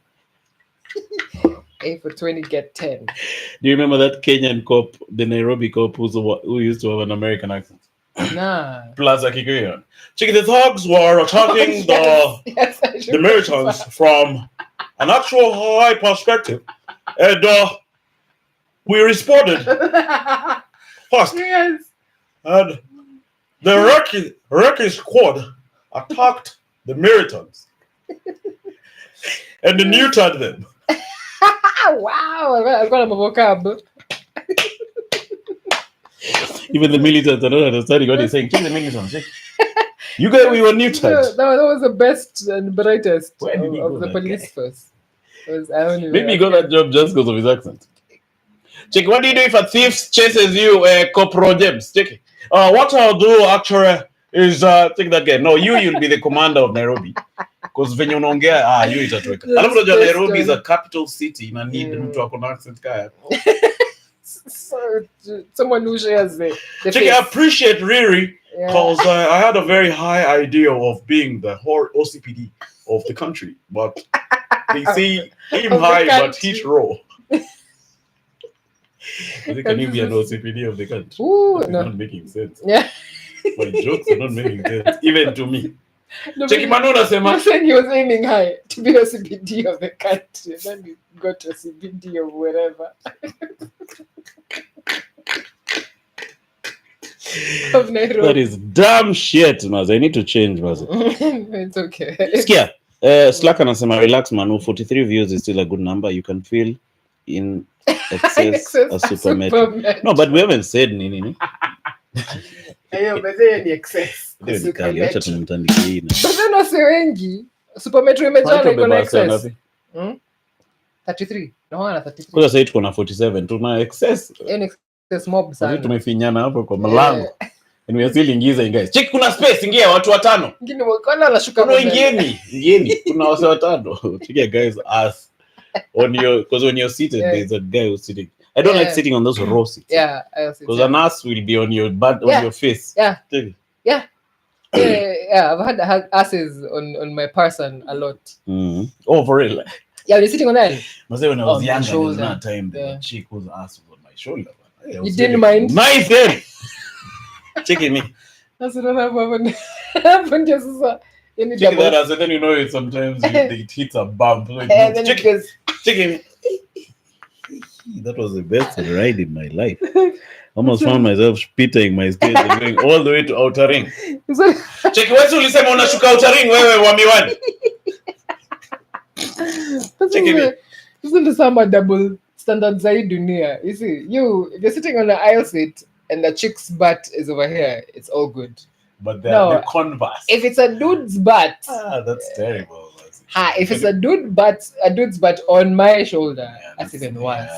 Aim for 20, get 10. Do you remember that Kenyan cop, the Nairobi cop who used to have an American accent? Nah. Plaza Kikuyan. Check, the thugs were attacking the militants from an actual high perspective, and we responded fast. Yes. And the wrecking squad attacked the militants and neutered them. Wow, I've got a vocab. Even the militants are not understanding what he's saying. Check the militants. Check. You guys, we were neutered. That was the best and brightest Where did he of go, the that police guy? force. Maybe he got that job just because of his accent. Check, what do you do if a thief chases you, Corporal James? Check it. What I'll do actually is take that guy. No, you'll be the commander of Nairobi. Because when you unaongea, you itatoweka. Alafu unajua Nairobi is a capital city na need mtu akona accent kaya. So, someone who shares the Check, face. I appreciate Riri because I had a very high idea of being the whole OCPD of the country, but they say aim high but hit low. Can you be an OCPD of the country? Ooh, That's no. not making sense. Yeah. My jokes are not making sense, even to me. No, Check, Manona you're saying he was aiming high to be a CBD of the country. Then he got a CBD of wherever. Of Nairobi. That is damn shit, Maz. I need to change, Maz. It's okay. Skia, Slack anasema relax, Manu. 43 views is still a good number. You can feel in excess a super metro. No, but we haven't said nini. Ayo, but then ni excess. Ndio nikali, acha tumtandikie hii. But then wase wengi Super Metro imejaa iko na excess. 33. No, ana 33. Kwa sasa tuko na 47, tuna excess. Any excess mob sana. Sisi tumefinyana hapo kwa mlango. And we are still ingiza guys. Check, kuna space, ingia watu watano. Ngine wakona anashuka Kuna ingieni. Kuna watu watano. Check guys, us on your, because when you're seated there's a guy who's sitting. I don't like sitting on those row seats. Yeah, I also. Because an ass will be on your butt, on your face. Yeah. Check. Yeah. Yeah, I've had asses on my person a lot. Mm-hmm. Oh, for real? Yeah, you're sitting on that. But when I was On younger, my there was shoulder. not time that Yeah. a chick whose ass was on my shoulder. You didn't mind? Nice then! Checking me. That's what happened. Happened just Check that ass, and then you know it sometimes it hits a bump. So and then it goes. Checking me. That was the best ride in my life. Almost found myself spitting my space and going all the way to Outer Ring. Check, wewe ulisema unashuka Outer Ring wewe wa miwani. Listen to some double standards za hii dunia. You see, if you're sitting on an aisle seat and the chick's butt is over here, it's all good. But the converse. If it's a dude's butt, that's terrible. If it's a dude's butt on my shoulder, that's even worse.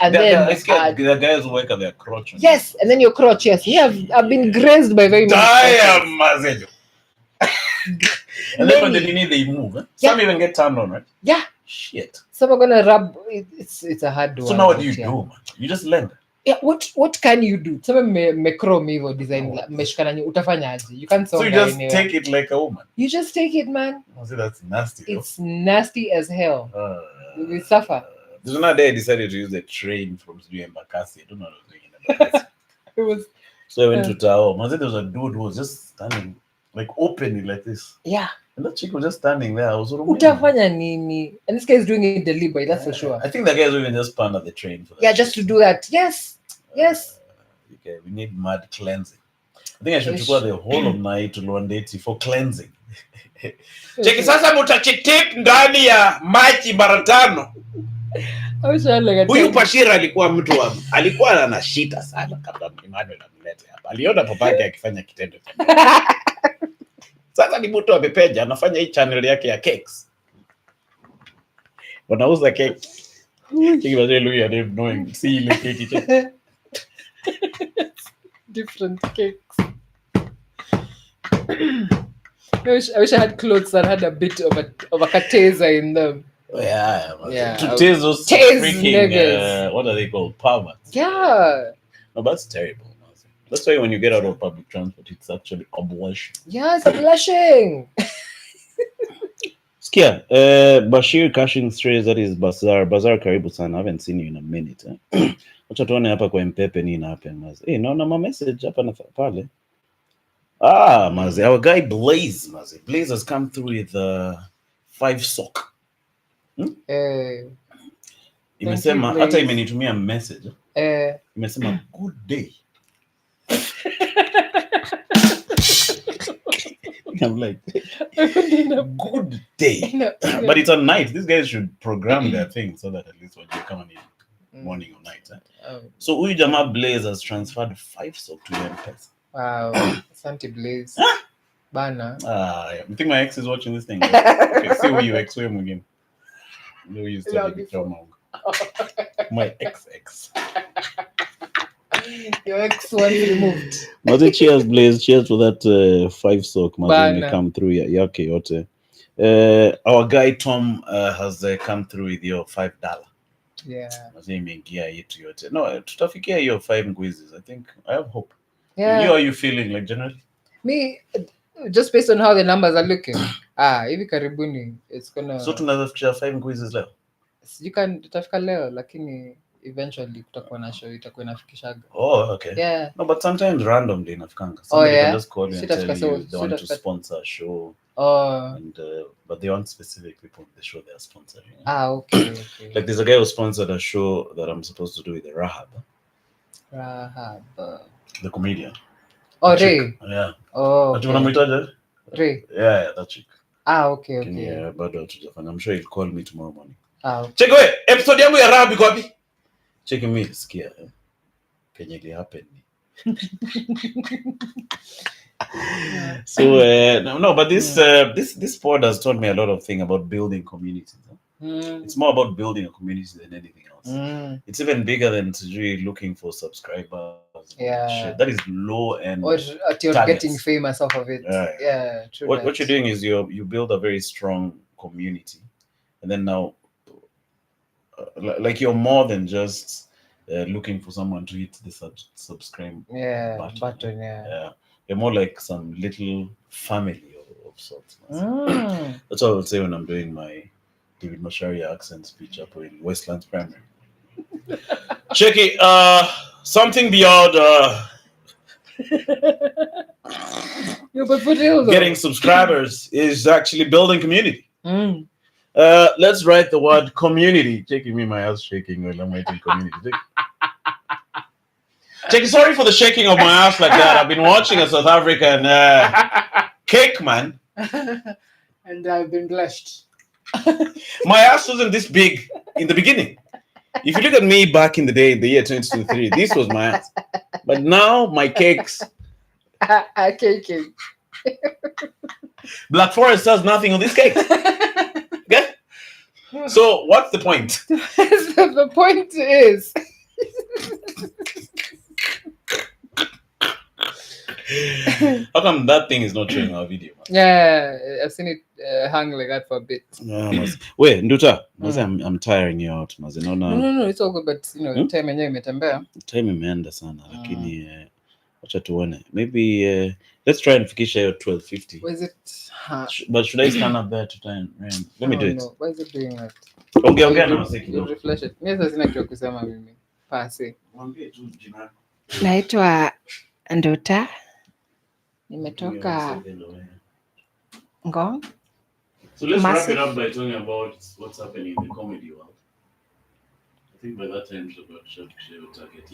And then the guys who work at their crotch. Yes, and then your crotch. Yes, I've been grazed by very many. And then when they move, some even get turned on, right? Yeah. Shit. Some are gonna rub. It's a hard one. So now what do you do, man? You just lend. Yeah, what can you do? Sema chrome hivyo design mmeshikana utafanya aje? You can't So songa you just anywhere. take it like a woman. You just take it, man. Oh, see, that's nasty. It's nasty as hell. You will suffer. There's another day I decided to use the train from Embakasi. I don't know what I was doing in Embakasi. It was So I went to Tao. There was a dude who was just standing like openly like this. yeah. And that chick was just standing there. I was sort of Utafanya nini? And this guy is doing it deliberately, that's for sure. I think the guys even just panned at the train for that. Yeah, just to do that. Yes. Okay, we need mud cleansing. I think I should take the whole of night to Luandeti for cleansing. Cheki sasa mutachitip ndani ya maji mara 5. Huyu Pashira alikuwa ana shida sana kabla Emmanuel amlete hapa. Aliona papake akifanya kitendo cha. Sasa ni mtu amepeja anafanya hii channel yake ya cakes. Wanauza cake. Cheki baadaye Louis and him knowing see ile cake. Different cakes. I wish I had clothes that had a bit of a kateza in them. Yeah. To tase those freaking what are they called? Perverts. Yeah. No, that's terrible. That's why when you get out of public transport, it's actually a blush. Yeah, it's a blushing. Skia, Bashir cashing strays, that is Bazaar karibu sana. I haven't seen you in a minute. Wacha tuone hapa kwa Mpepe nini happen mazi. Naona ma message hapa na pale. Mazi, our guy Blaze, mazi. Blaze has come through with 5 sock. Imesema hata imenitumia message. Imesema good day. I'm like, good day. But it's at night. These guys should program their thing so that at least when you come in morning or night. So Uyu Jama Blaze has transferred 5 sock to M-Pesa. Wow. Santi Blaze. Bana. I think my ex is watching this thing. Okay, see who you ex with again. No, you study my ex. Your ex one removed. Mazi, cheers Blaze, cheers for that 5 sock. Mazi may come through yake yote. Our guy Tom has come through with your $5. Yeah. Mazi imeingia yetu yote. No, tutafikia hiyo 5 ngwizes. I think I have hope. Yeah. How are you feeling like generally? Me, just based on how the numbers are looking. Hivi karibuni it's gonna. So tunaweza fikisha 5 ngwizes leo. You can tutafika leo lakini eventually kutakuwa na show itakuwa inafikishaga. Oh, okay. Yeah. No, but sometimes randomly inafikanga. Somebody can just call you and tell so, you they want to sponsor a show. And but they want specific people in the show they are sponsoring. Okay. Like there's a guy who sponsored a show that I'm supposed to do with the Rahab. The comedian. Oh, Ray. Yeah. Oh. Okay. Ray. Yeah, that chick. Okay. Yeah, but I'm sure he'll call me tomorrow morning. Okay. Check away. Episode yangu ya Rahab iko wapi? Check me skia. Kenye li happen. So no, but this pod has taught me a lot of things about building communities. It's more about building a community than anything else. It's even bigger than really looking for subscribers. Yeah, that is low end. Or you're getting famous off of it. Yeah, true. What you're doing is you build a very strong community, and then now, like you're more than just looking for someone to hit the subscribe button. Yeah. You're more like some little family of sorts. That's what I would say when I'm doing my David Masharia accent speech up in Westlands Primary. Check it. Something beyond getting subscribers is actually building community. Let's write the word community. Checking me, my ass shaking while I'm writing community. Check, sorry for the shaking of my ass like that. I've been watching a South African cake, man. And I've been blessed. My ass wasn't this big in the beginning. If you look at me back in the day, the year 2023, this was my ass. But now my cakes. Cake. Black Forest does nothing on this cake. Okay? So what's the point? So the point is How come that thing is not showing our video? Man? Yeah, I've seen it hang like that for a bit. Wait, Nduta, I'm tiring you out. No, it's all good, but you know, time yenyewe imetembea. Time imeenda sana, lakini wacha tuone. Maybe let's try and fikisha hiyo 12:50. Why is it? But should I stand up there to try and let me do it. No. Why is it doing that? Ongea na wasiki. You refresh it. Mimi sasa sina kitu kusema mimi. Pasi. Ongea tu jina. Naitwa Nduta. Nimetoka Ngong. So let's wrap it up by talking about what's happening in the comedy world. I think by that time we'll target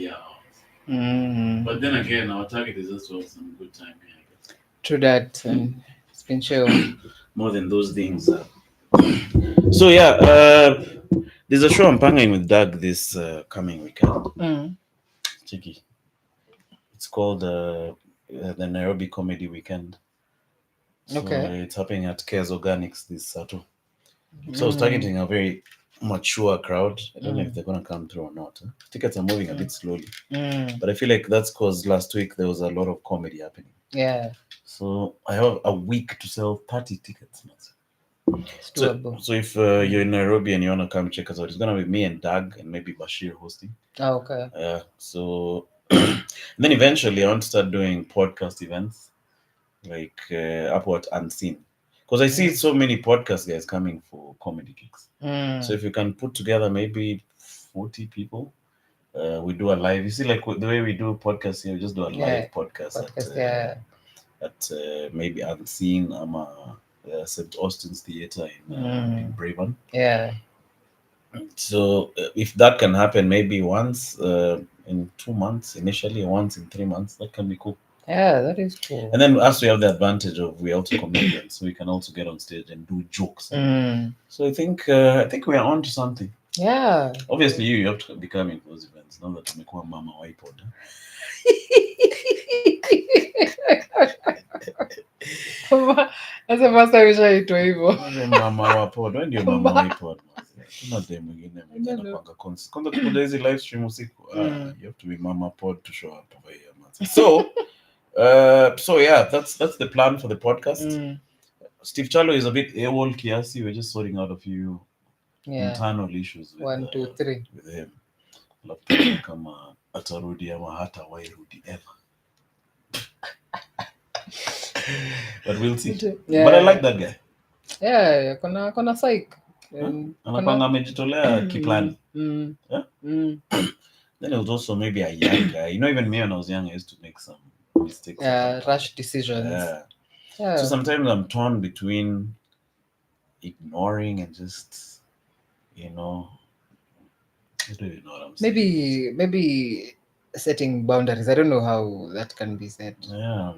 But then again, our target is also some good time here, I guess. True that, and it's been chill. More than those things. So yeah, there's a show I'm panging with Doug this coming weekend. Cheeky. It's called the Nairobi Comedy Weekend. So it's happening at Cares Organics this Saturday. So I was targeting a very mature crowd. I don't know if they're going to come through or not. Tickets are moving a bit slowly. But I feel like that's because last week there was a lot of comedy happening. Yeah. So I have a week to sell 30 tickets. So if you're in Nairobi and you want to come check us out, it's going to be me and Doug and maybe Bashir hosting. Oh, okay. So then eventually I want to start doing podcast events like Upward Unseen. Because I see so many podcast guys coming for comedy gigs. So if you can put together maybe 40 people, we do a live. You see, like the way we do podcasts here, we just do a live podcast at maybe Unseen, St. Austin's Theatre in Braeburn. Yeah. So if that can happen, maybe once in 2 months initially, once in 3 months, that can be cool. Yeah, that is cool. And then as we have the advantage of we're also comedians, so we can also get on stage and do jokes. So I think we are on to something. Yeah. Obviously, you have to be coming to those events. Now that umekuwa mama wa iPod. That's the first time ushaitwa hivyo. Mama wa pod, wewe ndio mama wa iPod. Kuna dem mwingine anapanga kwanza kuna hizi live stream usiku. You have to be mama pod to show up over here. So yeah, that's the plan for the podcast. Steve Chalo is a bit AWOL kiasi. We're just sorting out a few internal issues with 1, 2, 3 with him. Laptop kama atarudi ama hata wairudi ever. But we'll see. Yeah. But I like that guy. Yeah, kona psych. Anapanga amejitolea kiplani. Then it was also maybe a young guy. You know, even me when I was young, I used to make some mistakes. Rash decisions. Yeah. So sometimes I'm torn between ignoring and just, I don't even know what I'm saying. Maybe setting boundaries. I don't know how that can be said. Yeah,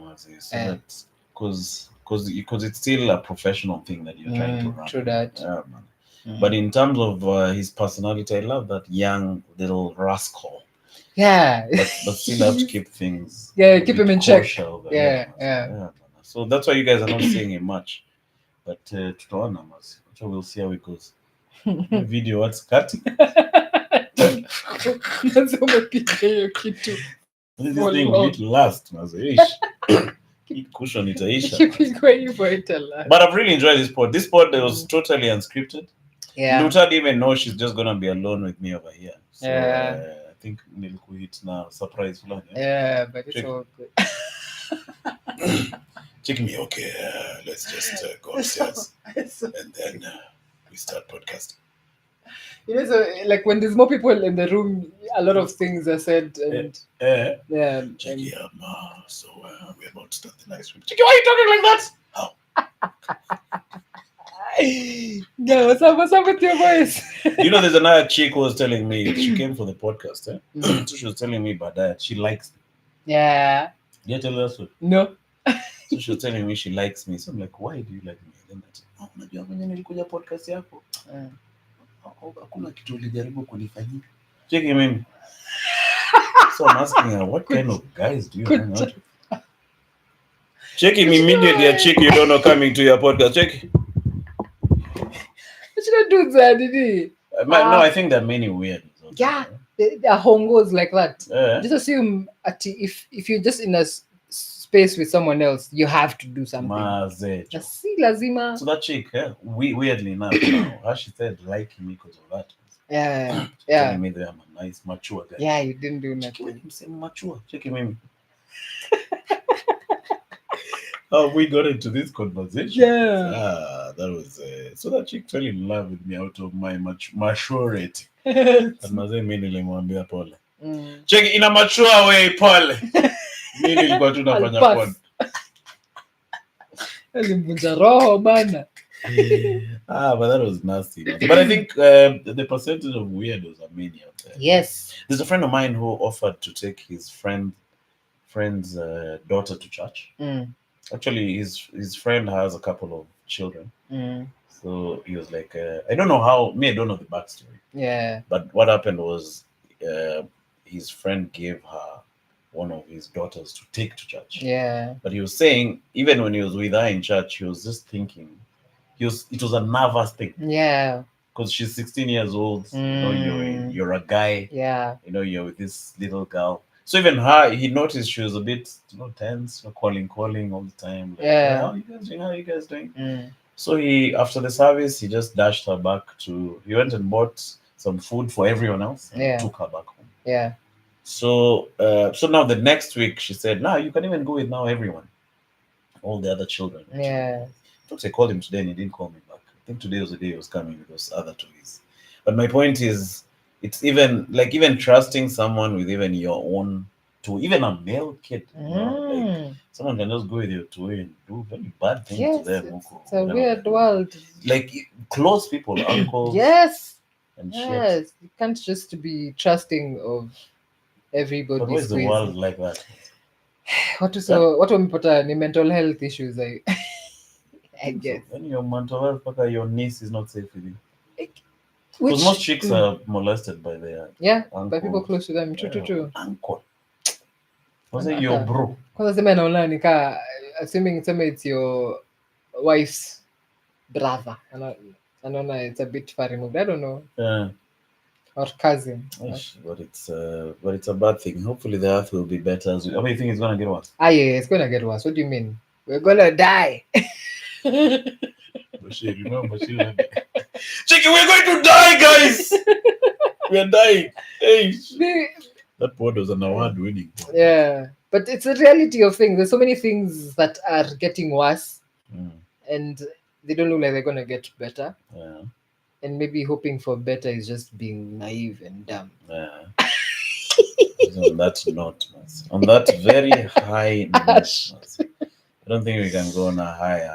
that's because it's still a professional thing that you're trying to run. True that. Yeah, man. But in terms of his personality, I love that young little rascal. Yeah. But still have to keep things. Yeah, keep him in check. Yeah. So that's why you guys are not seeing him much. But tutaona mas. So we'll see how it goes. Video what's cutting. That's umepiga hiyo kitu. This thing will last, mas. Cushion itaisha. But I've really enjoyed this pod. This pod was totally unscripted. Yeah. Nduta didn't even know she's just gonna be alone with me over here. So I think nilikuhit now surprise fulani. Yeah, but it's all good. Check me, okay. Let's just go upstairs and then we start podcasting. So like when there's more people in the room, a lot of things are said. And Checky, so we're about to start the live stream. Checky, why are you talking like that? How? Yeah, what's up with your voice? There's another chick who was telling me she came for the podcast. So she was telling me about that. She likes me. Yeah. Did I tell her that? No. So she was telling me she likes me. So I'm like, why do you like me? Then I said, unajua mwenye nilikuja podcast yako. Hakuna kitu ulijaribu kunifanyia. Cheki mimi. So I'm asking her, what kind of guys do you hang out with? Cheki me immediately a chick you don't know coming to your podcast. Cheki. You shouldn't do that, did he? No, I think there are many weird. Yeah, there are hongos like that. Yeah. Just assume if you're just in a space with someone else, you have to do something. Mazecho. Na si lazima. So that chick, weirdly enough, now, how she said liking me because of that. Yeah. Telling me that I'm a nice, mature guy. Yeah, you didn't do nothing. I'm saying mature. Check him. How we got into this conversation? Yeah. That was so that chick fell in love with me out of my maturity. And mazee mimi nilimwambia pole. Check in a mature way, pole. Mimi nilikuwa tu nafanya pole. Alimvunja roho bana. But that was nasty. But I think the percentage of weirdos are many out there. Yes. There's a friend of mine who offered to take his friend's daughter to church. Actually, his friend has a couple of children. So he was like, I don't know how. I don't know the backstory. Yeah. But what happened was, his friend gave her one of his daughters to take to church. Yeah. But he was saying, even when he was with her in church, he was just thinking, it was a nervous thing. Yeah. Because she's 16 years old. You know, you're a guy. Yeah. You know, you're with this little girl. So even her, he noticed she was a bit, tense, calling all the time. Like, Yeah. How are you guys doing? So after the service, he just dashed her back he went and bought some food for everyone else and took her back home. Yeah. So now the next week she said, you can even go with now everyone. All the other children. Yeah. I called him today and he didn't call me back. I think today was the day he was coming with those other toys. But my point is, it's even trusting someone with even your own toy, even a male kid. You know, like someone can just go with your toy and do very bad things to them. It's a weird world. Like close people, uncles. Yes. And yes. Shit. You can't just be trusting of everybody. But where's the world like that? What wamepata ni mental health issues, I guess. When your mental health, your niece is not safe with you. Because most chicks are molested by their uncle. By people close to them. True. Uncle. Was it your bro? Because the man assuming it's your wife's brother. And it's a bit far removed. I don't know. Yeah. Or cousin. But it's a bad thing. Hopefully the earth will be better. You think it's gonna get worse? Yeah, it's gonna get worse. What do you mean? We're gonna die. Bashir, remember Bashir? Chicky, we're going to die, guys. We're dying. Hey, that pod was an award-winning pod. Yeah, but it's a reality of things. There's so many things that are getting worse, and they don't look like they're gonna get better. Yeah. And maybe hoping for better is just being naive and dumb. Yeah. On that note, on that very high note, I don't think we can go on a higher.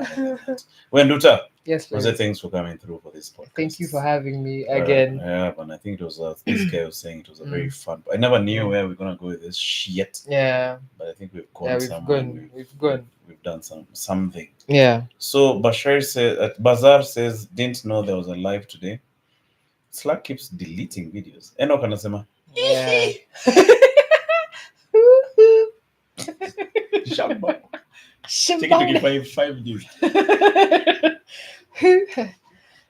When Nduta, yes, was it thanks for coming through for this podcast. Thank you for having me again. And I think it was this guy was saying it was a very fun. I never knew where we're gonna go with this shit. Yeah, but I think we've gone We've done something. Yeah. So Bazar says didn't know there was a live today. Slack keeps deleting videos. Eno kanasema. Yeah. Shamba. Take it to 5 views.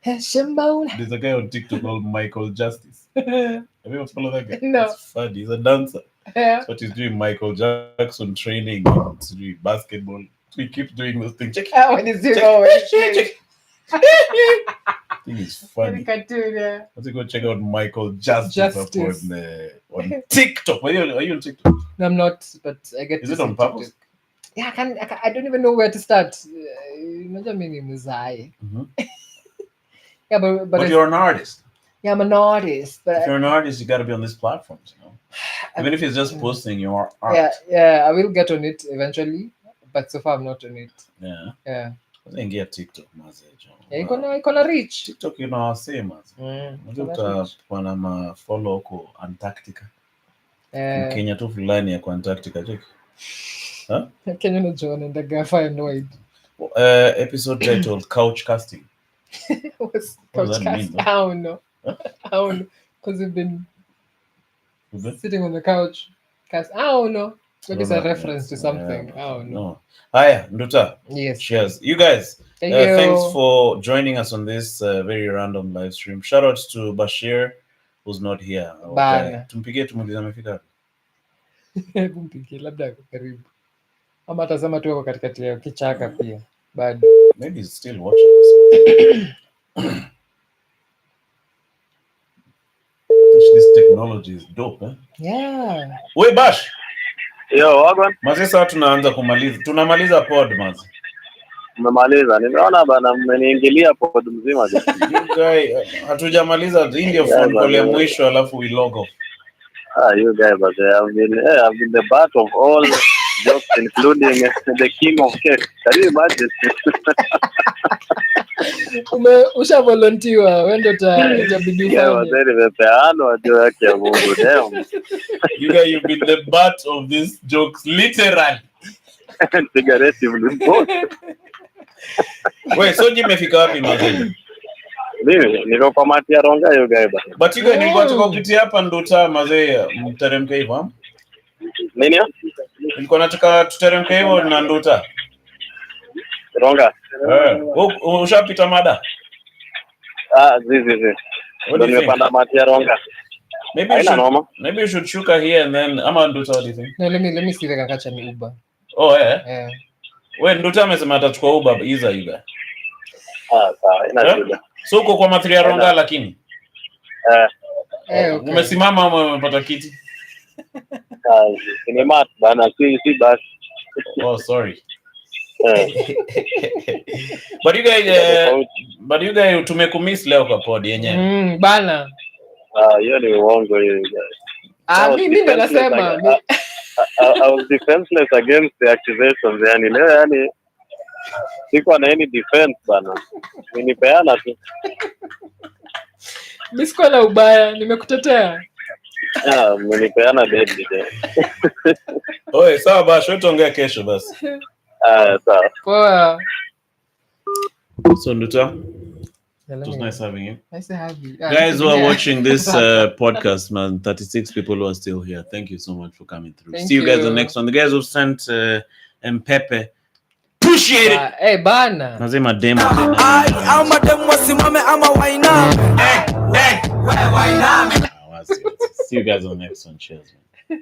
There's a guy on TikTok called Michael Justice. Have you ever followed that guy? No. It's funny. He's a dancer. Yeah. But he's doing Michael Jackson training. He's doing basketball. So he keeps doing those things. Check it. I think it's funny. Let's go check out Michael Justice. On TikTok. Are you on TikTok? No, I'm not, but I get. Is it on purpose? Yeah, I don't even know where to start. Yeah, but you're an artist. Yeah, I'm an artist. But if you're an artist, you got to be on these platforms, you know. Even if it's just posting your art. Yeah, I will get on it eventually, but so far I'm not on it. Yeah. I think get TikTok, mazejo. Yeah, icona reach. TikTok, same as. Unajua follow ko Antarctica. Kenya tu fulani ya Antarctica check. Huh? Kenya no John and the guy annoyed. Episode titled Couch Casting. What's couch casting? I don't know. Because we've been sitting on the couch. I don't know. Maybe it's a reference to something. I don't know. No. Hiya, Nduta. Yes. Cheers. You guys. Thank you. Thanks for joining us on this very random live stream. Shout out to Bashir, who's not here. Bana. Tumpigie tumuulize amefika. Kumpigie labda karibu. Ama atazama tu katikati ya kichaka pia. But maybe he's still watching this. This technology is dope, eh? yeah. We Bash. Yo, wagon. Mazi sasa tunamaliza pod mazi. Mmemaliza. Nimeona bana mmeniingilia pod mzima. You guy hatujamaliza ndio phone call ya mwisho alafu we log off. You guys, but I've been the butt of all jokes, including the king of cake. Can you imagine? Usha volunteer wendo itabidi ufanye. Yeah, wazee nimepeana juu yake ya Mungu damn. You guys, you've been the butt of these jokes literally. Figuratively both. Wait, so nimefika wapi mazeni? Mimi niko kwa Matia Ronga you guys. But you guys nilikuwa tukopitia hapa Nduta mazee mteremke hivyo. Nini? Nilikuwa nataka tuteremke hivyo na Nduta. Ronga. Ushapita mada? Zizi. What do you Nimepanda Matia Ronga. Maybe you should shuka here and then ama Nduta, what do you think? No, let me see if I can catch an Uber. Oh yeah. Yeah. Wewe Nduta amesema atachukua Uber iza Uber. Sawa, ina shida. So uko kwa Matia Ronga lakini. Okay. Umesimama ama umepata kiti? Ni mat bana si basi. Oh sorry. But you guys tumekumiss leo kwa pod yenyewe. Bana. Hiyo ni uongo hiyo guys. Mimi ndo nasema I was defenseless against the accusations yani leo yani siko na any defense bana. Ninipeana tu. Mimi siko na ubaya, nimekutetea. Mnipeana deadly. Oe, sawa Bash, wewe tuongea kesho basi. Sawa. Poa. So Nduta, it was nice having you. Nice to have you. Guys who are watching this podcast, man, 36 people who are still here. Thank you so much for coming through. See you guys on the next one. The guys who sent Mpepe. Appreciate it. Hey, bana. Nasema demo. Ama demo wasimame ama wainame. See you guys on the next one. Cheers, man.